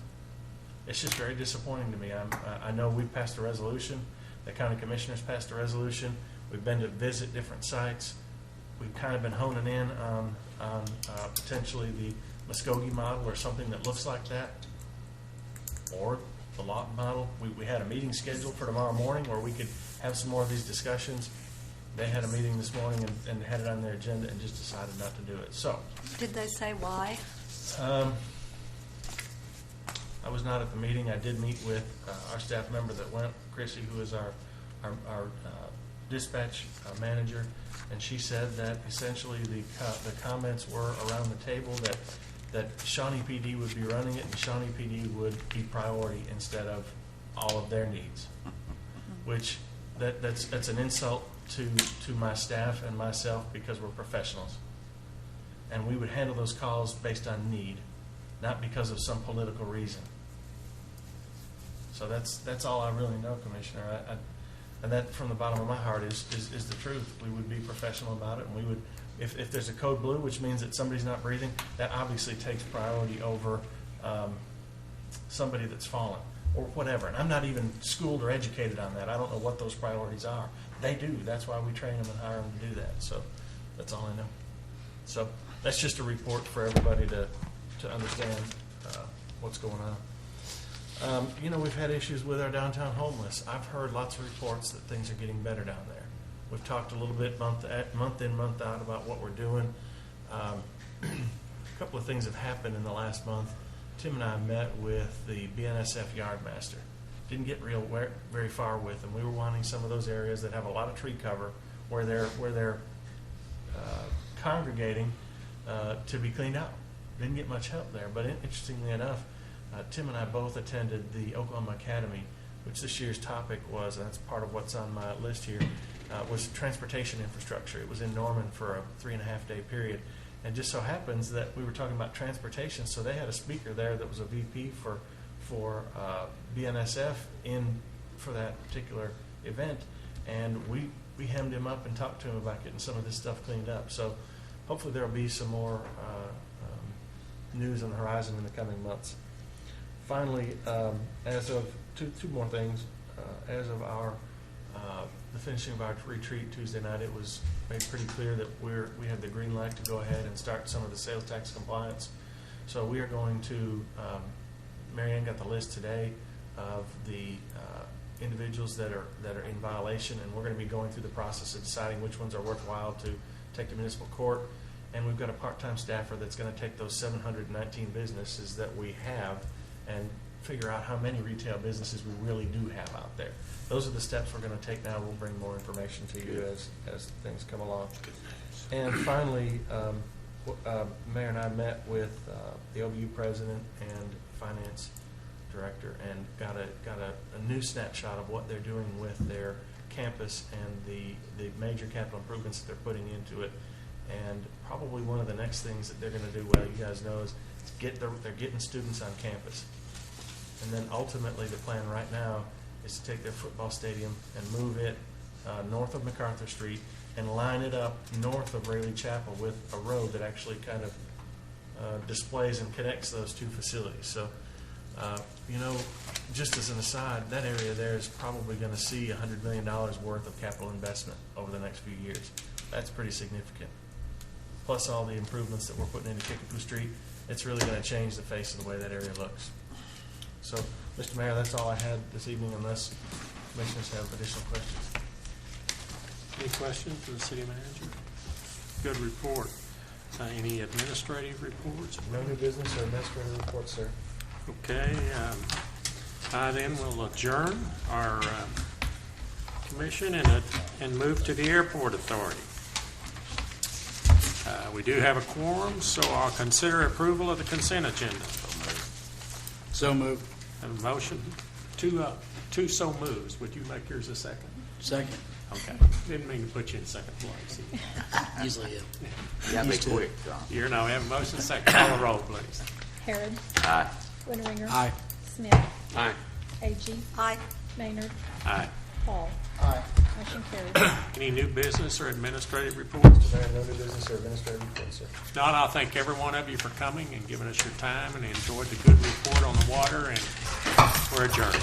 it's just very disappointing to me. I know we've passed a resolution. The county commissioners passed a resolution. We've been to visit different sites. We've kind of been honing in on potentially the Muskogee model or something that looks like that, or the Lawton model. We had a meeting scheduled for tomorrow morning where we could have some more of these discussions. They had a meeting this morning and had it on their agenda and just decided not to do it. So, Did they say why? I was not at the meeting. I did meet with our staff member that went, Chrissy, who is our dispatch manager, and she said that essentially the comments were around the table that Shawnee PD would be running it and Shawnee PD would be priority instead of all of their needs, which that's an insult to my staff and myself, because we're professionals, and we would handle those calls based on need, not because of some political reason. So that's all I really know, Commissioner. And that, from the bottom of my heart, is the truth. We would be professional about it, and we would, if there's a code blue, which means that somebody's not breathing, that obviously takes priority over somebody that's fallen or whatever. And I'm not even schooled or educated on that. I don't know what those priorities are. They do. That's why we train them and hire them to do that. So that's all I know. So that's just a report for everybody to understand what's going on. We've had issues with our downtown homeless. I've heard lots of reports that things are getting better down there. We've talked a little bit month in, month out about what we're doing. A couple of things have happened in the last month. Tim and I met with the BNSF yardmaster. didn't get very far with, and we were wanting some of those areas that have a lot of tree cover where they're congregating to be cleaned out. Didn't get much help there, but interestingly enough, Tim and I both attended the Oklahoma Academy, which this year's topic was, and that's part of what's on my list here, was transportation infrastructure. It was in Norman for a 3.5-day period. And just so happens that we were talking about transportation, so they had a speaker there that was a VP for BNSF for that particular event, and we hemmed him up and talked to him about getting some of this stuff cleaned up. So hopefully there will be some more news on the horizon in the coming months. Finally, as of two more things, as of the finishing of our retreat Tuesday night, it was made pretty clear that we have the green light to go ahead and start some of the sales tax compliance. So we are going to, Marianne got the list today of the individuals that are in violation, and we're going to be going through the process of deciding which ones are worthwhile to take to municipal court. And we've got a part-time staffer that's going to take those 719 businesses that we have and figure out how many retail businesses we really do have out there. Those are the steps we're going to take now. We'll bring more information to you as things come along. And finally, Mayor and I met with the OBU president and finance director and got a new snapshot of what they're doing with their campus and the major capital improvements that they're putting into it. And probably one of the next things that they're going to do, well, you guys know, is they're getting students on campus. And then ultimately the plan right now is to take their football stadium and move it north of MacArthur Street and line it up north of Rayleigh Chapel with a road that actually kind of displays and connects those two facilities. So, just as an aside, that area there is probably going to see $100 million worth of capital investment over the next few years. That's pretty significant. Plus all the improvements that we're putting into Kickapoo Street, it's really going to change the face of the way that area looks. So, Mr. Mayor, that's all I had this evening, unless commissioners have additional questions. Any questions for the city manager? Good report. Any administrative reports? No new business or administrative reports, sir. Okay. Then we'll adjourn our commission and move to the airport authority. We do have a quorum, so I'll consider approval of the consent agenda. So moved. And a motion, two so moves. Would you make yours a second? Second. Okay. Didn't mean to put you in second place. Usually, Yeah, be quick, John. You're now have a motion second. Call the roll, please. Harrod. Aye. Winteringer. Aye. Smith. Aye. Agee. Aye. Maynard. Aye. Hall. Aye. Motion carried. Any new business or administrative reports? Mr. Mayor, no new business or administrative reports, sir. If not, I'll thank every one of you for coming and giving us your time and enjoyed the good report on the water, and we're adjourned.